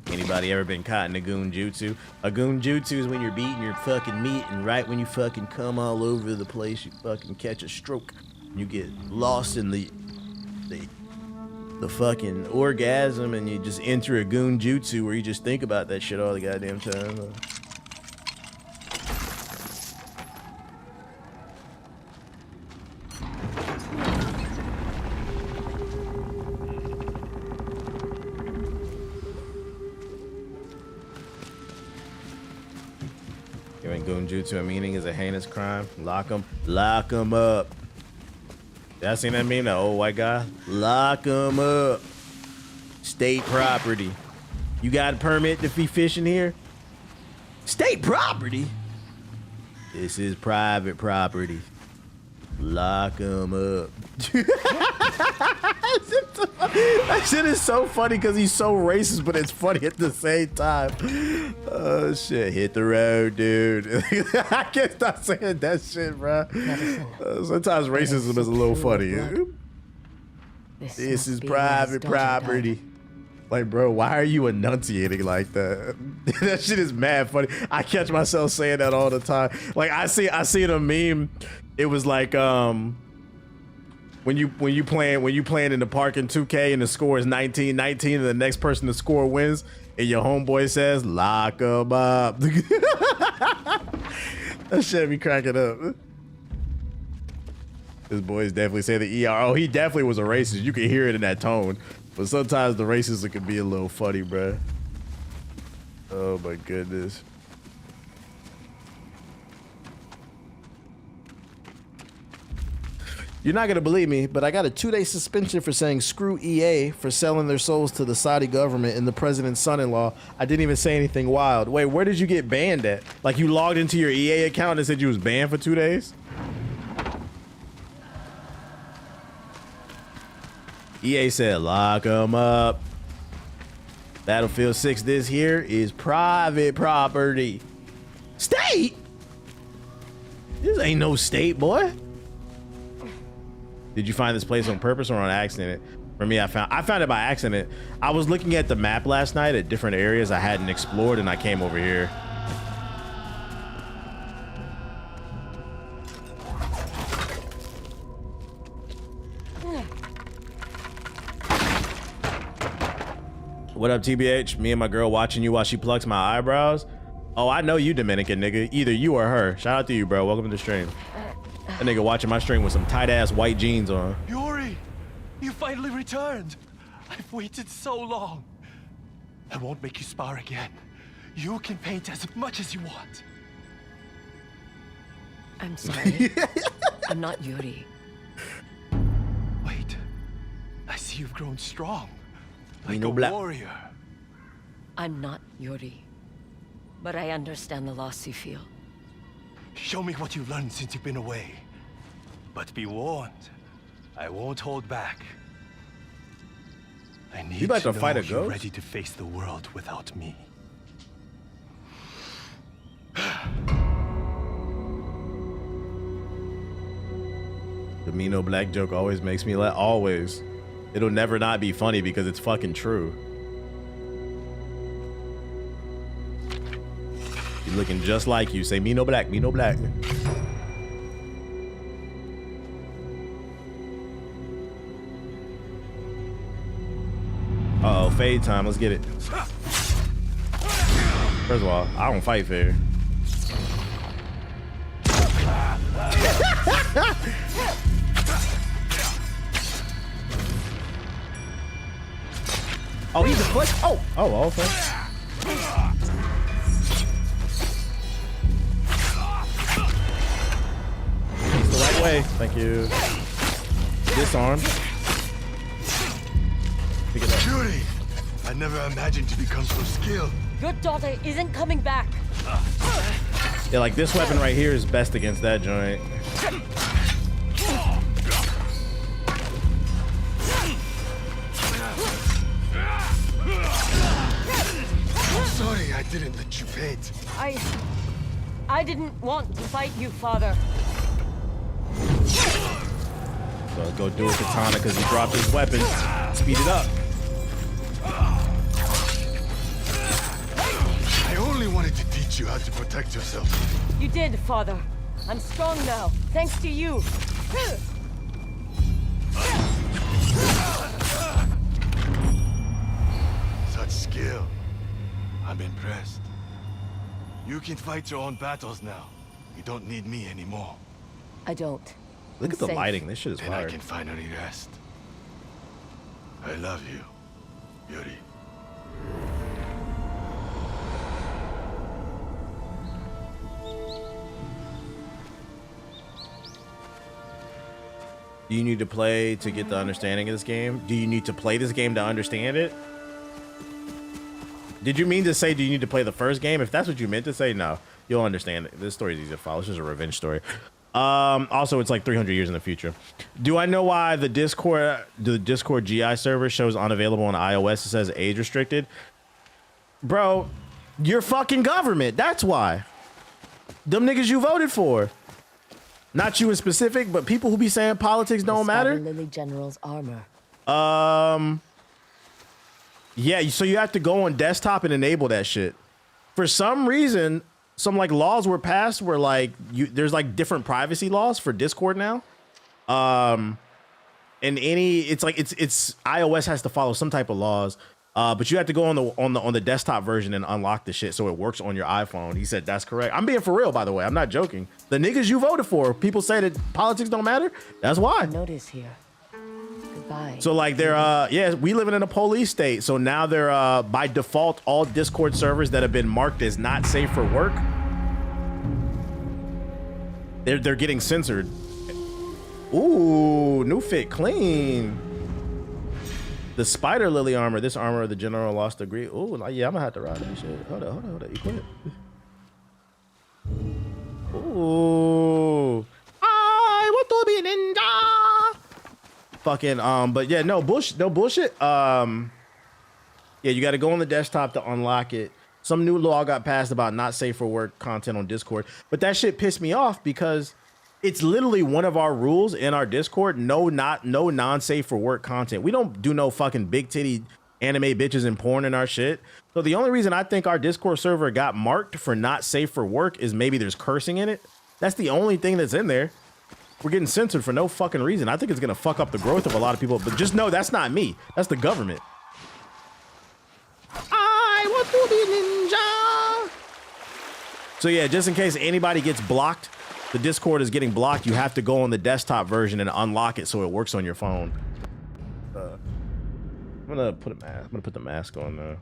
Anybody ever been caught in a goon jutsu? A goon jutsu is when you're beating your fucking meat, and right when you fucking come all over the place, you fucking catch a stroke. You get lost in the fucking orgasm, and you just enter a goon jutsu where you just think about that shit all the goddamn time. Giving Gunjutsu a meaning is a heinous crime. Lock him up. Y'all seen that meme? That old white guy? Lock him up. State property. You got a permit to be fishing here? State property? This is private property. Lock him up. That shit is so funny because he's so racist, but it's funny at the same time. Oh shit, hit the road, dude. I can't stop saying that shit, bro. Sometimes racism is a little funny. This is private property. Like, bro, why are you enunciating like that? That shit is mad funny. I catch myself saying that all the time. Like, I see a meme. It was like when you playing in the park in 2K and the score is 19-19 and the next person to score wins and your homeboy says lock 'em up. That shit be cracking up. This boy's definitely saying the ER. Oh, he definitely was a racist. You can hear it in that tone. But sometimes the racism can be a little funny, bruh. Oh my goodness. You're not gonna believe me, but I got a 2-day suspension for saying screw EA for selling their souls to the Saudi government and the president's son-in-law. I didn't even say anything wild. Wait, where did you get banned at? Like you logged into your EA account and said you was banned for 2 days? EA said, lock them up. Battlefield 6 this here is private property. State? This ain't no state, boy. Did you find this place on purpose or on accident? For me, I found it by accident. I was looking at the map last night at different areas I hadn't explored and I came over here. What up, TBH? Me and my girl watching you while she plucks my eyebrows. Oh, I know you, Dominican nigga. Either you or her. Shout out to you, bro. Welcome to the stream. That nigga watching my stream with some tight ass white jeans on. Yuri, you finally returned. I've waited so long. I won't make you spar again. You can paint as much as you want. I'm sorry. I'm not Yuri. Wait, I see you've grown strong. Like a black warrior. I'm not Yuri. But I understand the loss you feel. Show me what you've learned since you've been away. But be warned, I won't hold back. I need you about to know fight a you're ghost? ready to face the world without me. The me no black joke always makes me laugh. Always. It'll never not be funny because it's fucking true. You're looking just like you. Say me no black, me no black. Uh-oh, fade time. Let's get it. First of all, I don't fight fair. Oh, he's a foot. Oh, okay. It's the right way. Thank you. Disarm. Pick it up. Yuri, I never imagined to become so skilled. Your daughter isn't coming back. Yeah, like this weapon right here is best against that joint. I'm sorry I didn't let you paint. I didn't want to fight you, father. So let's go do a katana because he dropped his weapon. Speed it up. I only wanted to teach you how to protect yourself. You did, father. I'm strong now, thanks to you. Such skill. I'm impressed. You can fight your own battles now. You don't need me anymore. I don't. Look at the lighting. This shit is Then fire. I can finally rest. I love you, Yuri. Do you need to play to get the understanding of this game? Do you need to play this game to understand it? Did you mean to say, do you need to play the first game? If that's what you meant to say, no. You'll understand it. This story is easy to follow. It's just a revenge story. Also, it's like 300 years in the future. Do I know why the Discord GI server shows unavailable on iOS? It says age restricted. Bro, your fucking government. That's why. Them niggas you voted for. Not you in specific, but people who be saying politics don't matter. Lily General's armor. Yeah, so you have to go on desktop and enable that shit. For some reason, some like laws were passed where like there's like different privacy laws for Discord now. And it's iOS has to follow some type of laws. But you have to go on the desktop version and unlock the shit so it works on your iPhone. He said that's correct. I'm being for real, by the way. I'm not joking. The niggas you voted for, people say that politics don't matter. That's why. Notice here. Goodbye. So like they're yeah, we living in a police state. So now they're by default all Discord servers that have been marked as not safe for work. They're getting censored. Ooh, new fit clean. The spider lily armor. This armor of the general lost degree. Ooh, yeah, I'm gonna have to ride that shit. Hold on. Equip. Ooh. I want to be a ninja. Fucking but yeah, no bullshit. Yeah, you got to go on the desktop to unlock it. Some new law got passed about not safe for work content on Discord, but that shit pissed me off because it's literally one of our rules in our Discord. No non-safe for work content. We don't do no fucking big titty anime bitches and porn in our shit. So the only reason I think our Discord server got marked for not safe for work is maybe there's cursing in it. That's the only thing that's in there. We're getting censored for no fucking reason. I think it's gonna fuck up the growth of a lot of people, but just know that's not me. That's the government. I want to be ninja. So yeah, just in case anybody gets blocked, the Discord is getting blocked, you have to go on the desktop version and unlock it so it works on your phone. I'm gonna put the mask on now.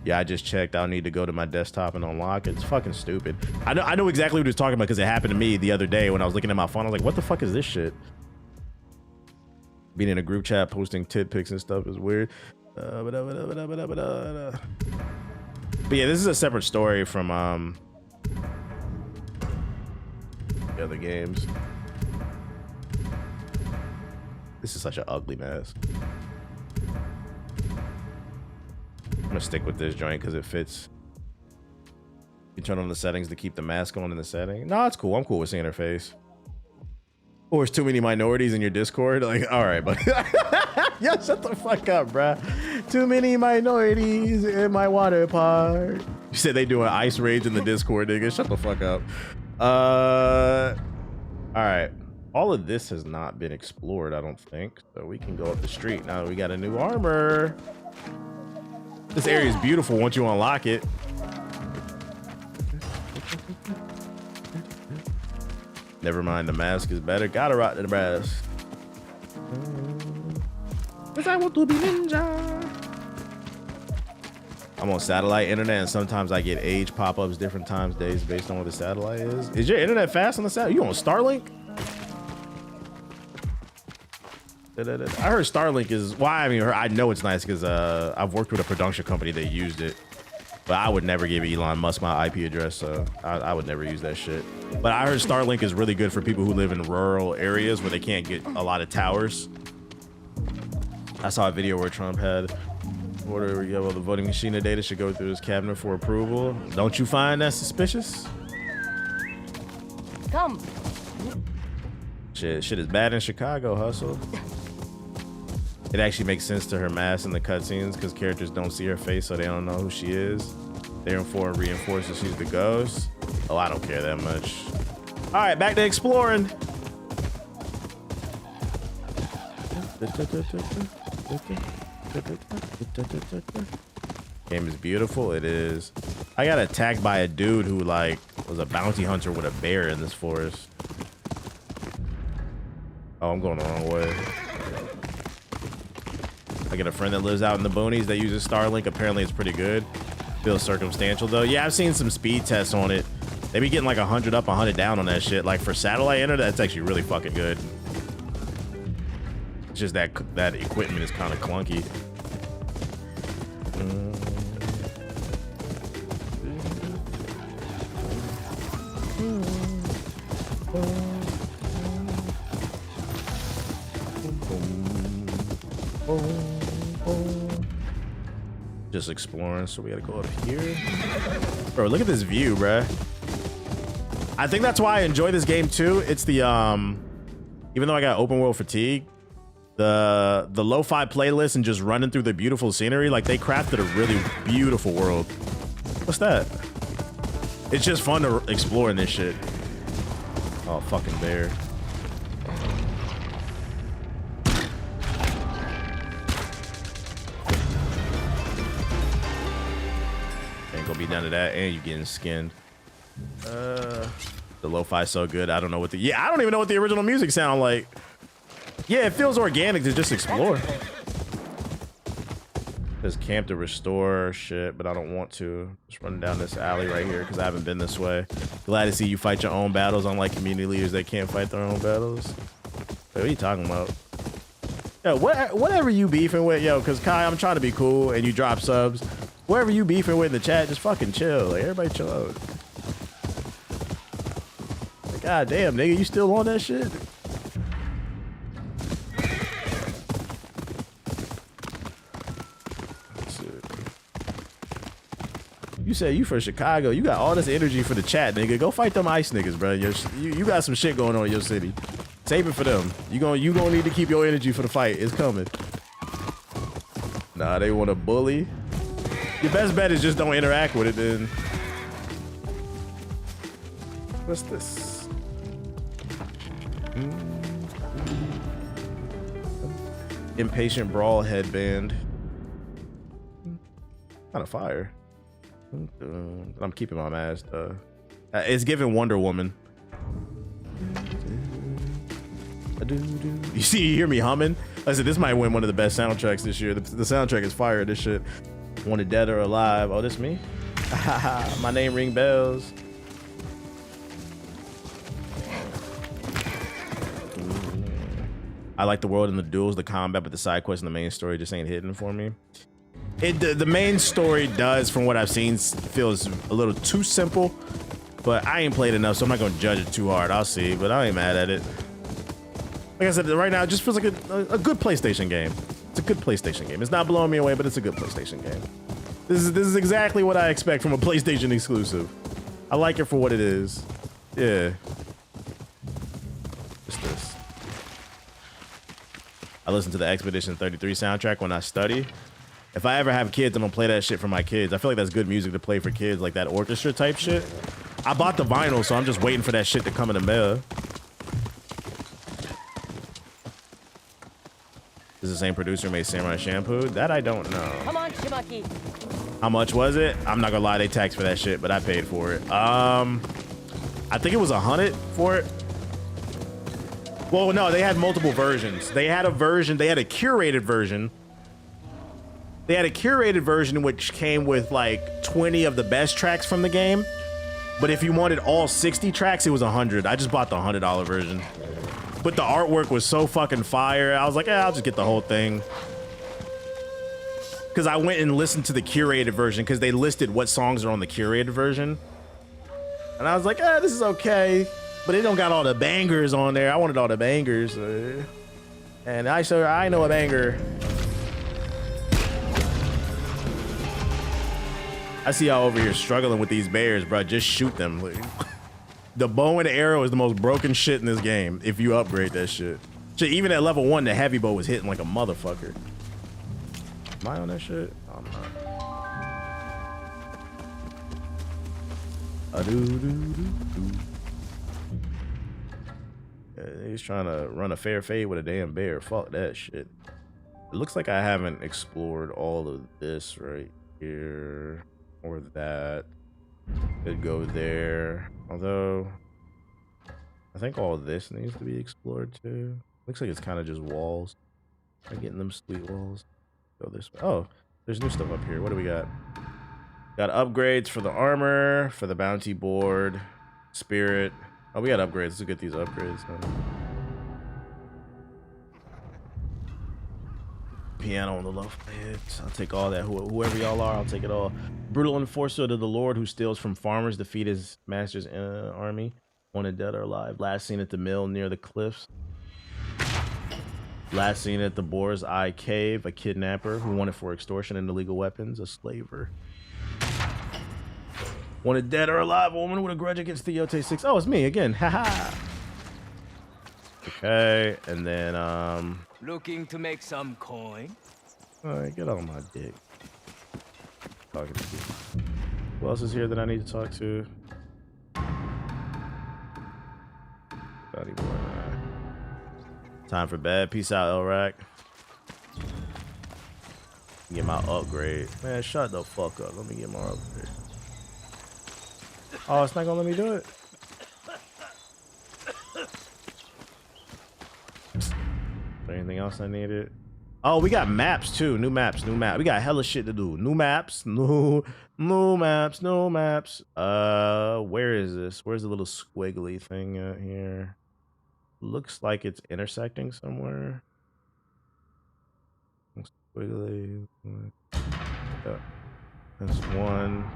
Yeah, I just checked. I'll need to go to my desktop and unlock it. It's fucking stupid. I know exactly what he was talking about because it happened to me the other day when I was looking at my phone. I was like, what the fuck is this shit? Being in a group chat, posting tit pics and stuff is weird. But yeah, this is a separate story from the other games. This is such an ugly mask. I'm gonna stick with this joint because it fits. You turn on the settings to keep the mask on in the setting. No, it's cool. I'm cool with seeing her face. Or it's too many minorities in your Discord. Like, all right, but yo, shut the fuck up, bruh. Too many minorities in my water park. You said they doing ice raids in the Discord, nigga. Shut the fuck up. All right. All of this has not been explored, I don't think. So we can go up the street now that we got a new armor. This area is beautiful once you unlock it. Never mind, the mask is better. Gotta rock the brass. Cause I want to be ninja. I'm on satellite internet and sometimes I get age pop-ups different times, days based on what the satellite is. Is your internet fast on the satellite? You on Starlink? I heard Starlink is, well, I mean, I know it's nice because I've worked with a production company that used it, but I would never give Elon Musk my IP address, so I would never use that shit. But I heard Starlink is really good for people who live in rural areas where they can't get a lot of towers. I saw a video where Trump had order, yeah, well, the voting machine data should go through his cabinet for approval. Don't you find that suspicious? Come. Shit is bad in Chicago, hustle. It actually makes sense to her mask in the cutscenes because characters don't see her face, so they don't know who she is. Therefore, reinforces she's the ghost. Oh, I don't care that much. All right, back to exploring. Game is beautiful. It is. I got attacked by a dude who like was a bounty hunter with a bear in this forest. Oh, I'm going the wrong way. I get a friend that lives out in the boonies that uses Starlink. Apparently it's pretty good. Feels circumstantial though. Yeah, I've seen some speed tests on it. They be getting like 100 up, 100 down on that shit. Like for satellite internet, that's actually really fucking good. It's just that equipment is kind of clunky. Just exploring, so we gotta go up here. Bro, look at this view, bruh. I think that's why I enjoy this game too. It's the even though I got open world fatigue, the lo-fi playlist and just running through the beautiful scenery, like they crafted a really beautiful world. What's that? It's just fun to explore in this shit. Oh, fucking bear. Ain't gonna be none of that, and you getting skinned. The lo-fi so good. I don't know what I don't even know what the original music sound like. Yeah, it feels organic to just explore. There's camp to restore shit, but I don't want to. Just running down this alley right here because I haven't been this way. Glad to see you fight your own battles, unlike community leaders that can't fight their own battles. Wait, what are you talking about? Yo, whatever you beefing with, yo, because Kai, I'm trying to be cool and you drop subs. Whoever you beefing with in the chat, just fucking chill. Like, everybody chill out. Like, God damn, nigga, you still on that shit? You said you from Chicago. You got all this energy for the chat, nigga. Go fight them ice niggas, bro. You got some shit going on in your city. Save it for them. You gonna need to keep your energy for the fight. It's coming. Nah, they want to bully. Your best bet is just don't interact with it then. What's this? Impatient brawl headband. Kind of fire. I'm keeping my mask. It's giving Wonder Woman. You hear me humming? I said this might win one of the best soundtracks this year. The soundtrack is fire. This shit. Wanted dead or alive. Oh, this me? My name ring bells. I like the world and the duels, the combat, but the side quest and the main story just ain't hitting for me. The main story does, from what I've seen, feels a little too simple, but I ain't played enough, so I'm not gonna judge it too hard. I'll see, but I ain't mad at it. Like I said, right now it just feels like a good PlayStation game. It's a good PlayStation game. It's not blowing me away, but it's a good PlayStation game. This is exactly what I expect from a PlayStation exclusive. I like it for what it is. Yeah. What's this? I listen to the Expedition 33 soundtrack when I study. If I ever have kids, I'm gonna play that shit for my kids. I feel like that's good music to play for kids, like that orchestra type shit. I bought the vinyl, so I'm just waiting for that shit to come in the mail. This is the same producer who made Samurai Shampoo? That I don't know. Come on, Shimaki. How much was it? I'm not gonna lie, they taxed for that shit, but I paid for it. I think it was 100 for it. Well, no, they had multiple versions. They had a curated version. They had a curated version which came with like 20 of the best tracks from the game. But if you wanted all 60 tracks, it was 100. I just bought the $100 version. But the artwork was so fucking fire. I was like, I'll just get the whole thing. Because I went and listened to the curated version because they listed what songs are on the curated version. And I was like, this is okay. But it don't got all the bangers on there. I wanted all the bangers. And I know a banger. I see y'all over here struggling with these bears, bro. Just shoot them. The bow and arrow is the most broken shit in this game if you upgrade that shit. Shit, even at level 1, the heavy bow was hitting like a motherfucker. Am I on that shit? Oh, I'm not. He's trying to run a fair fade with a damn bear. Fuck that shit. It looks like I haven't explored all of this right here. Or that. Could go there. Although, I think all of this needs to be explored too. Looks like it's kind of just walls. I'm getting them sweet walls. Go this way. Oh, there's new stuff up here. What do we got? Got upgrades for the armor, for the bounty board, spirit. Oh, we got upgrades. Let's get these upgrades. Piano on the left. I'll take all that. Whoever y'all are, I'll take it all. Brutal enforcer to the Lord who steals from farmers, defeat his master's army. Wanted dead or alive. Last seen at the mill near the cliffs. Last seen at the Boar's Eye Cave. A kidnapper who wanted for extortion and illegal weapons. A slaver. Wanted dead or alive. A woman with a grudge against Theote 6. Oh, it's me again. Haha. Okay, and then looking to make some coin? Alright, get on my dick. Talking to you. Who else is here that I need to talk to? Not anymore. Time for bed. Peace out, Elrac. Get my upgrade. Man, shut the fuck up. Let me get my upgrade. Oh, it's not gonna let me do it. Anything else I needed? Oh, we got maps too. New maps. We got hella shit to do. New maps. New maps. Where is this? Where's the little squiggly thing out here? Looks like it's intersecting somewhere. Squiggly. That's one.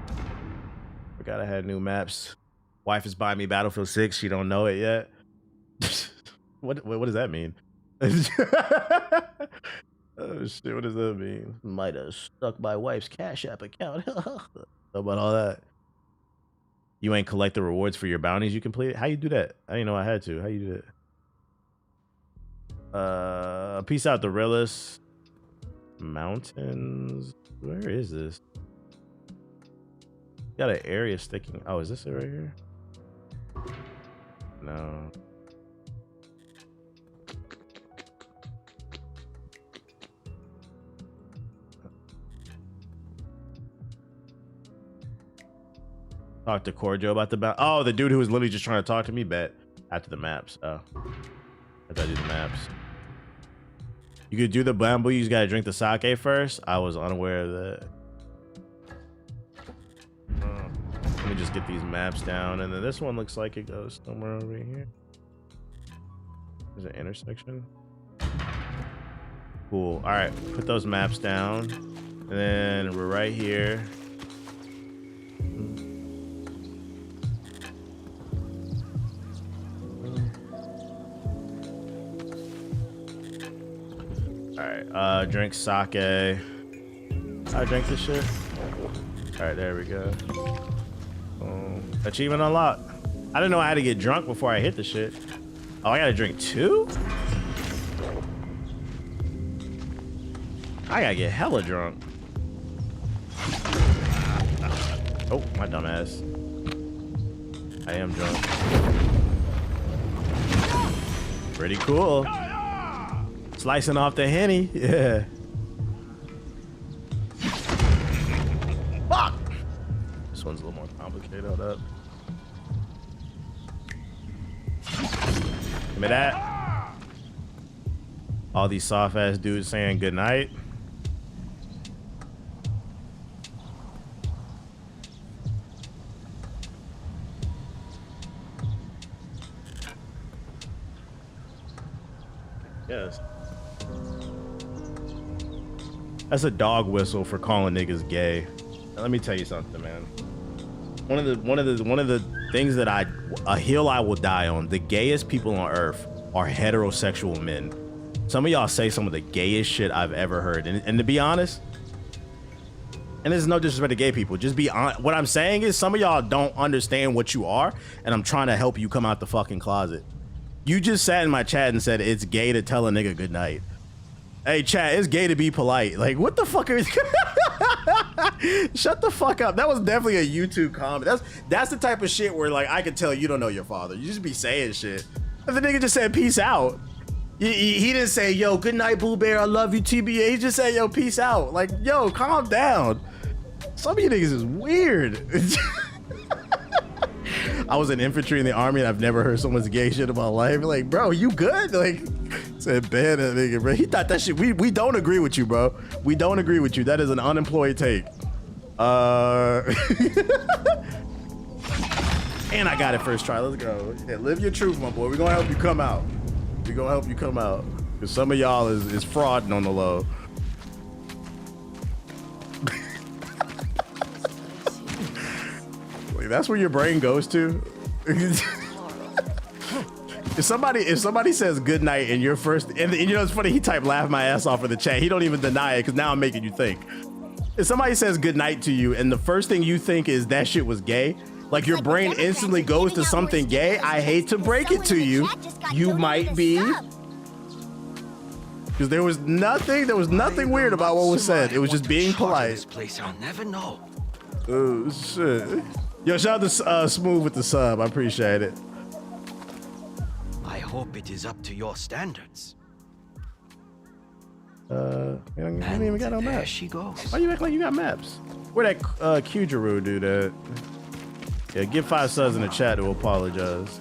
Forgot I had new maps. Wife is buying me Battlefield 6. She don't know it yet. What does that mean? Oh shit, what does that mean? Might have stuck my wife's Cash App account. How about all that? You ain't collect the rewards for your bounties you completed? How you do that? I didn't know I had to. How you do that? Peace out, the realist. Mountains. Where is this? Got an area sticking. Oh, is this it right here? No. Talk to Corjo about the map. Oh, the dude who was literally just trying to talk to me. Bet after the maps. Oh, I thought I did the maps. You could do the bamboo. You just gotta drink the sake first. I was unaware of that. Let me just get these maps down, and then this one looks like it goes somewhere over here. There's an intersection. Cool. All right, put those maps down, and then we're right here. Alright, drink sake. I drink this shit. Alright, there we go. Achievement unlocked. I didn't know I had to get drunk before I hit the shit. Oh, I gotta drink 2? I gotta get hella drunk. Oh, my dumb ass. I am drunk. Pretty cool. Slicing off the Henny. Yeah. Fuck! This one's a little more complicated. Hold up. Give me that. All these soft ass dudes saying goodnight. Yes. That's a dog whistle for calling niggas gay. Now, let me tell you something, man. One of the things that a hill I will die on. The gayest people on earth are heterosexual men. Some of y'all say some of the gayest shit I've ever heard, and to be honest, and this is no disrespect to gay people, just be honest. What I'm saying is some of y'all don't understand what you are, and I'm trying to help you come out the fucking closet. You just sat in my chat and said it's gay to tell a nigga good night. Hey, chat, it's gay to be polite. Like, what the fuck are you? Shut the fuck up. That was definitely a YouTube comment. That's the type of shit where, like, I can tell you don't know your father. You just be saying shit. And the nigga just said peace out. He didn't say, yo, good night, Boo Bear. I love you, TBA. He just said, yo, peace out. Like, yo, calm down. Some of you niggas is weird. I was in infantry in the army and I've never heard someone's gay shit in my life. Like, bro, you good? Like, Said ban that nigga, bro. He thought that shit. We don't agree with you, bro. We don't agree with you. That is an unemployed take. And I got it first try. Let's go. Yeah, live your truth, my boy. We're gonna help you come out. We're gonna help you come out. Cause some of y'all is frauding on the low. Wait, that's where your brain goes to? If somebody says good night and you're first, and you know it's funny, he typed laugh my ass off in the chat. He don't even deny it because now I'm making you think. If somebody says good night to you and the first thing you think is that shit was gay, like your brain instantly goes to something gay, I hate to break it to you, you might be. Because there was nothing weird about what was said. It was just being polite. This place, I'll never know. Oh shit. Yo, shout out to Smooth with the sub. I appreciate it. I hope it is up to your standards. You don't even got no maps. There she goes. Why you act like you got maps? Where that Kujaru do that? Yeah, give 5 subs in the chat to apologize.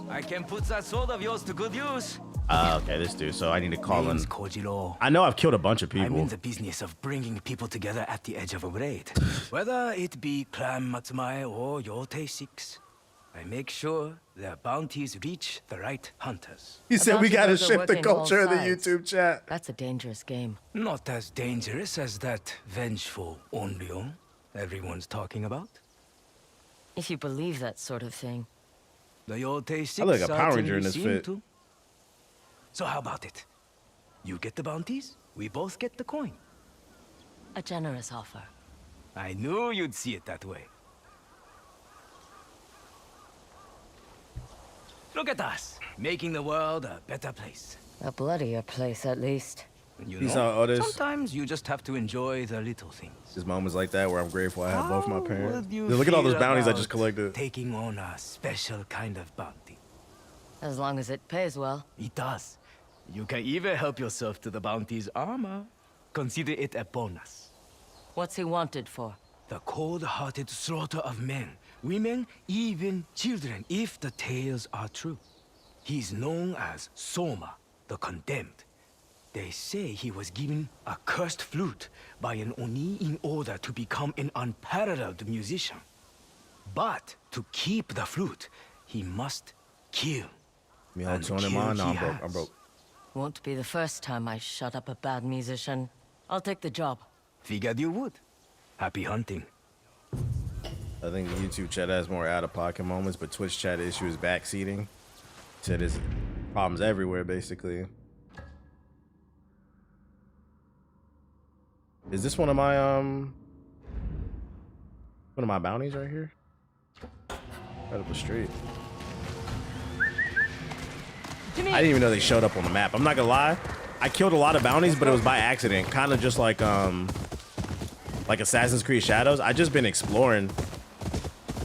I can put that sword of yours to good use. Okay, this dude. So I need to call in. Kojiro. I know I've killed a bunch of people. I'm in the business of bringing people together at the edge of a raid. Whether it be Clan Matsumae or Yotei 6, I make sure their bounties reach the right hunters. He said we gotta shift the culture of the YouTube chat. That's a dangerous game. Not as dangerous as that vengeful Onryo everyone's talking about. If you believe that sort of thing. The Yotei 6 I look like a Power Ranger in this certainly fit. seem to. So how about it? You get the bounties, we both get the coin. A generous offer. I knew you'd see it that way. Look at us, making the world a better place. A bloodier place, at least. You These know, are others. sometimes you just have to enjoy the little things. There's moments like that where I'm grateful I have both my parents. Would you Look at all those feel bounties I about just collected. taking on a special kind of bounty? As long as it pays well. It does. You can even help yourself to the bounty's armor. Consider it a bonus. What's he wanted for? The cold-hearted slaughter of men, women, even children, if the tales are true. He's known as Soma, the Condemned. They say he was given a cursed flute by an Oni in order to become an unparalleled musician. But to keep the flute, he must kill. I'm broke. Won't be the first time I shut up a bad musician. I'll take the job. Figured you would. Happy hunting. I think the YouTube chat has more out-of-pocket moments, but Twitch chat issue is backseating. So there's problems everywhere, basically. Is this one of my bounties right here? Right up the street. I didn't even know they showed up on the map. I'm not gonna lie. I killed a lot of bounties, but it was by accident. Kind of just like Assassin's Creed Shadows. I just been exploring,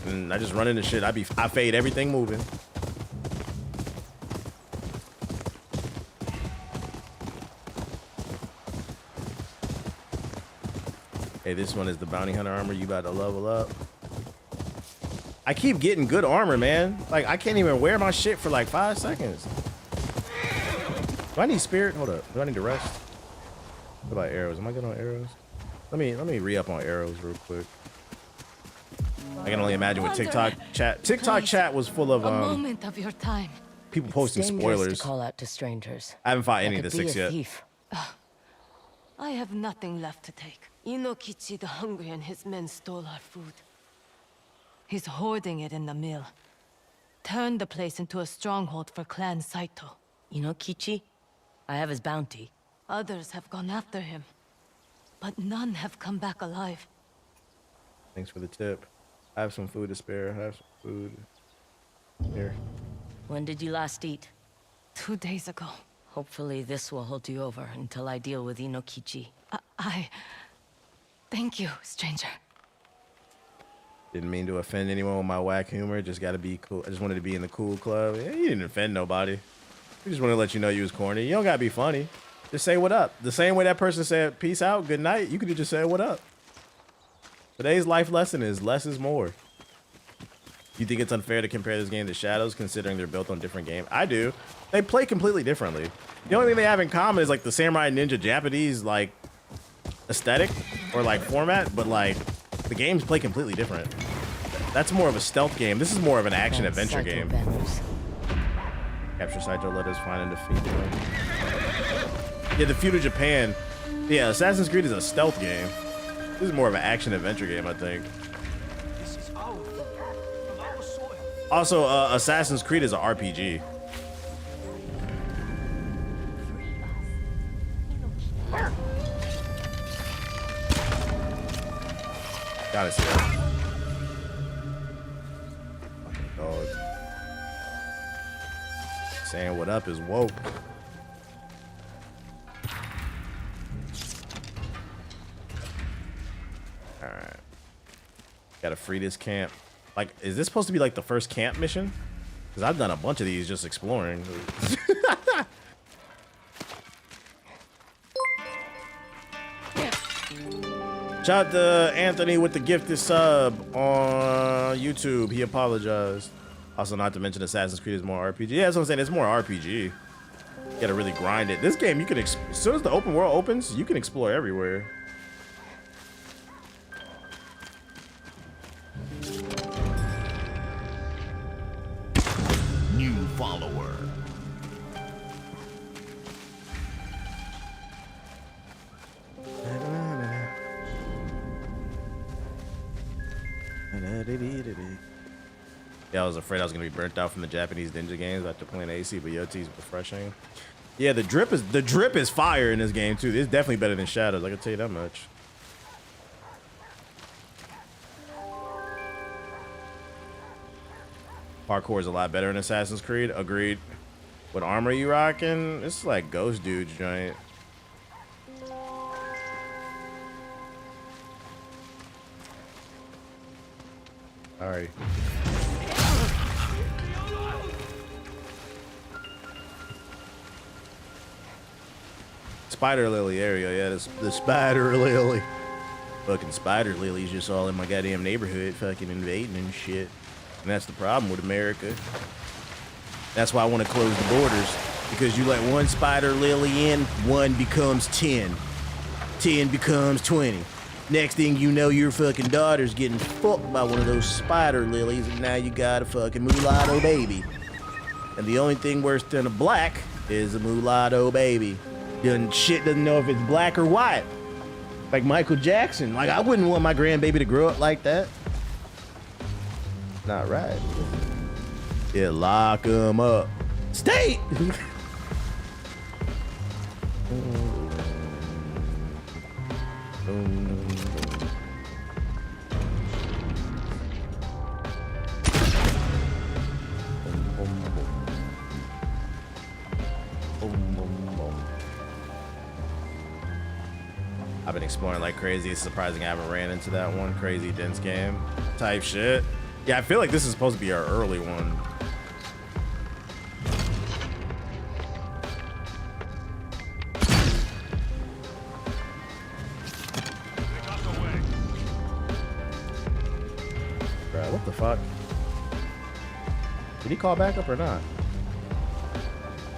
and I just run into shit. I fade everything moving. Hey, this one is the bounty hunter armor. You about to level up. I keep getting good armor, man. Like I can't even wear my shit for like 5 seconds. Do I need spirit? Hold up. Do I need to rest? What about arrows? Am I good on arrows? Let me re-up on arrows real quick. I can only imagine with TikTok chat. TikTok chat was full of a moment of your time. People posting spoilers. To call out to strangers. I haven't fought any of the 6 yet. I have nothing left to take. Inokichi the Hungry and his men stole our food. He's hoarding it in the mill. Turned the place into a stronghold for Clan Saito. Inokichi? I have his bounty. Others have gone after him, but none have come back alive. Thanks for the tip. I have some food to spare. I have some food. Here. When did you last eat? 2 days ago. Hopefully this will hold you over until I deal with Inokichi. Thank you, stranger. Didn't mean to offend anyone with my whack humor. Just gotta be cool. I just wanted to be in the cool club. Yeah, you didn't offend nobody. We just want to let you know you was corny. You don't gotta be funny. Just say what up. The same way that person said peace out, good night, you could have just said what up. Today's life lesson is less is more. You think it's unfair to compare this game to Shadows, considering they're built on different games? I do. They play completely differently. The only thing they have in common is like the Samurai Ninja Japanese like aesthetic or like format, but like the games play completely different. That's more of a stealth game. This is more of an action adventure game. Capture Saito, let us find and defeat them. Yeah, the feudal Japan. Yeah, Assassin's Creed is a stealth game. This is more of an action adventure game, I think. Also, Assassin's Creed is an RPG. Gotta see that. Fucking dog. Saying what up is woke. Alright. Gotta free this camp. Like, is this supposed to be like the first camp mission? Because I've done a bunch of these just exploring. Shout out to Anthony with the gifted sub on YouTube. He apologized. Also, not to mention Assassin's Creed is more RPG. Yeah, that's what I'm saying. It's more RPG. You gotta really grind it. This game, you can, as soon as the open world opens, you can explore everywhere. New follower. Yeah, I was afraid I was gonna be burnt out from the Japanese ninja games after playing AC, but Yoti's refreshing. Yeah, the drip is fire in this game too. It's definitely better than Shadows. I can tell you that much. Parkour is a lot better in Assassin's Creed. Agreed. What armor you rocking? It's like Ghost Dude's giant. Sorry. Spider Lily area, yeah, the Spider Lily. Fucking Spider Lily's just all in my goddamn neighborhood, fucking invading and shit. And that's the problem with America. That's why I want to close the borders. Because you let one Spider Lily in, one becomes 10. 10 becomes 20. Next thing you know, your fucking daughter's getting fucked by one of those Spider Lilies, and now you got a fucking mulatto baby. And the only thing worse than a black is a mulatto baby. Doesn't know if it's black or white. Like Michael Jackson. Like, I wouldn't want my grandbaby to grow up like that. Not right. Yeah, lock him up. State! I've been exploring like crazy. It's surprising I haven't ran into that one. Crazy dense game type shit. Yeah, I feel like this is supposed to be our early one. Bruh, what the fuck? Did he call back up or not?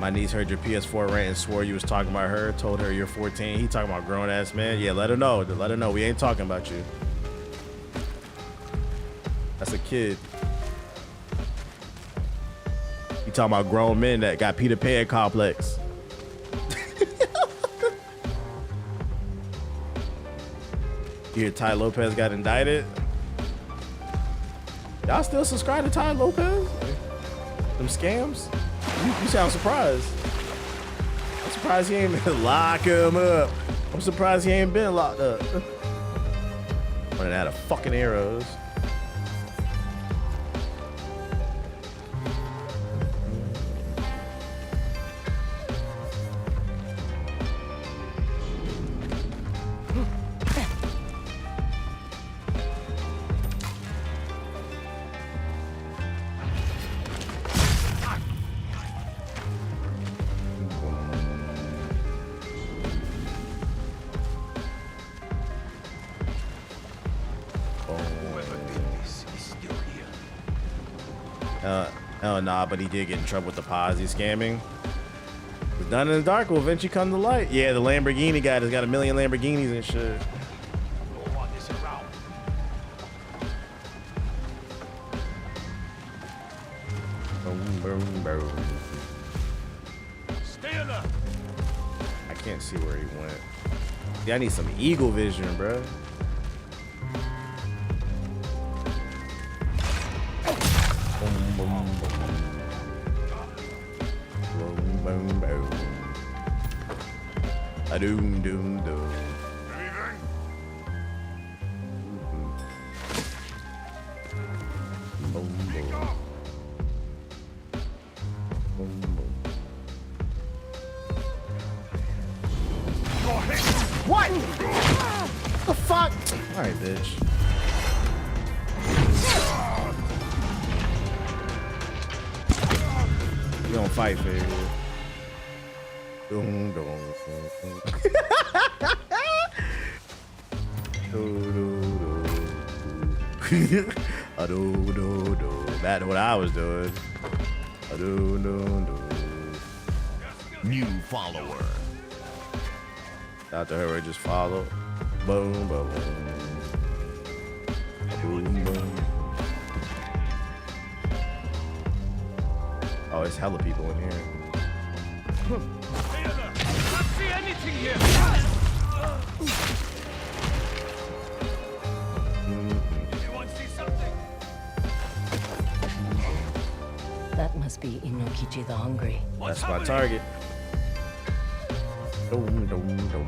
My niece heard your PS4 rant and swore you was talking about her. Told her you're 14. He talking about grown ass man. Yeah, let her know. Let her know we ain't talking about you. That's a kid. You talking about grown men that got Peter Pan complex. You hear Ty Lopez got indicted? Y'all still subscribe to Ty Lopez? Them scams? You sound surprised. I'm surprised he ain't been lock him up. I'm surprised he ain't been locked up. Running out of fucking arrows. Oh nah, but he did get in trouble with the Posse scamming. It's done in the dark will eventually come to light. Yeah, the Lamborghini guy has got a million Lamborghinis and shit. Boom, boom, boom. Stay alert. I can't see where he went. Yeah, I need some eagle vision, bro. Boom, boom, boom. Boom, boom, boom. A doom, doom, doom. Boom, boom. Boom, boom. What? The fuck? All right, bitch. You don't fight fair here. Doom, doom, doom. That's what I was doing. New follower. Out to her, just follow. Boom, boom. Boom, boom. Oh, it's hella people in here. Stay alert. Can't see anything here. Anyone see something? That must be Inokichi the Hungry. That's my target. Dum, dum, dum.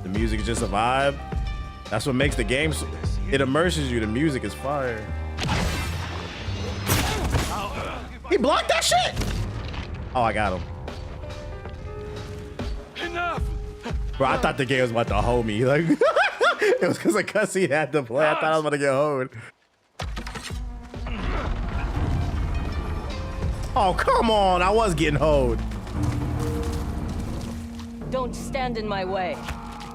The music is just a vibe. That's what makes the game. It immerses you. The music is fire. He blocked that shit. Oh, I got him. Enough. Bro, I thought the game was about to hold me. Like it was because a cutscene had to play. I thought I was about to get hold. Oh, come on. I was getting hold. Don't stand in my way.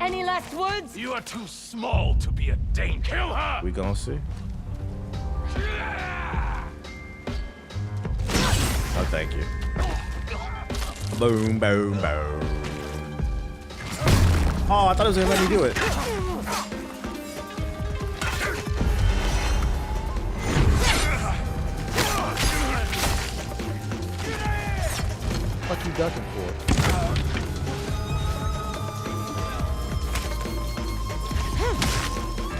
Any last words? You are too small to be a danger. Kill her. We gonna see. Oh, thank you. Boom, boom, boom. Oh, I thought it was gonna let me do it. What you ducking for?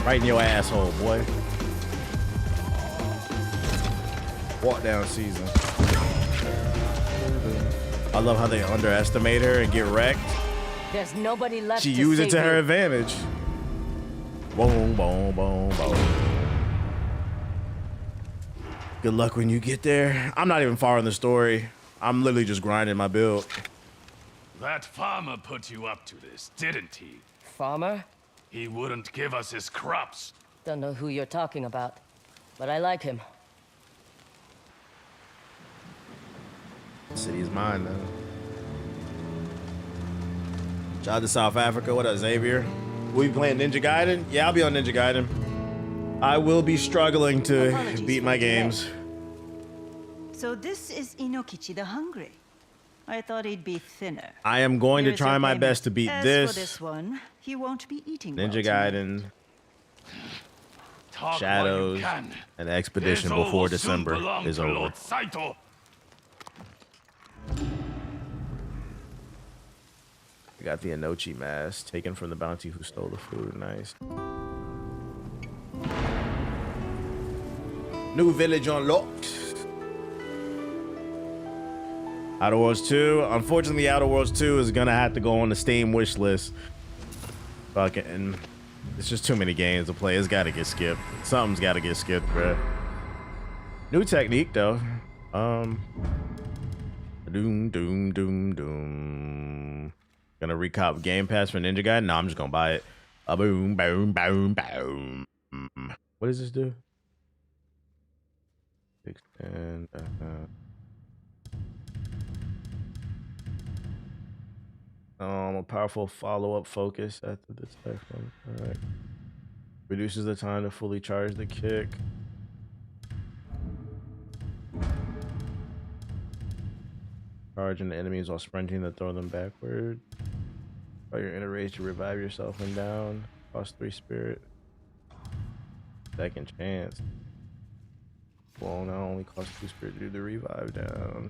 Right in your asshole, boy. Walk down season. I love how they underestimate her and get wrecked. There's nobody left. She to used it save to her you. advantage. Boom, boom, boom, boom. Good luck when you get there. I'm not even far in the story. I'm literally just grinding my build. That farmer put you up to this, didn't he? Farmer? He wouldn't give us his crops. Don't know who you're talking about, but I like him. The city is mine now. Shout out to South Africa. What up, Xavier? Will you be playing Ninja Gaiden? Yeah, I'll be on Ninja Gaiden. I will be struggling to beat my games. So this is Inokichi the Hungry. I thought he'd be thinner. I am going to try my best to beat As this. for this one, he won't be eating Ninja well Gaiden, Talk Shadows, while you can. and Expedition His soul before will soon December belong is to over. Lord Saito. I got the Inochi mask taken from the bounty who stole the food. Nice. New village unlocked. Outer Worlds 2. Unfortunately, Outer Worlds 2 is gonna have to go on the Steam wish list. Fucking, it's just too many games to play. It's gotta get skipped. Something's gotta get skipped, bruh. New technique though. Doom, doom, doom, doom. Gonna recop Game Pass for Ninja Gaiden? No, I'm just gonna buy it. Boom, boom, boom, boom. What does this do? Extend. A powerful follow-up focus after this type. All right. Reduces the time to fully charge the kick. charging the enemies while sprinting to throw them backward. While you're in a race to revive yourself when down. Cost 3 spirit. Second chance. Well, now only costs 2 spirit to do the revive down.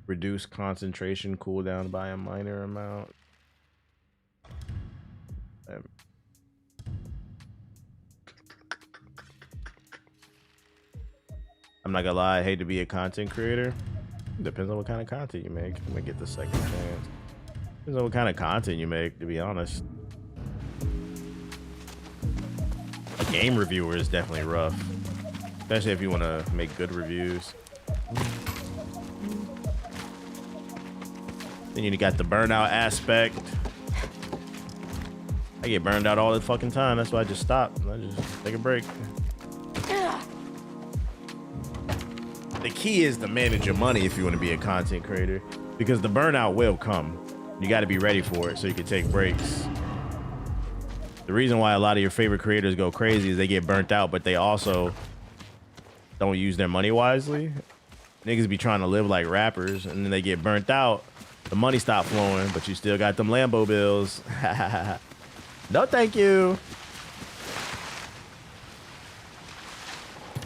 Reduce concentration cooldown by a minor amount. I'm not gonna lie, I hate to be a content creator. Depends on what kind of content you make. I'm gonna get the second chance. Depends on what kind of content you make, to be honest. A game reviewer is definitely rough. Especially if you want to make good reviews. Then you got the burnout aspect. I get burned out all the fucking time. That's why I just stop. I just take a break. The key is to manage your money if you want to be a content creator, because the burnout will come. You got to be ready for it so you can take breaks. The reason why a lot of your favorite creators go crazy is they get burnt out, but they also don't use their money wisely. Niggas be trying to live like rappers, and then they get burnt out. The money stop flowing, but you still got them Lambo bills. No, thank you.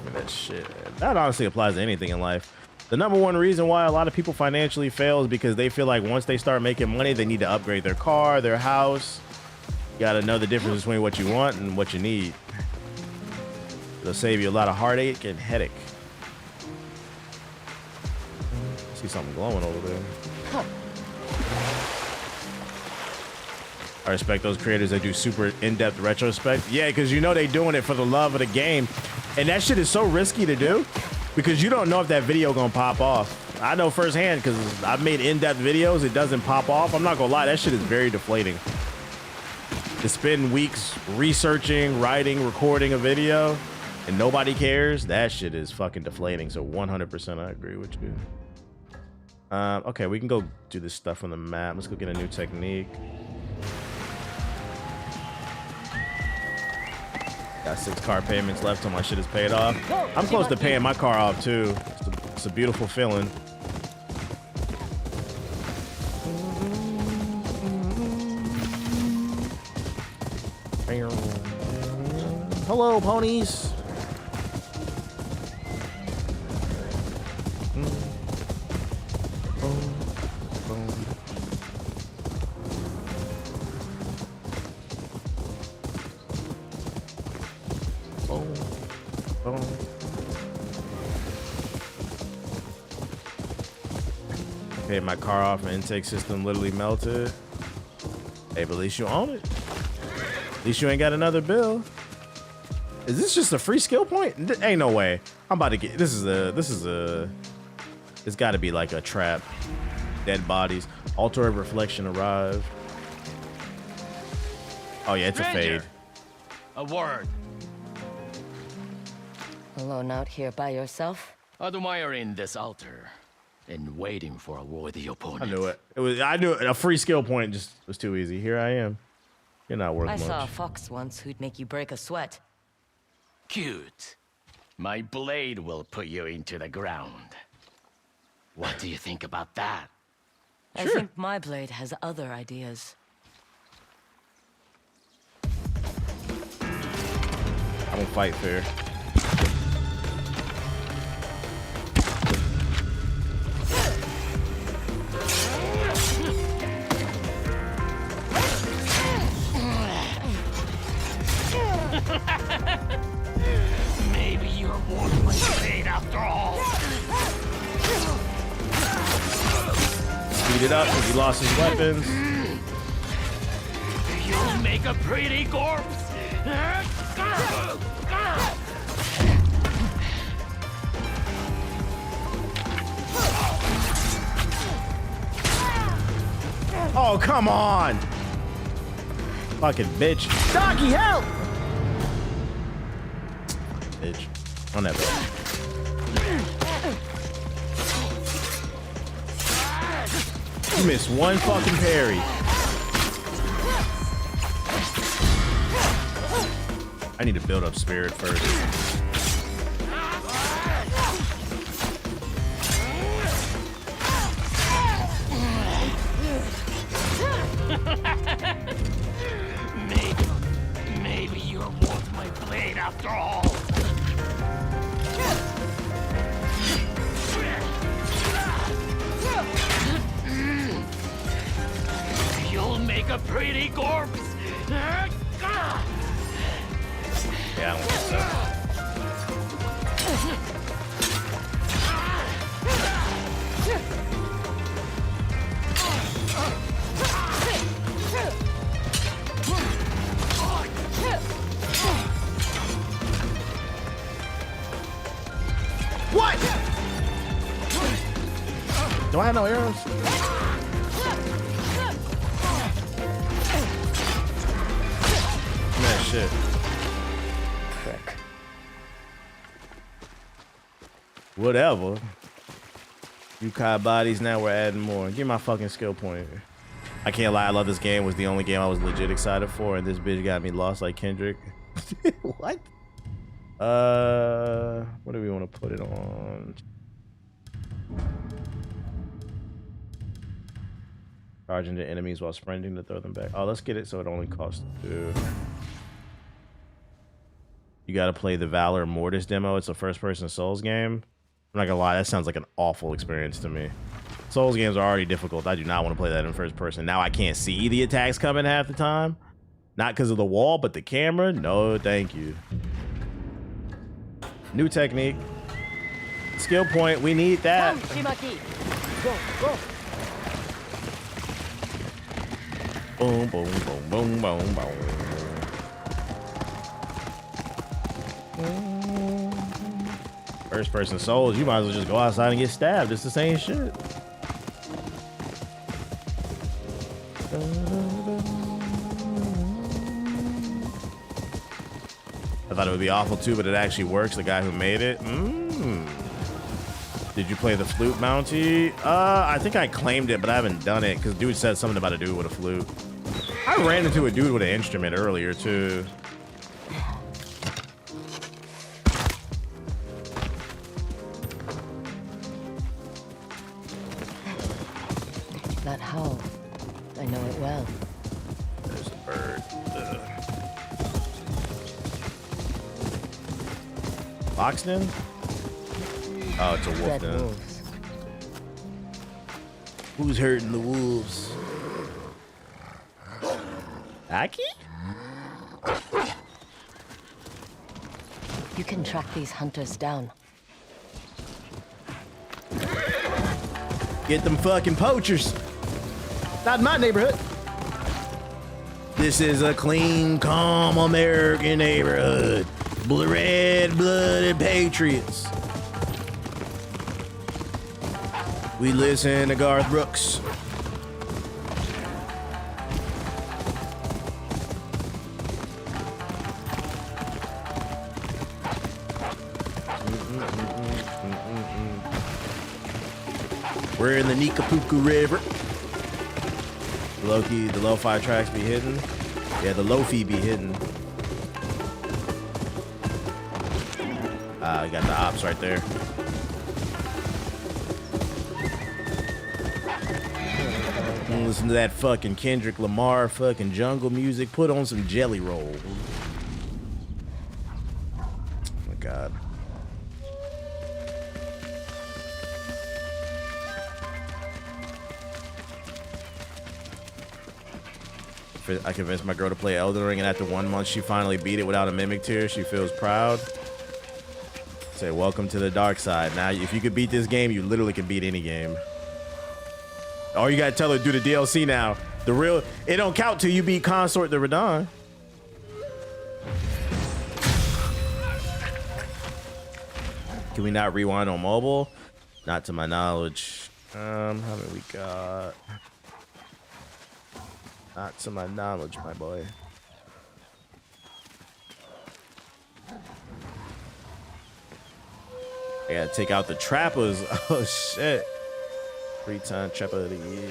Look at that shit. That honestly applies to anything in life. The number one reason why a lot of people financially fail is because they feel like once they start making money, they need to upgrade their car, their house. You gotta know the difference between what you want and what you need. It'll save you a lot of heartache and headache. I see something glowing over there. I respect those creators that do super in-depth retrospect. Yeah, because you know they doing it for the love of the game. And that shit is so risky to do because you don't know if that video gonna pop off. I know firsthand because I've made in-depth videos. It doesn't pop off. I'm not gonna lie, that shit is very deflating. To spend weeks researching, writing, recording a video and nobody cares, that shit is fucking deflating. So 100% I agree with you. Okay, we can go do this stuff on the map. Let's go get a new technique. Got 6 car payments left till my shit is paid off. I'm close to paying my car off too. It's a beautiful feeling. Hello, ponies. Paid my car off, my intake system literally melted. Hey, but at least you own it. At least you ain't got another bill. Is this just a free skill point? Ain't no way. I'm about to get, this is a, it's gotta be like a trap. Dead bodies. Altar of reflection arrived. Oh yeah, it's a fade. A word. Alone out here by yourself? Admiring this altar and waiting for a worthy opponent. I knew it. I knew it. A free skill point just was too easy. Here I am. You're not worth much. I saw a fox once who'd make you break a sweat. Cute. My blade will put you into the ground. What do you think about that? I think my blade has other ideas. I don't fight fair. Maybe you're worth my blade after all. Speed it up because he lost his weapons. You'll make a pretty corpse. Oh, come on. Fucking bitch. Doggy, help! Bitch. On that bitch. You missed one fucking parry. I need to build up spirit first. shitty corpse! Yeah, I don't think so. What? Do I have no arrows? Man, shit. Frick. Whatever. Yukai bodies, now we're adding more. Give me my fucking skill point. I can't lie, I love this game. It was the only game I was legit excited for, and this bitch got me lost like Kendrick. What? What do we want to put it on? Charge into enemies while sprinting to throw them back. Oh, let's get it so it only costs 2. You gotta play the Valor Mortis demo. It's a first-person Souls game. I'm not gonna lie, that sounds like an awful experience to me. Souls games are already difficult. I do not want to play that in first person. Now I can't see the attacks coming half the time. Not because of the wall, but the camera. No, thank you. New technique. Skill point, we need that. Go, go. Boom, boom, boom, boom, boom, boom. First person Souls, you might as well just go outside and get stabbed. It's the same shit. I thought it would be awful too, but it actually works. The guy who made it. Did you play the flute bounty? I think I claimed it, but I haven't done it because dude said something about a dude with a flute. I ran into a dude with an instrument earlier too. That howl. I know it well. There's a bird. Foxden? Oh, it's a wolf then. Wolves. Who's hurting the wolves? Aki? You can track these hunters down. Get them fucking poachers. Not in my neighborhood. This is a clean, calm American neighborhood. Red-blooded patriots. We listen to Garth Brooks. We're in the Nikapuku River. Loki, the lo-fi tracks be hidden. Yeah, the lo-fi be hidden. I got the ops right there. Listen to that fucking Kendrick Lamar fucking jungle music. Put on some Jelly Roll. Oh my god. I convinced my girl to play Elden Ring, and after 1 month she finally beat it without a mimic tear. She feels proud. Say welcome to the dark side. Now if you could beat this game, you literally can beat any game. Oh, you gotta tell her to do the DLC now. The real, it don't count till you beat Consort the Radon. Can we not rewind on mobile? Not to my knowledge. How many we got? Not to my knowledge, my boy. I gotta take out the trappers. Oh shit. 3-time trapper of the year.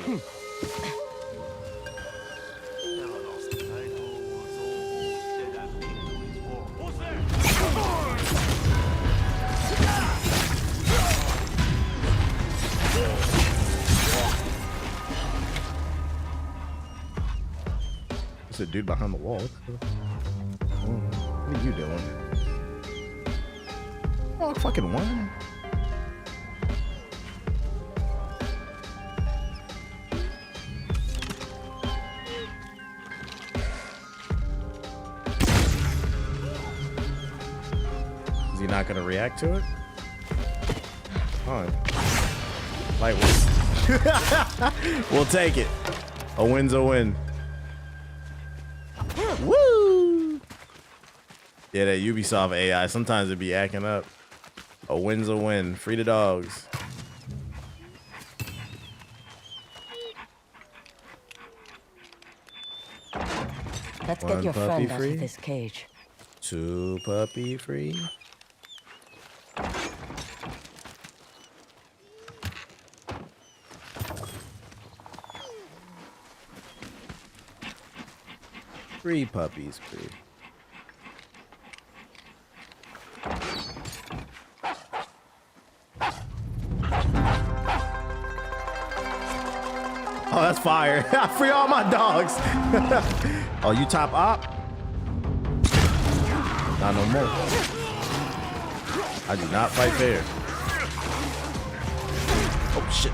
It's a dude behind the wall. What are you doing? Oh, fucking one. not gonna react to it? Fine. Light one. We'll take it. A win's a win. Woo! Yeah, that Ubisoft AI, sometimes it be acting up. A win's a win. Free the dogs. Let's One get your puppy friend out free. of this cage. 2 puppy free. Three puppies free. Oh, that's fire. Free all my dogs. Oh, you top op? Not no more. I do not fight fair. Oh, shit.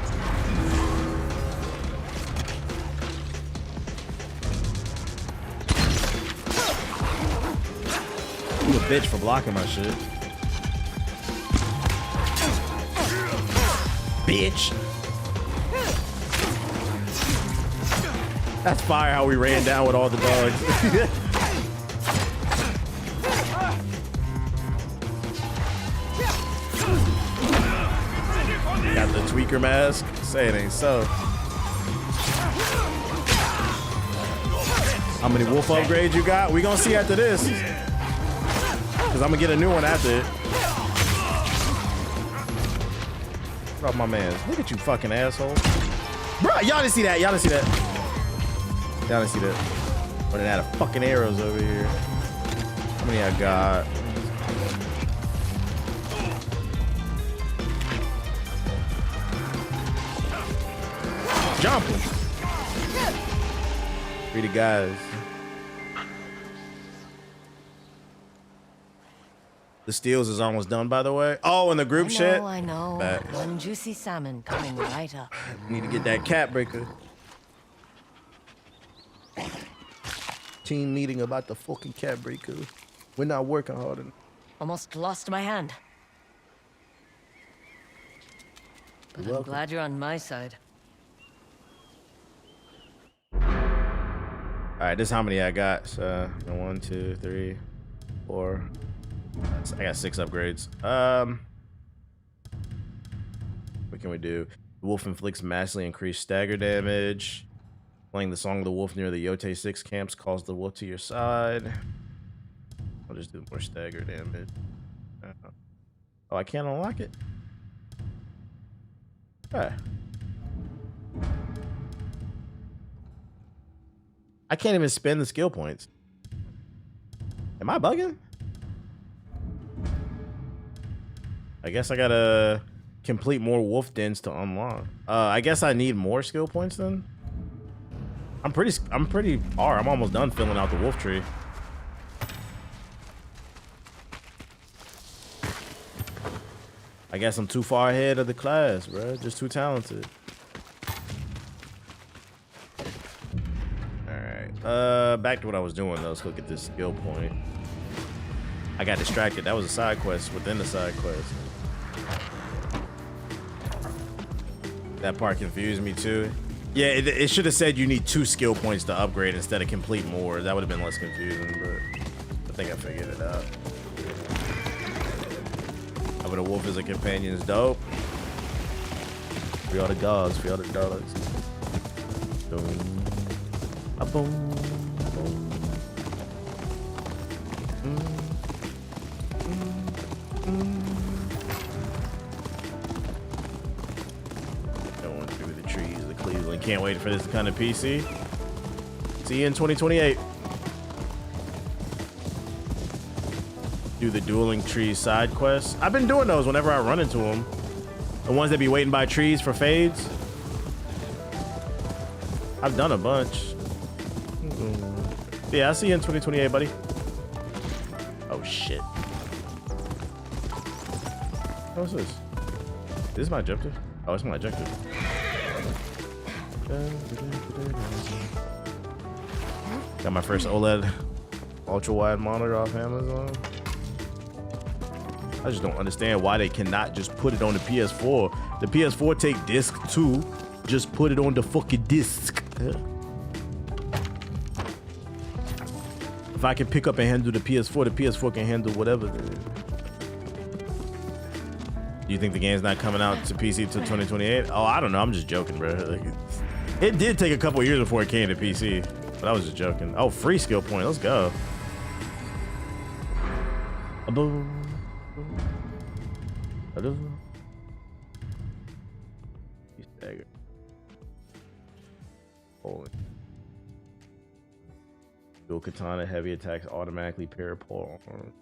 You a bitch for blocking my shit. Bitch. That's fire how we ran down with all the dogs. Got the tweaker mask. Say it ain't so. How many wolf upgrades you got? We gonna see after this. Cause I'm gonna get a new one after it. What up, my man? Look at you, fucking asshole. Bro, y'all didn't see that. Y'all didn't see that. Y'all didn't see that. Running out of fucking arrows over here. How many I got? Jump him. Free the guys. The steals is almost done, by the way. Oh, and the group shit. I know. Bet. One juicy salmon coming right up. Need to get that cat breaker. Team meeting about the fucking cat breaker. We're not working hard enough. Almost lost my hand. But I'm glad you're on my side. All right, this is how many I got. So 1, 2, 3, 4. I got 6 upgrades. What can we do? The wolf inflicts massively increased stagger damage. Playing the Song of the Wolf near the Yote 6 camps calls the wolf to your side. I'll just do more stagger damage. Oh, I can't unlock it? Okay. I can't even spend the skill points. Am I bugging? I guess I gotta complete more wolf dens to unlock. I guess I need more skill points then. I'm pretty far. I'm almost done filling out the wolf tree. I guess I'm too far ahead of the class, bro. Just too talented. Alright. Back to what I was doing though. Let's go get this skill point. I got distracted. That was a side quest within the side quest. That part confused me too. Yeah, it should have said you need 2 skill points to upgrade instead of complete more. That would have been less confusing, but I think I figured it out. Having a wolf as a companion is dope. Free all the dogs, free all the dogs. Boom. A boom. Boom. Going through the trees of Cleveland. Can't wait for this to come to PC. See you in 2028. Do the dueling trees side quests. I've been doing those whenever I run into them. The ones that be waiting by trees for fades. I've done a bunch. Yeah, I'll see you in 2028, buddy. Oh shit. What's this? This is my objective? Oh, it's my objective. Got my first OLED ultra wide monitor off Amazon. I just don't understand why they cannot just put it on the PS4. The PS4 take disc too. Just put it on the fucking disc. If I can pick up and handle the PS4 can handle whatever. Do you think the game's not coming out to PC till 2028? Oh, I don't know. I'm just joking, bro. Like, it did take a couple years before it came to PC, but I was just joking. Oh, free skill point. Let's go. Boom. You stagger. Holy. Dual katana heavy attacks automatically pair pole arm.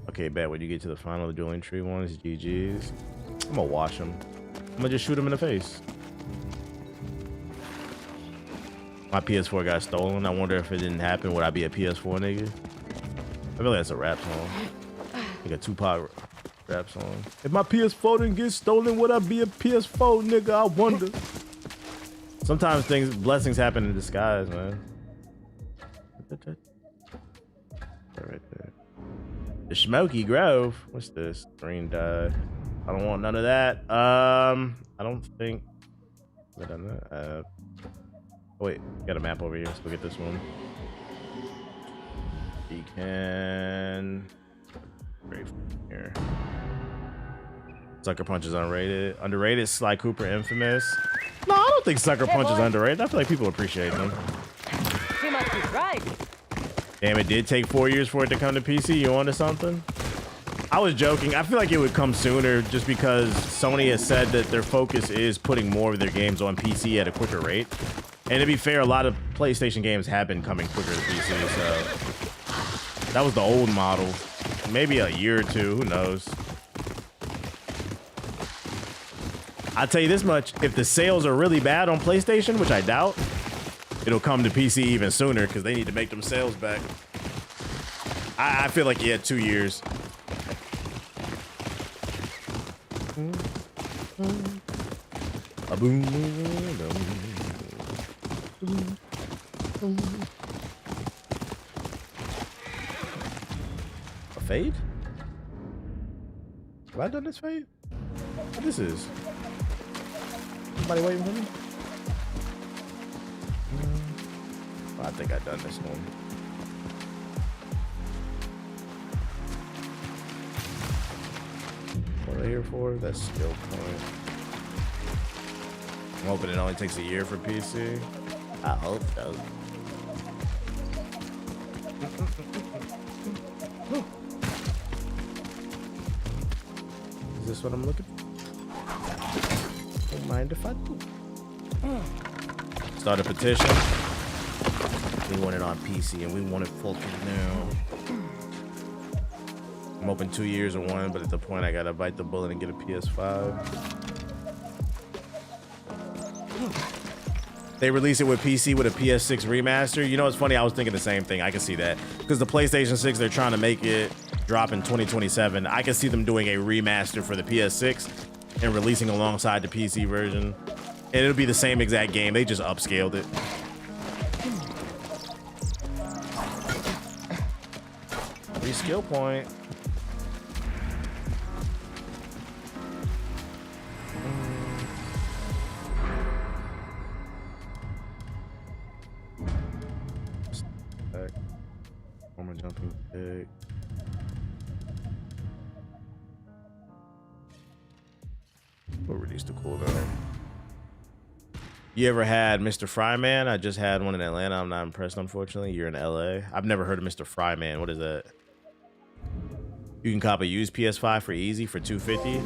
Okay, bet when you get to the final, the dueling tree ones, GG's. I'm gonna wash them. I'm gonna just shoot him in the face. My PS4 got stolen. I wonder if it didn't happen, would I be a PS4 nigga? I feel like that's a rap song. Like a Tupac rap song. If my PS4 didn't get stolen, would I be a PS4 nigga? I wonder. Sometimes blessings happen in disguise, man. Right there. The Smoky Grove. What's this? Green dye. I don't want none of that. I don't think I've done that. Wait, got a map over here. Let's look at this one. You can right here. Sucker Punch is unrated. Underrated. Sly Cooper Infamous. No, I don't think Sucker Punch is underrated. I feel like people appreciate them. He must be right. Damn, it did take 4 years for it to come to PC. You onto something? I was joking. I feel like it would come sooner just because Sony has said that their focus is putting more of their games on PC at a quicker rate. And to be fair, a lot of PlayStation games have been coming quicker to PC, so that was the old model. Maybe a year or two, who knows? I'll tell you this much, if the sales are really bad on PlayStation, which I doubt, it'll come to PC even sooner because they need to make them sales back. I feel like, yeah, 2 years. A boom, a fade? Have I done this fade? What this is? Somebody waiting for me? I think I've done this one. What are they here for? That's skill point. I'm hoping it only takes a year for PC. I hope so. Is this what I'm looking for? Don't mind if I do. Start a petition. We want it on PC and we want it full now. I'm hoping 2 years or one, but at the point I gotta bite the bullet and get a PS5. They release it with PC with a PS6 remaster. You know, it's funny. I was thinking the same thing. I can see that because the PlayStation 6, they're trying to make it drop in 2027. I can see them doing a remaster for the PS6 and releasing alongside the PC version. And it'll be the same exact game. They just upscaled it. Free skill point. Jumping pick. We'll release the cooldown. You ever had Mr. Fryman? I just had one in Atlanta. I'm not impressed, unfortunately. You're in LA. I've never heard of Mr. Fryman. What is that? You can cop a used PS5 for easy for $250.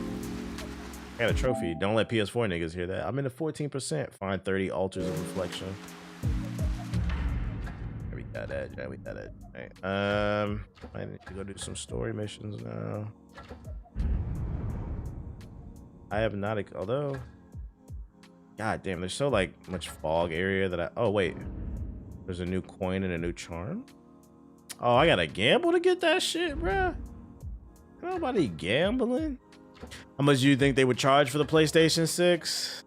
I got a trophy. Don't let PS4 niggas hear that. I'm in the 14%. Find 30 altars of reflection. We got that. Yeah, we got it. Right. I need to go do some story missions now. I have not, although, god damn, there's so like much fog area that oh wait, there's a new coin and a new charm. Oh, I gotta gamble to get that shit, bruh. Nobody gambling. How much do you think they would charge for the PlayStation 6?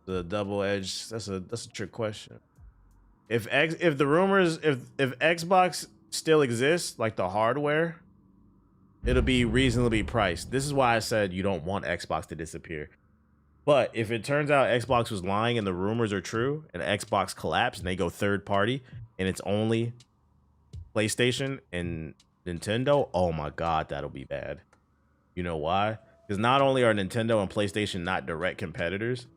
The double edge. That's a trick question. If Xbox still exists, like the hardware, it'll be reasonably priced. This is why I said you don't want Xbox to disappear. But if it turns out Xbox was lying and the rumors are true, and Xbox collapsed and they go third party, and it's only PlayStation and Nintendo, oh my God, that'll be bad. You know why? Because not only are Nintendo and PlayStation not direct competitors,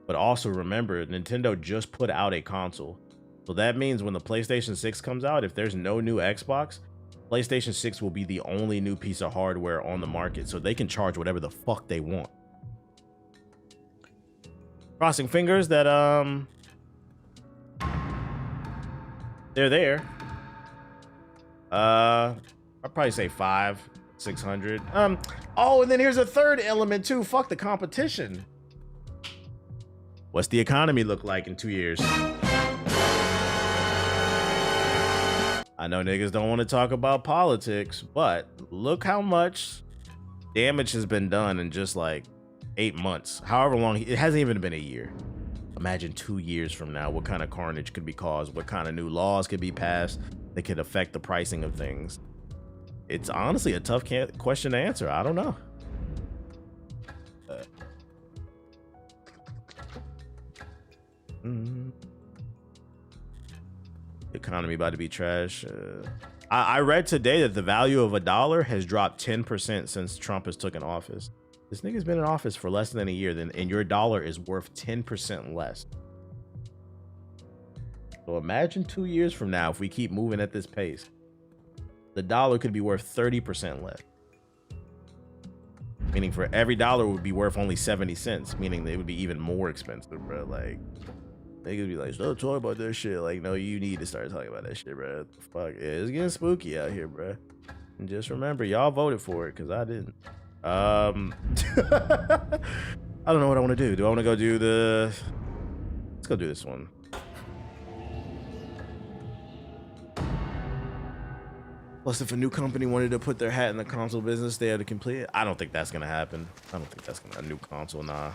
but also remember, Nintendo just put out a console. So that means when the PlayStation 6 comes out, if there's no new Xbox, PlayStation 6 will be the only new piece of hardware on the market. So they can charge whatever the fuck they want. Crossing fingers that they're there. I'd probably say 500-600. Oh, and then here's a third element too. Fuck the competition. What's the economy look like in 2 years? I know niggas don't want to talk about politics, but look how much damage has been done in just like 8 months. However long, it hasn't even been a year. Imagine 2 years from now, what kind of carnage could be caused, what kind of new laws could be passed that could affect the pricing of things. It's honestly a tough question to answer. I don't know. Economy about to be trash. I read today that the value of $1 has dropped 10% since Trump has taken office. This nigga's been in office for less than a year, and your dollar is worth 10% less. So imagine 2 years from now, if we keep moving at this pace, the dollar could be worth 30% less. Meaning for every dollar would be worth only 70 cents, meaning that it would be even more expensive, bro. Like, they could be like, stop talking about that shit. Like, no, you need to start talking about that shit, bro. What the fuck? Yeah, it's getting spooky out here, bro. And just remember, y'all voted for it, because I didn't. I don't know what I want to do. Do I want to go do the... Let's go do this one. Plus, if a new company wanted to put their hat in the console business, they had to complete it. I don't think that's going to happen. I don't think that's going to... A new console, nah.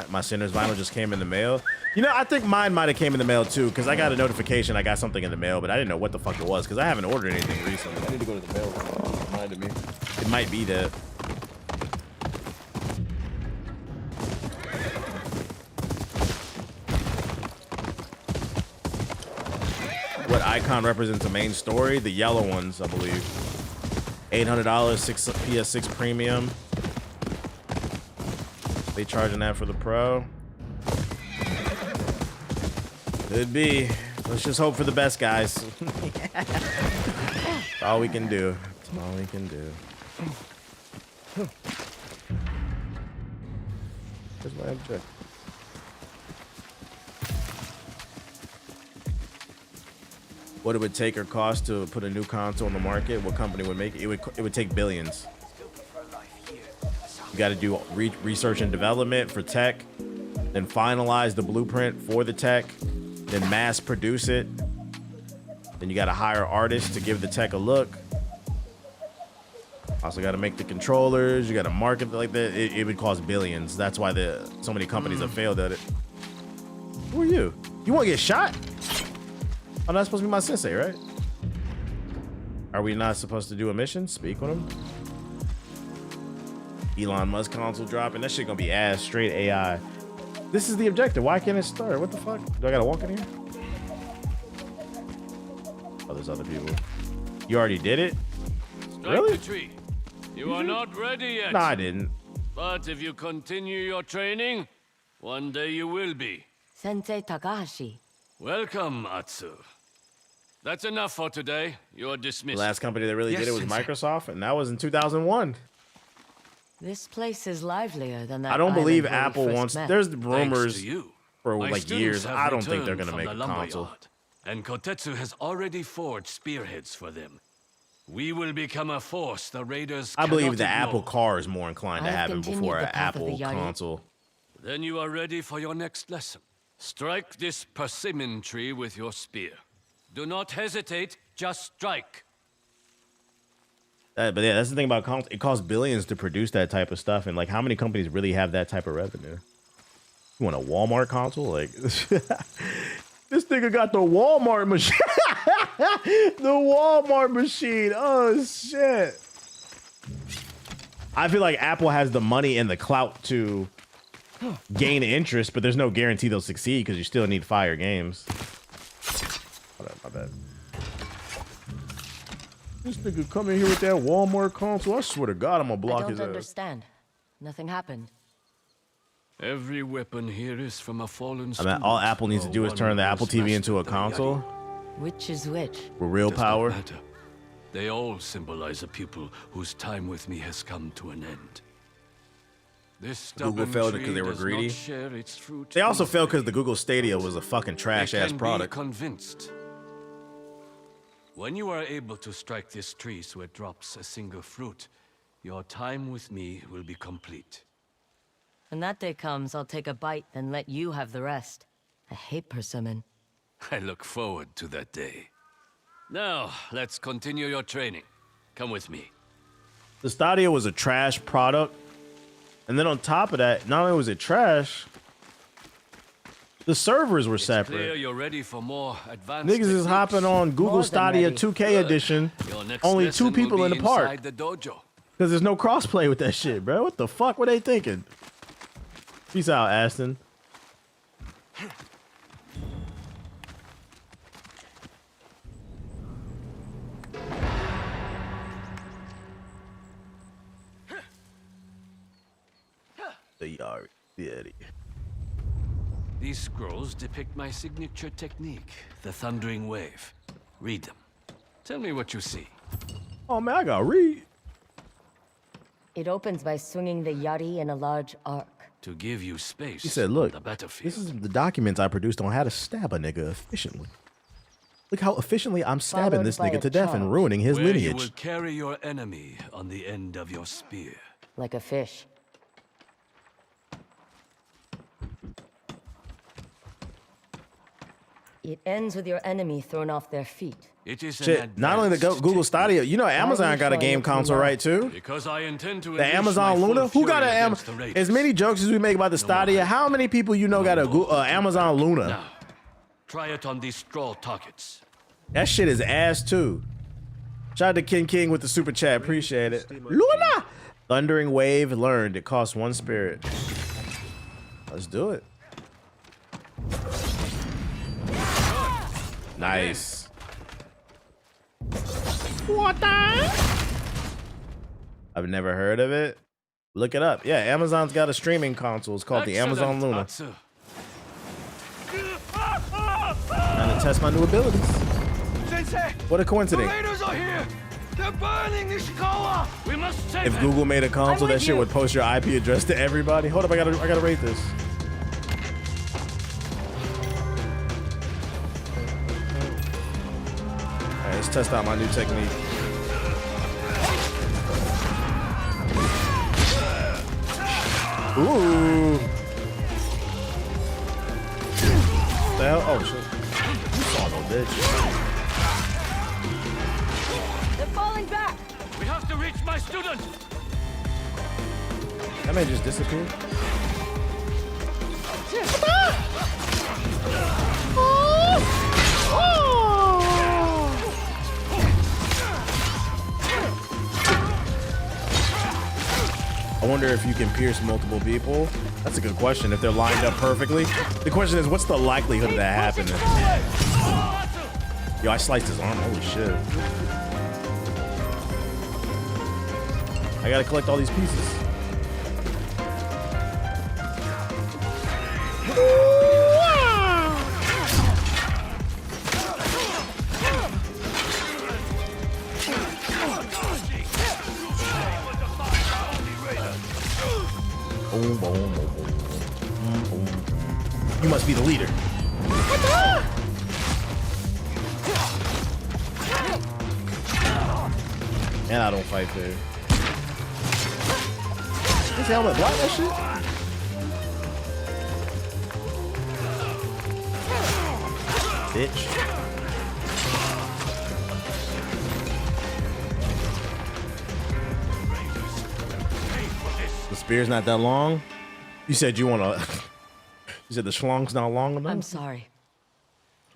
My Sinners vinyl just came in the mail. You know, I think mine might have came in the mail too, because I got a notification I got something in the mail, but I didn't know what the fuck it was, because I haven't ordered anything recently. I need to go to the mail room. It reminded me. It might be that. What icon represents the main story? The yellow ones, I believe. $800, PS6 Premium. They charging that for the Pro? Could be. Let's just hope for the best, guys. That's all we can do. That's all we can do. Where's my object? What it would take or cost to put a new console on the market? What company would make it? It would take billions. You got to do research and development for tech, then finalize the blueprint for the tech, then mass produce it. Then you got to hire artists to give the tech a look. Also got to make the controllers. You got to market like that. It would cost billions. That's why so many companies have failed at it. Who are you? You want to get shot? I'm not supposed to be my sensei, right? Are we not supposed to do a mission? Speak with him. Elon Musk console dropping. That shit gonna be ass. Straight AI. This is the objective. Why can't it start? What the fuck? Do I gotta walk in here? Oh, there's other people. You already did it? Really? The tree. You are not ready yet. No, I didn't. But if you continue your training, one day you will be. Sensei Takahashi. Welcome, Atsu. That's enough for today. You're dismissed. The last company that really did it was Microsoft, and that was in 2001. This place is livelier than that. I don't believe island where we Apple first wants. met. There's rumors for My like years. students have I don't think they're returned gonna make from a the lumber console. yard, and Kotetsu has already forged spearheads for them. We will become a force the raiders I believe the cannot Apple ignore. car is more inclined to I've have him continued before the an path of the Apple Yari. console. Then you are ready for your next lesson. Strike this persimmon tree with your spear. Do not hesitate, just strike. But yeah, that's the thing about consoles. It costs billions to produce that type of stuff, and like, how many companies really have that type of revenue? You want a Walmart console? Like, this nigga got the Walmart machine. The Walmart machine. Oh shit. I feel like Apple has the money and the clout to gain interest, but there's no guarantee they'll succeed because you still need fire games. Hold up, my bad. This nigga come in here with that Walmart console. I swear to God, I'm gonna block his I ass. don't understand. Nothing happened. Every weapon here is from a fallen I mean, all Apple needs to do is turn the Apple TV into a console. Which is which? With real power. They all symbolize a people whose time with me has come to an end. This Google failed because they were greedy. They also failed because the Google Stadia was a fucking trash-ass product. Convinced. When you are able to strike this tree so it drops a single fruit, your time with me will be complete. When that day comes, I'll take a bite, then let you have the rest. I hate persimmon. I look forward to that day. Now, let's continue your training. Come with me. The Stadia was a trash product. And then on top of that, not only was it trash, the servers were separate. Clear you're ready for more advanced Niggas is hopping on Google Stadia 2K edition. Only 2 people in the park. Because there's no crossplay with that shit, bro. What the fuck were they thinking? Peace out, Aston. The Yari. These scrolls depict my signature technique, the Thundering Wave. Read them. Tell me what you see. Oh man, I gotta read. It opens by swinging the yari in a large arc. To give you space. He said, look, on the battlefield. this is the documents I produced on how to stab a nigga efficiently. Look how efficiently I'm stabbing this nigga to death and ruining his Where lineage. You will carry your enemy on the end of your spear. Like a fish. It ends with your enemy thrown off their feet. It is Shit, not only the Google Stadia, you know Amazon got a game console, right, too? Because I intend to The Amazon Luna? Who got an Amazon? As many jokes as we make about the Stadia, how many people you know got a Amazon Luna? Now, try it on these scroll targets. That shit is ass, too. Shout out to King with the super chat. Appreciate it. Luna! Thundering Wave learned. It costs 1 spirit. Let's do it. Nice. What the? I've never heard of it. Look it up. Yeah, Amazon's got a streaming console. It's called the Amazon Luna. Trying to test my new abilities. Sensei, What a coincidence. the raiders are here. They're burning Nishikawa. We must take If Google made a console, that shit would post your IP address to everybody. Hold up, I gotta rate this. Alright, let's test out my new technique. Ooh. The hell? Oh shit. You saw no bitch. They're falling back. We have to reach my student. That man just disappeared. I wonder if you can pierce multiple people. That's a good question. If they're lined up perfectly. The question is, what's the likelihood of that happening? Yo, I sliced his arm. Holy shit. I gotta collect all these pieces. Boom, boom, boom, boom, boom. You must be the leader. And I don't fight fair. This helmet block that shit? Bitch. spear's not that long. You said you want to. You said the schlong's not long enough. I'm sorry.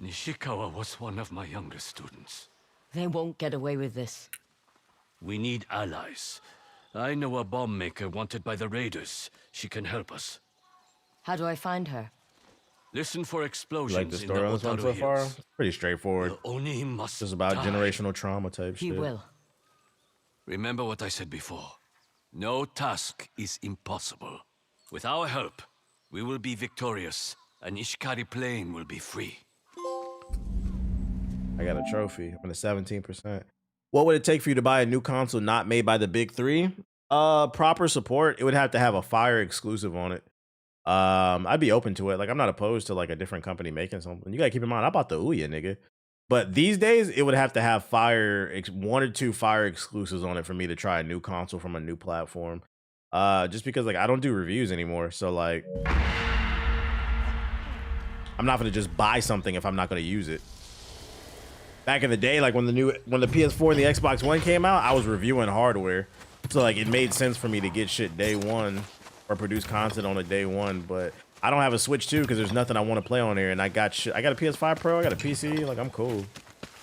Nishikawa was one of my younger students. They won't get away with this. We need allies. I know a bomb maker wanted by the raiders. She can help us. How do I find her? Listen for You explosions like the in story on this one Otaru so far? Hills. Pretty straightforward. Oni must Just about die. generational trauma type shit. He will. Remember what I said before. No task is impossible. With our help, we will be victorious, and Ishikari Plain will be free. I got a trophy. I'm in the 17%. What would it take for you to buy a new console not made by the big three? Proper support. It would have to have a Fire exclusive on it. I'd be open to it. Like, I'm not opposed to like a different company making something. You gotta keep in mind, I bought the Ouya, nigga. But these days, it would have to have one or two Fire exclusives on it for me to try a new console from a new platform. Just because like I don't do reviews anymore, so like I'm not gonna just buy something if I'm not gonna use it. Back in the day, like when the PS4 and the Xbox One came out, I was reviewing hardware, so like it made sense for me to get shit day one or produce content on it day one. But I don't have a Switch 2 because there's nothing I want to play on here, and I got shit. I got a PS5 Pro, I got a PC, like I'm cool.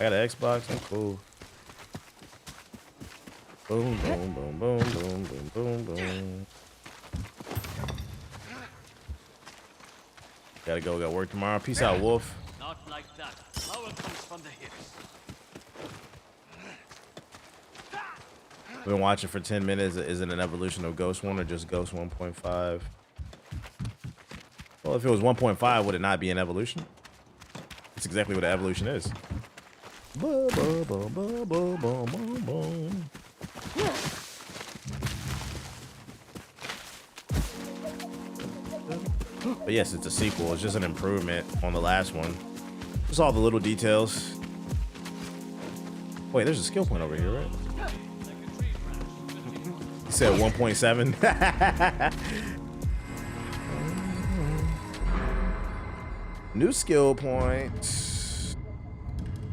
I got an Xbox, I'm cool. Boom, boom, boom, boom, boom, boom, boom, boom. Gotta go, got work tomorrow. Peace out, Wolf. Not like that. Power comes from the hips. We've been watching for 10 minutes. Is it an evolution of Ghost 1 or just Ghost 1.5? Well, if it was 1.5, would it not be an evolution? That's exactly what an evolution is. But yes, it's a sequel. It's just an improvement on the last one. Just all the little details. Wait, there's a skill point over here, right? You said 1.7. New skill point.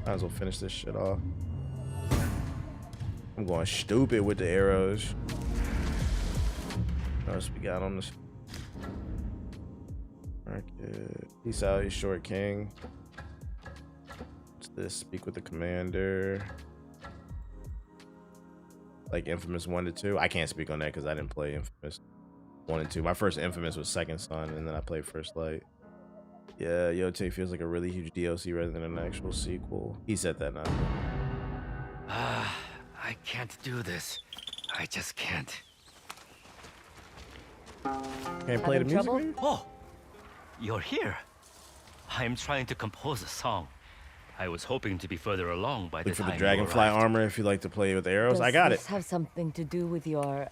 Might as well finish this shit off. I'm going stupid with the arrows. What else we got on this? Market. Peace out, you short king. What's this? Speak with the commander. Like Infamous 1 to 2. I can't speak on that because I didn't play Infamous 1 and 2. My first Infamous was Second Son, and then I played First Light. Yeah, Yote feels like a really huge DLC rather than an actual sequel. He said that now. I can't do this. I just can't. Can't play the music, man? Oh, you're here. I'm trying to compose a song. I was hoping to be further along by the Look for time the you Dragonfly arrived. armor if you like to play with arrows. Does I got this it. have something to do with your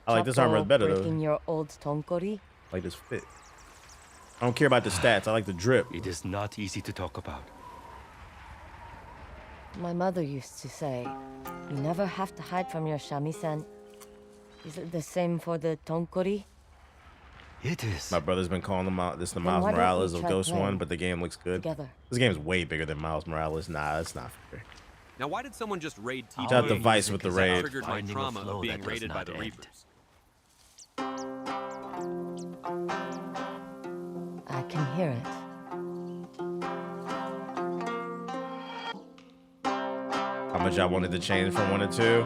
I like this armor better, though. breaking your old tonkori? Like this fit. I don't care about the stats. I like the drip. It is not easy to talk about. My mother used to say, you never have to hide from your shamisen. Is it the same for the tonkori? It is. My brother's been calling them out. This is the Then Miles why don't Morales we of try Ghost playing 1, but the game looks good. together? This game is way bigger than Miles Morales. Nah, that's not fair. Now, why did someone just raid TBH? Shout out to Vice with the That raid. triggered my Finding a trauma flow of being that does raided by not the end. Reapers. I can hear it. How much I wanted to change from 1 to 2.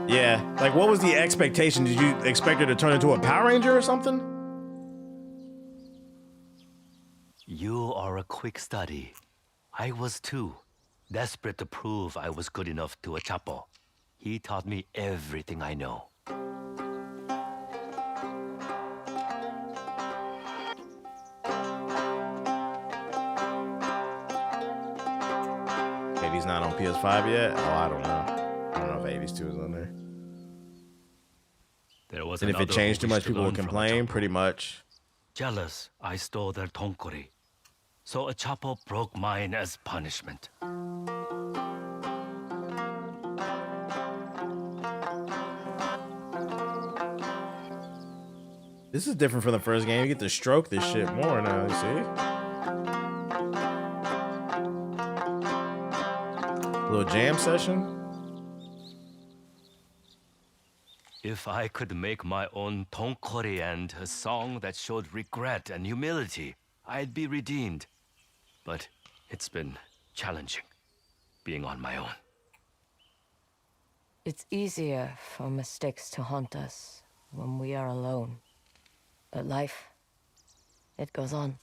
Yeah, like what was the expectation? Did you expect her to turn into a Power Ranger or something? You are a quick study. I was too. Desperate to prove I was good enough to a Chapo. He taught me everything I know. Hades not on PS5 yet? Oh, I don't know. I don't know if Hades 2 is on there. There was And if it another changed who too much, wished to people would learn from a complain. Chapo. Pretty much. Jealous, I stole their tonkori. So a Chapo broke mine as punishment. This is different from the first game. You get to stroke this shit more now, you see? Little jam session. If I could make my own tonkori and a song that showed regret and humility, I'd be redeemed. But it's been challenging, being on my own. It's easier for mistakes to haunt us when we are alone. But life, it goes on.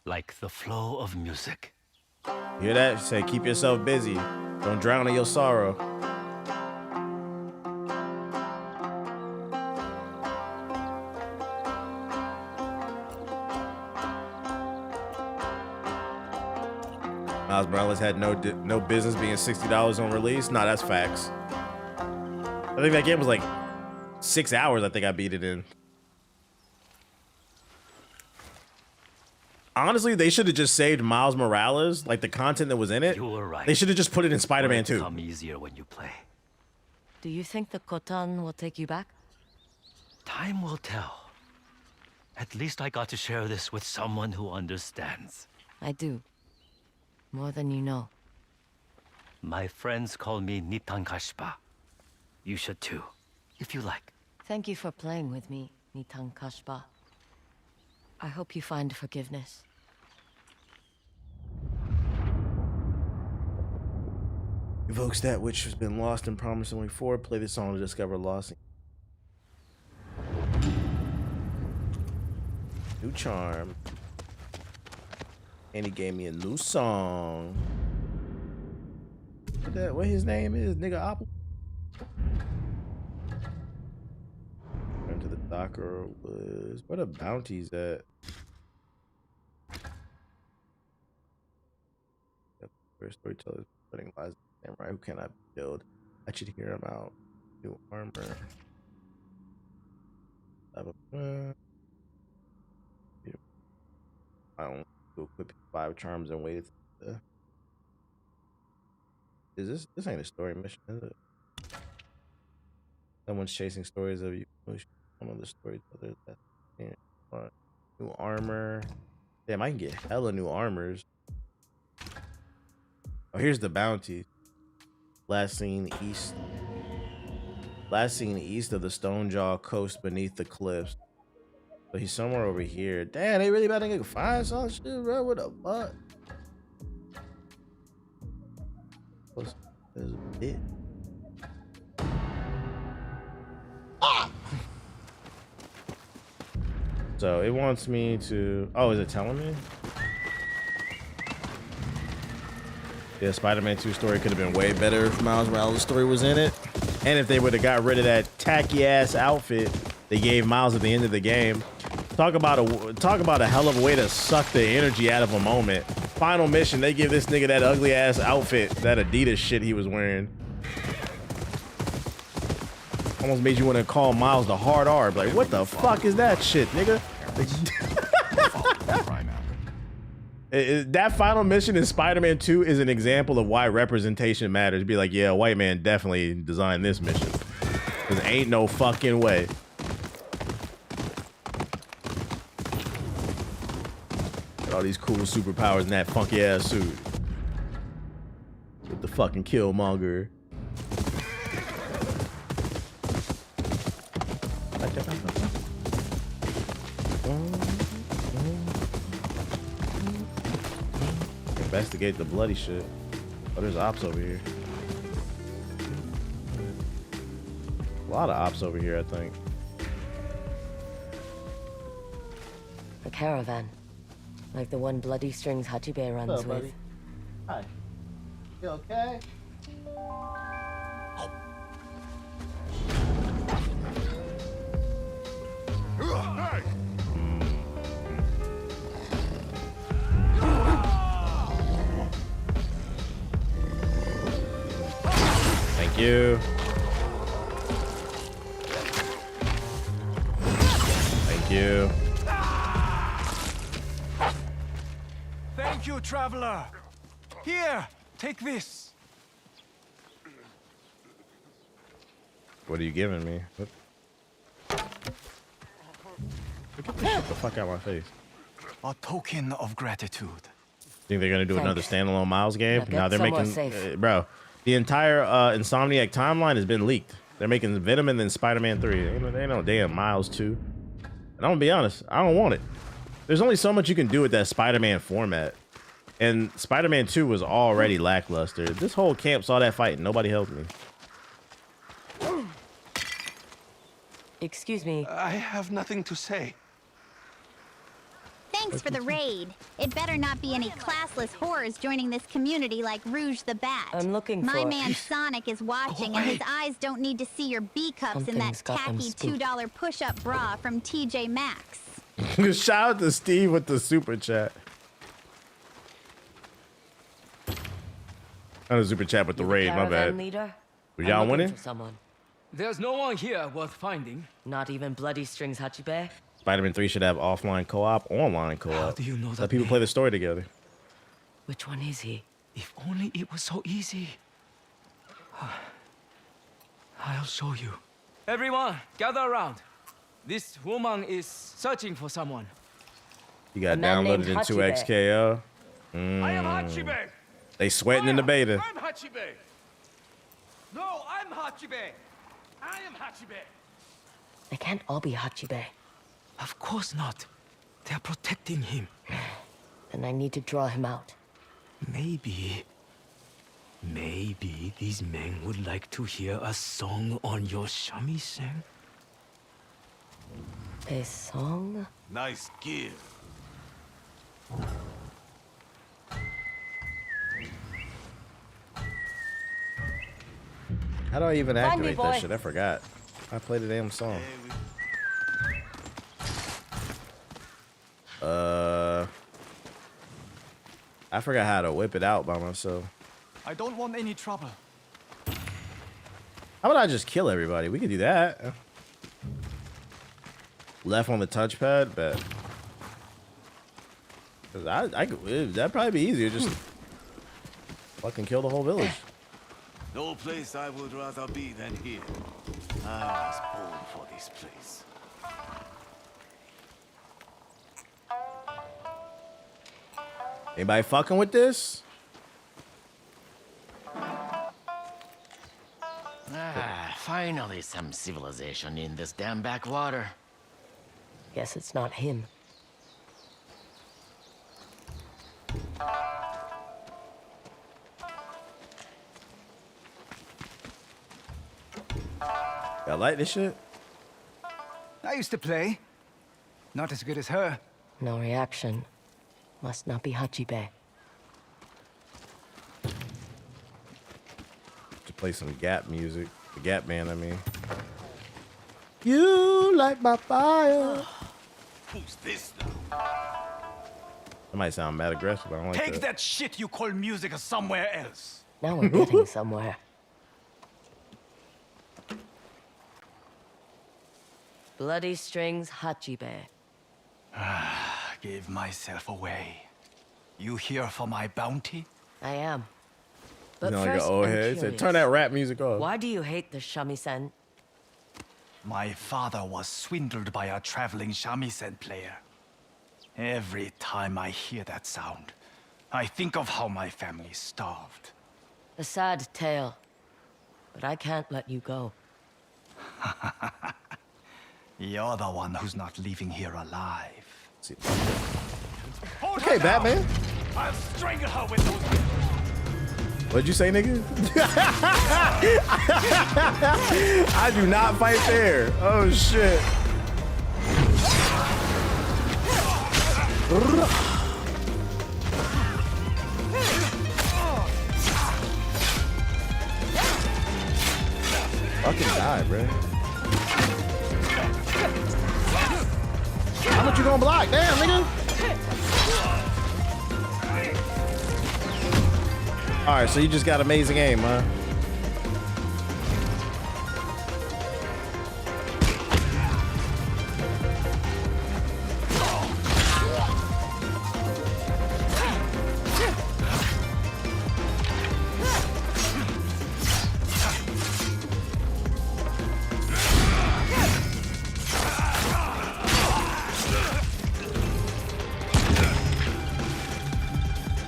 Like the flow of music. Hear that? Say, keep yourself busy. Don't drown in your sorrow. Miles Morales had no business being $60 on release. Nah, that's facts. I think that game was like 6 hours. I think I beat it in. Honestly, they should have just saved Miles Morales, like the content that was in it. You were right. They should have just put it in Spider-Man 2. Come easier when you play. Do you think the Khotan will take you back? Time will tell. At least I got to share this with someone who understands. I do. More than you know. My friends call me Nitan Kashpa. You should too, if you like. Thank you for playing with me, Nitan Kashpa. I hope you find forgiveness. Evokes that which has been lost and promised only for. Play this song to discover lost. New charm. And he gave me a new song. What his name is? Nigga Apple? Into the Docker was... Where the bounties at? Where storytellers putting lies in right? Who can I build? I should hear him out. New armor. I don't equip 5 charms and wait. Is this ain't a story mission, is it? Someone's chasing stories of you. One of the storytellers. New armor. Damn, I can get hella new armors. Oh, here's the bounty. Last seen east of the Stonejaw coast beneath the cliffs. So he's somewhere over here. Damn, they really about to find some shit, bro. What the fuck? There's a bit. Ah! So it wants me to... Oh, is it telling me? Yeah, Spider-Man 2 story could have been way better if Miles Morales' story was in it. And if they would have got rid of that tacky-ass outfit they gave Miles at the end of the game. Talk about a hell of a way to suck the energy out of a moment. Final mission, they give this nigga that ugly-ass outfit, that Adidas shit he was wearing. Almost made you want to call Miles the hard R. Like, what the fuck is that shit, nigga? That final mission in Spider-Man 2 is an example of why representation matters. Be like, yeah, a white man definitely designed this mission. Because ain't no fucking way. Got all these cool superpowers in that funky ass suit. With the fucking Killmonger. Investigate the bloody shit. Oh, there's ops over here. A lot of ops over here, I think. A caravan. Like the one Bloody Strings Hachibe runs Hello, with. buddy. Hi. You okay? Thank you. Thank you. Thank you, traveler. Here, take this. What are you giving me? What? Get this shit the fuck out of my face. A token of gratitude. Think they're gonna do another standalone Miles game? Now get No, they're somewhere making, safe. bro. The entire Insomniac timeline has been leaked. They're making Venom and then Spider-Man 3. Ain't no damn Miles 2. And I'm gonna be honest, I don't want it. There's only so much you can do with that Spider-Man format. And Spider-Man 2 was already lackluster. This whole camp saw that fight and nobody helped me. Excuse me. I have nothing to say. Thanks for the raid. It better not be any classless whores joining this community like Rouge the Bat. I'm looking My for... man Sonic is watching, and his eyes don't need to see your B-cups in that Something's got them tacky spooked. $2 push-up bra from TJ Maxx. Shout out to Steve with the super chat. Not a super chat with the raid, my bad. Leader? Were y'all winning? There's no one here worth finding. Not even Bloody Strings Hachibe? Spider-Man 3 should have offline co-op, online co-op. How do you know Let that people name? play the story together. Which one is he? If only it was so easy. I'll show you. Everyone, gather around. This woman is searching for someone. You got A man named downloaded into Hachibe. XKO. I am Hachibe. They sweating in the beta. I'm Hachibe. No, I'm Hachibe. I am Hachibe. They can't all be Hachibe. Of course not. They're protecting him. Then I need to draw him out. Maybe these men would like to hear a song on your shamisen. A song? Nice gear. How do I even Find me, activate boy. that shit? I forgot. I played the damn song. I forgot how to whip it out by myself. I don't want any trouble. How about I just kill everybody? We could do that. Left on the touchpad, bet. 'Cause that'd probably be easier. Just fucking kill the whole village. No place I would rather be than here. I was born for this place. Anybody fucking with this? Finally some civilization in this damn backwater. Guess it's not him. Y'all like this shit? I used to play. Not as good as her. No reaction. Must not be Hachibe. To play some Gap music. The Gap band, I mean. You light my fire. Who's this now? That might sound mad aggressive. I don't like Take that shit you call music somewhere else. Now we're getting somewhere. Bloody Strings Hachibe. Gave myself away. You here for my bounty? I am. But You know, like an first, old I'm head. He said, curious. turn that rap music off. Why do you hate the shamisen? My father was swindled by a traveling shamisen player. Every time I hear that sound, I think of how my family starved. A sad tale. But I can't let you go. You're the one who's not leaving here alive. Okay, Batman. I'll strangle her with those. What'd you say, nigga? I do not fight fair. Oh, shit. Fucking die, bro. How much you gonna block? Damn, nigga. All right, so you just got amazing aim, huh?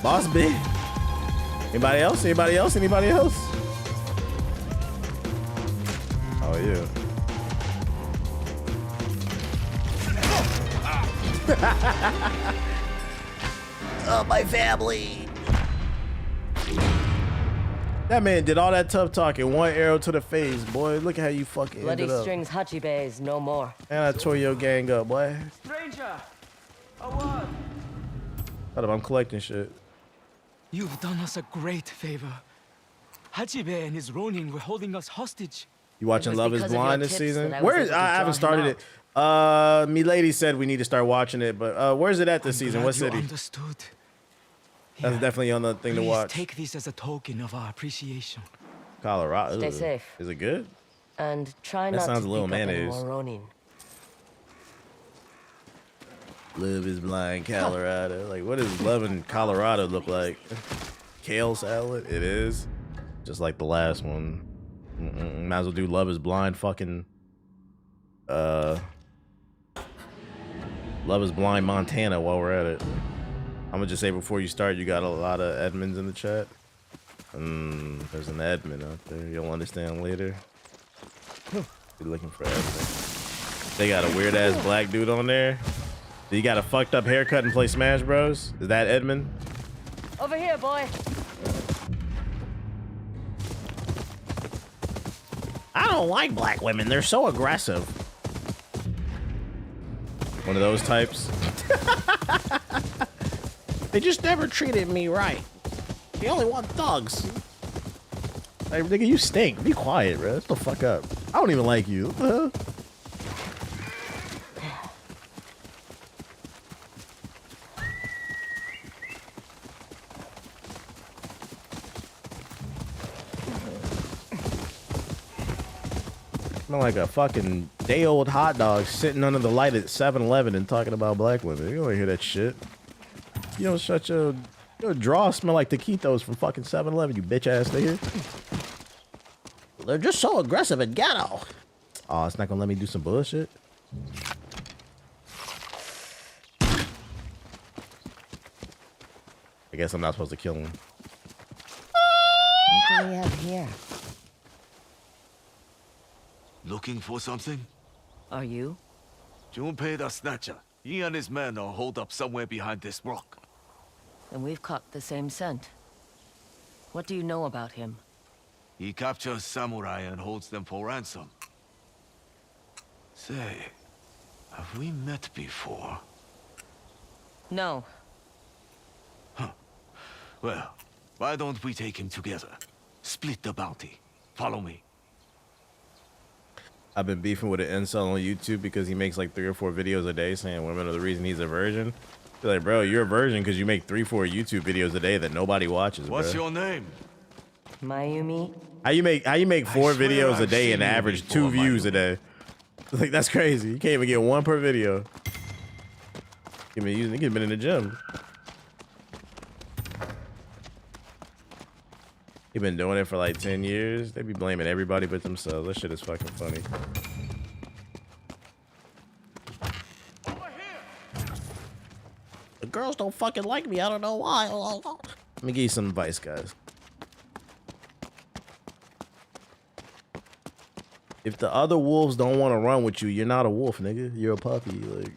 Boss B. Anybody else? Anybody else? Anybody else? about you. Oh, my family. That man did all that tough talking, one arrow to the face, boy. Look at how you fucking Bloody ended up. strings Hachibe's no more. And I tore your gang up, boy. Stranger, a word. Hold up, I'm collecting shit. You've done us a great favor. Hachibe and his Ronin were holding us hostage. You watching Love is Blind this season? I Where is? I haven't started it. Milady said we need to start watching it, but where's it at this season? What city? Understood. That's definitely on the thing to Please watch. take this as a token of our appreciation. Colorado. Stay safe. Is it good? And try That not sounds to a little pick up any mayonnaise. more Ronin. Love is Blind, Colorado. Like, what does Love in Colorado look like? Kale salad? It is. Just like the last one. Might as well do Love is Blind fucking... Love is Blind Montana while we're at it. I'm gonna just say before you start, you got a lot of admins in the chat. There's an admin out there. You'll understand later. Be looking for admin. They got a weird ass black dude on there. You got a fucked up haircut and play Smash Bros. Is that Edmund? Over here, boy. I don't like black women. They're so aggressive. One of those types. They just never treated me right. They only want thugs. Hey, nigga, you stink. Be quiet, bro. Shut the fuck up. I don't even like you. What the hell? Smell like a fucking day-old hot dog sitting under the light at 7-Eleven and talking about black women. You don't hear that shit. You don't shut your draw smell like taquitos from fucking 7-Eleven, you bitch ass nigga. They're just so aggressive and ghetto. Oh, it's not gonna let me do some bullshit. I guess I'm not supposed to kill him. What do we have here? Looking for something? Are you? Junpei the Snatcher. He and his men are holed up somewhere behind this rock. Then we've caught the same scent. What do you know about him? He captures samurai and holds them for ransom. Say, have we met before? No. Well, why don't we take him together? Split the bounty. Follow me. I've been beefing with an incel on YouTube because he makes like 3 or 4 videos a day saying women are the reason he's a virgin. Be like, bro, you're a virgin because you make 3, 4 YouTube videos a day that nobody watches. What's bro. your name? Mayumi. How you make 4 videos a day and average 2 views a day? Like, that's crazy. You can't even get 1 per video. He been in the gym. He been doing it for like 10 years. They be blaming everybody but themselves. That shit is fucking funny. The girls don't fucking like me. I don't know why. Let me give you some advice, guys. If the other wolves don't want to run with you, you're not a wolf, nigga. You're a puppy. Like,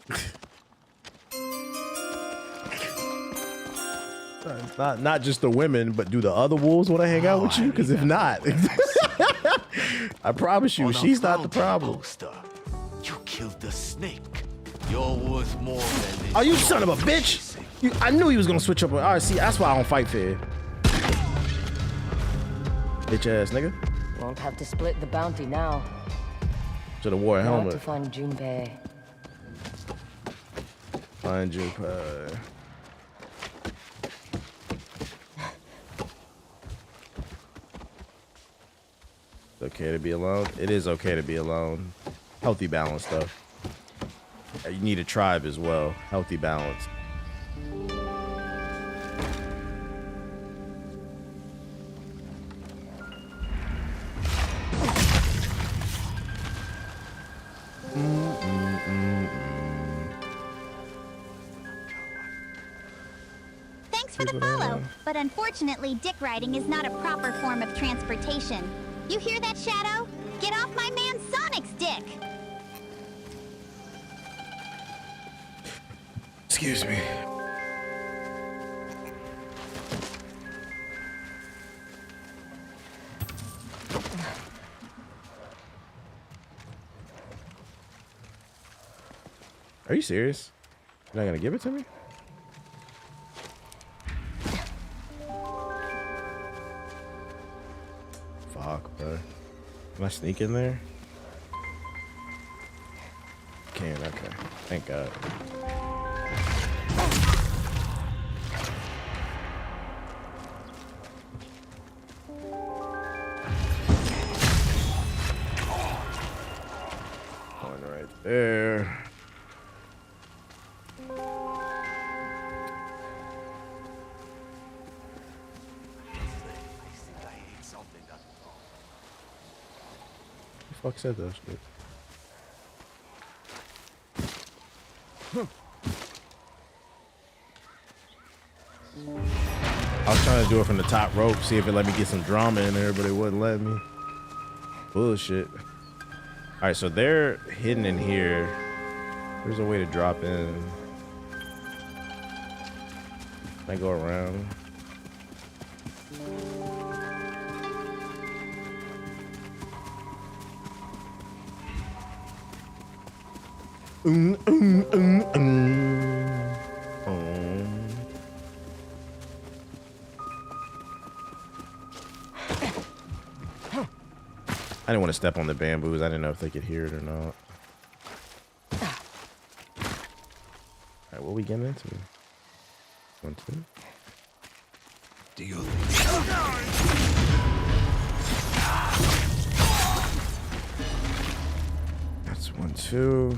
it's not just the women, but do the other wolves want to hang out with you? Because if not, I promise you, she's not the problem. You killed the snake. You're worth more than this. Oh, you son of a bitch! I knew he was gonna switch up. All right, see, that's why I don't fight fair. Bitch ass nigga. Won't have to split the bounty now. Should have wore a Now helmet. to find Junpei. Find Junpei. It's okay to be alone. It is okay to be alone. Healthy balance, though. You need a tribe as well. Healthy balance. Thanks for the follow, but unfortunately dick riding is not a proper form of transportation. You hear that, Shadow? Get off my man's side! Sonic's dick. Excuse me. Are you serious? You're not gonna give it to me? Fuck, bro. Can I sneak in there? Can't, okay. Thank God. Going right there. Who the fuck said that shit? I was trying to do it from the top rope, see if it let me get some drama in there, but it wouldn't let me. Bullshit. All right, so they're hidden in here. There's a way to drop in. Can I go around? I didn't want to step on the bamboos. I didn't know if they could hear it or not. Alright, what are we getting into? 1, 2. Do you? That's 1, 2.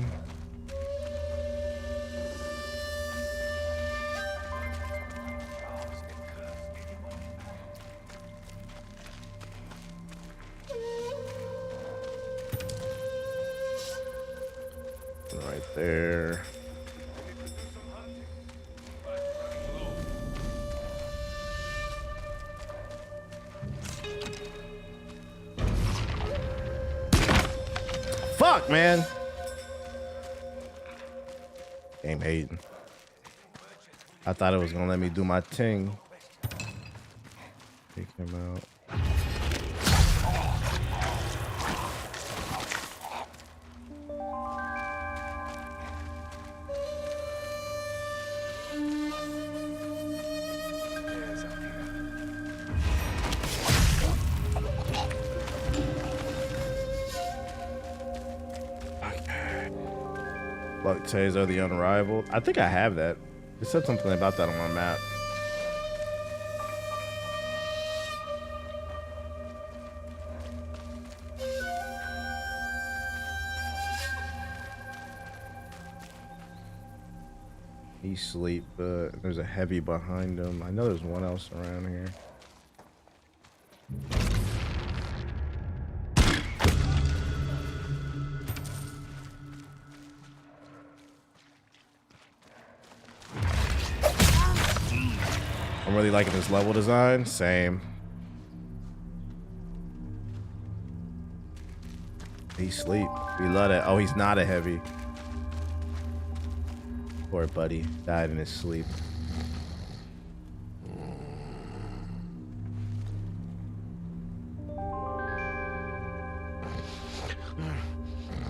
Right there. Fuck, man. Game hating. I thought it was gonna let me do my thing. Take him out. Taser the Unrivaled. I think I have that. It said something about that on my map. He's asleep, but there's a heavy behind him. I know there's one else around here. I'm really liking this level design. Same. He's asleep. We love it. Oh, he's not a heavy. Poor buddy. Died in his sleep.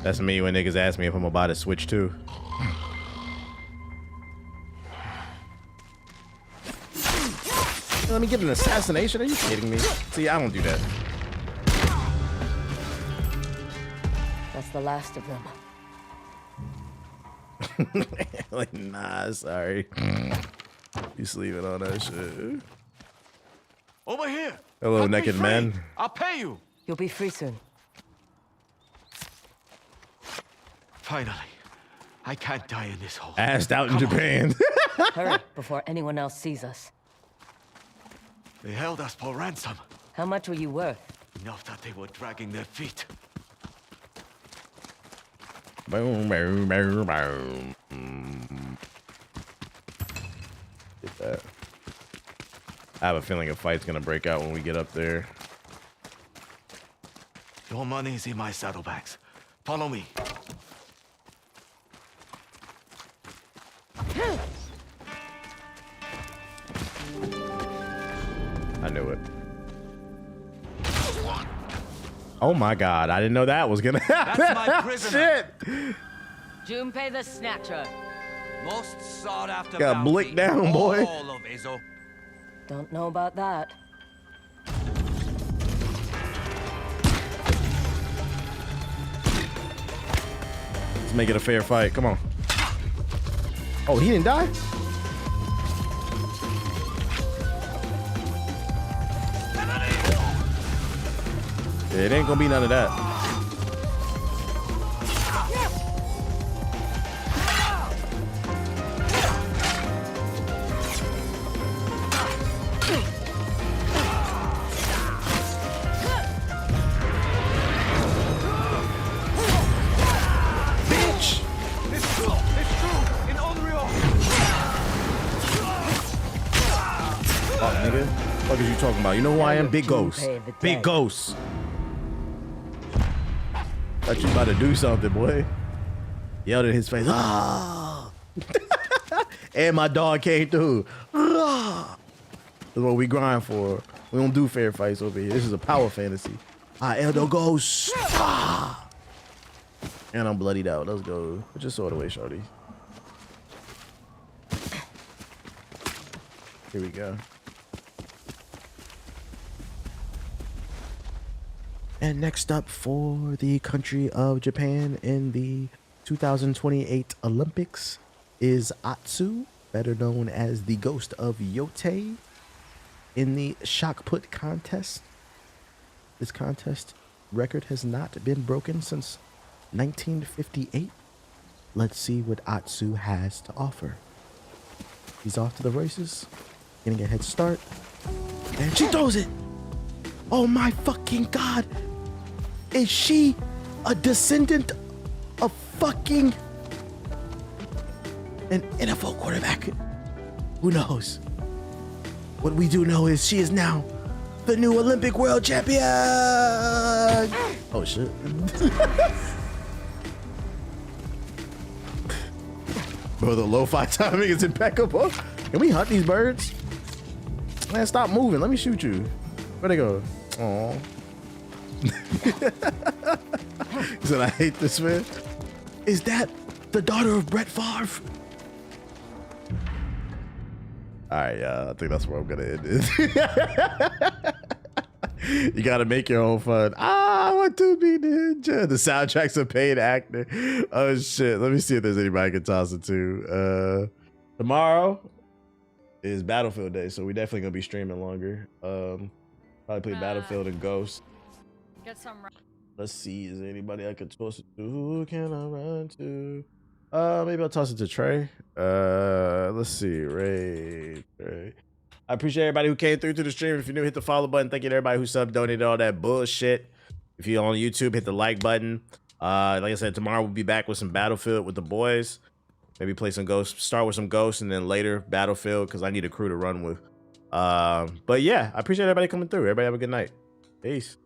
That's me when niggas ask me if I'm about to switch too. Let me get an assassination? Are you kidding me? See, I don't do that. That's the last of them. Like, nah, sorry. You sleeping on that shit. Over here. Hello, Let me naked free. men. I'll pay you. You'll be free soon. Finally. I can't die in this hole. Assed out in Japan. Hurry, before anyone else sees us. They held us for ransom. How much were you worth? Enough that they were dragging their feet. Boom, boom, boom, boom. Get that. I have a feeling a fight's gonna break out when we get up there. Your money's in my saddlebags. Follow me. I knew it. Oh my God, I didn't know that was gonna happen. That's my prisoner. Shit. Junpei the Snatcher. Most sought after. Got blick down, boy. All of Ezo. Don't know about that. Let's make it a fair fight. Come on. Oh, he didn't die? It ain't gonna be none of that. Bitch! It's true. It's true. In unreal. Oh, nigga. What is you talking about? You know who I am? Big Ghost. Big Ghost. Thought you about to do something, boy. Yelled in his face. Ah! And my dog came through. Ah! That's what we grind for. We don't do fair fights over here. This is a power fantasy. Eldo Ghost. Ah! And I'm bloodied out. Let's go. Put your sword away, shorty. Here we go. And next up for the country of Japan in the 2028 Olympics is Atsu, better known as the Ghost of Yotei, in the shot put contest. This contest record has not been broken since 1958. Let's see what Atsu has to offer. He's off to the races, getting a head start, and she throws it. Oh my fucking God. Is she a descendant of fucking an NFL quarterback? Who knows? What we do know is she is now the new Olympic world champion. Oh shit. Bro, the lo-fi timing is impeccable. Can we hunt these birds? Man, stop moving. Let me shoot you. Where'd they go? Aw. He said, I hate this, man. Is that the daughter of Brett Favre? All right, I think that's where I'm gonna end it. You gotta make your own fun. I want to be ninja. The soundtrack's a paid actor. Oh shit. Let me see if there's anybody I can toss it to. Tomorrow is Battlefield Day, so we definitely gonna be streaming longer. Probably play Battlefield and Ghost. Get some. Let's see, is there anybody I could toss it to? Who can I run to? Maybe I'll toss it to Trey. Let's see, Trey. I appreciate everybody who came through to the stream. If you're new, hit the follow button. Thank you to everybody who sub, donated, all that bullshit. If you're on YouTube, hit the like button. Like I said, tomorrow we'll be back with some Battlefield with the boys. Maybe play some Ghosts, start with some Ghosts, and then later Battlefield, because I need a crew to run with. But yeah, I appreciate everybody coming through. Everybody have a good night. Peace.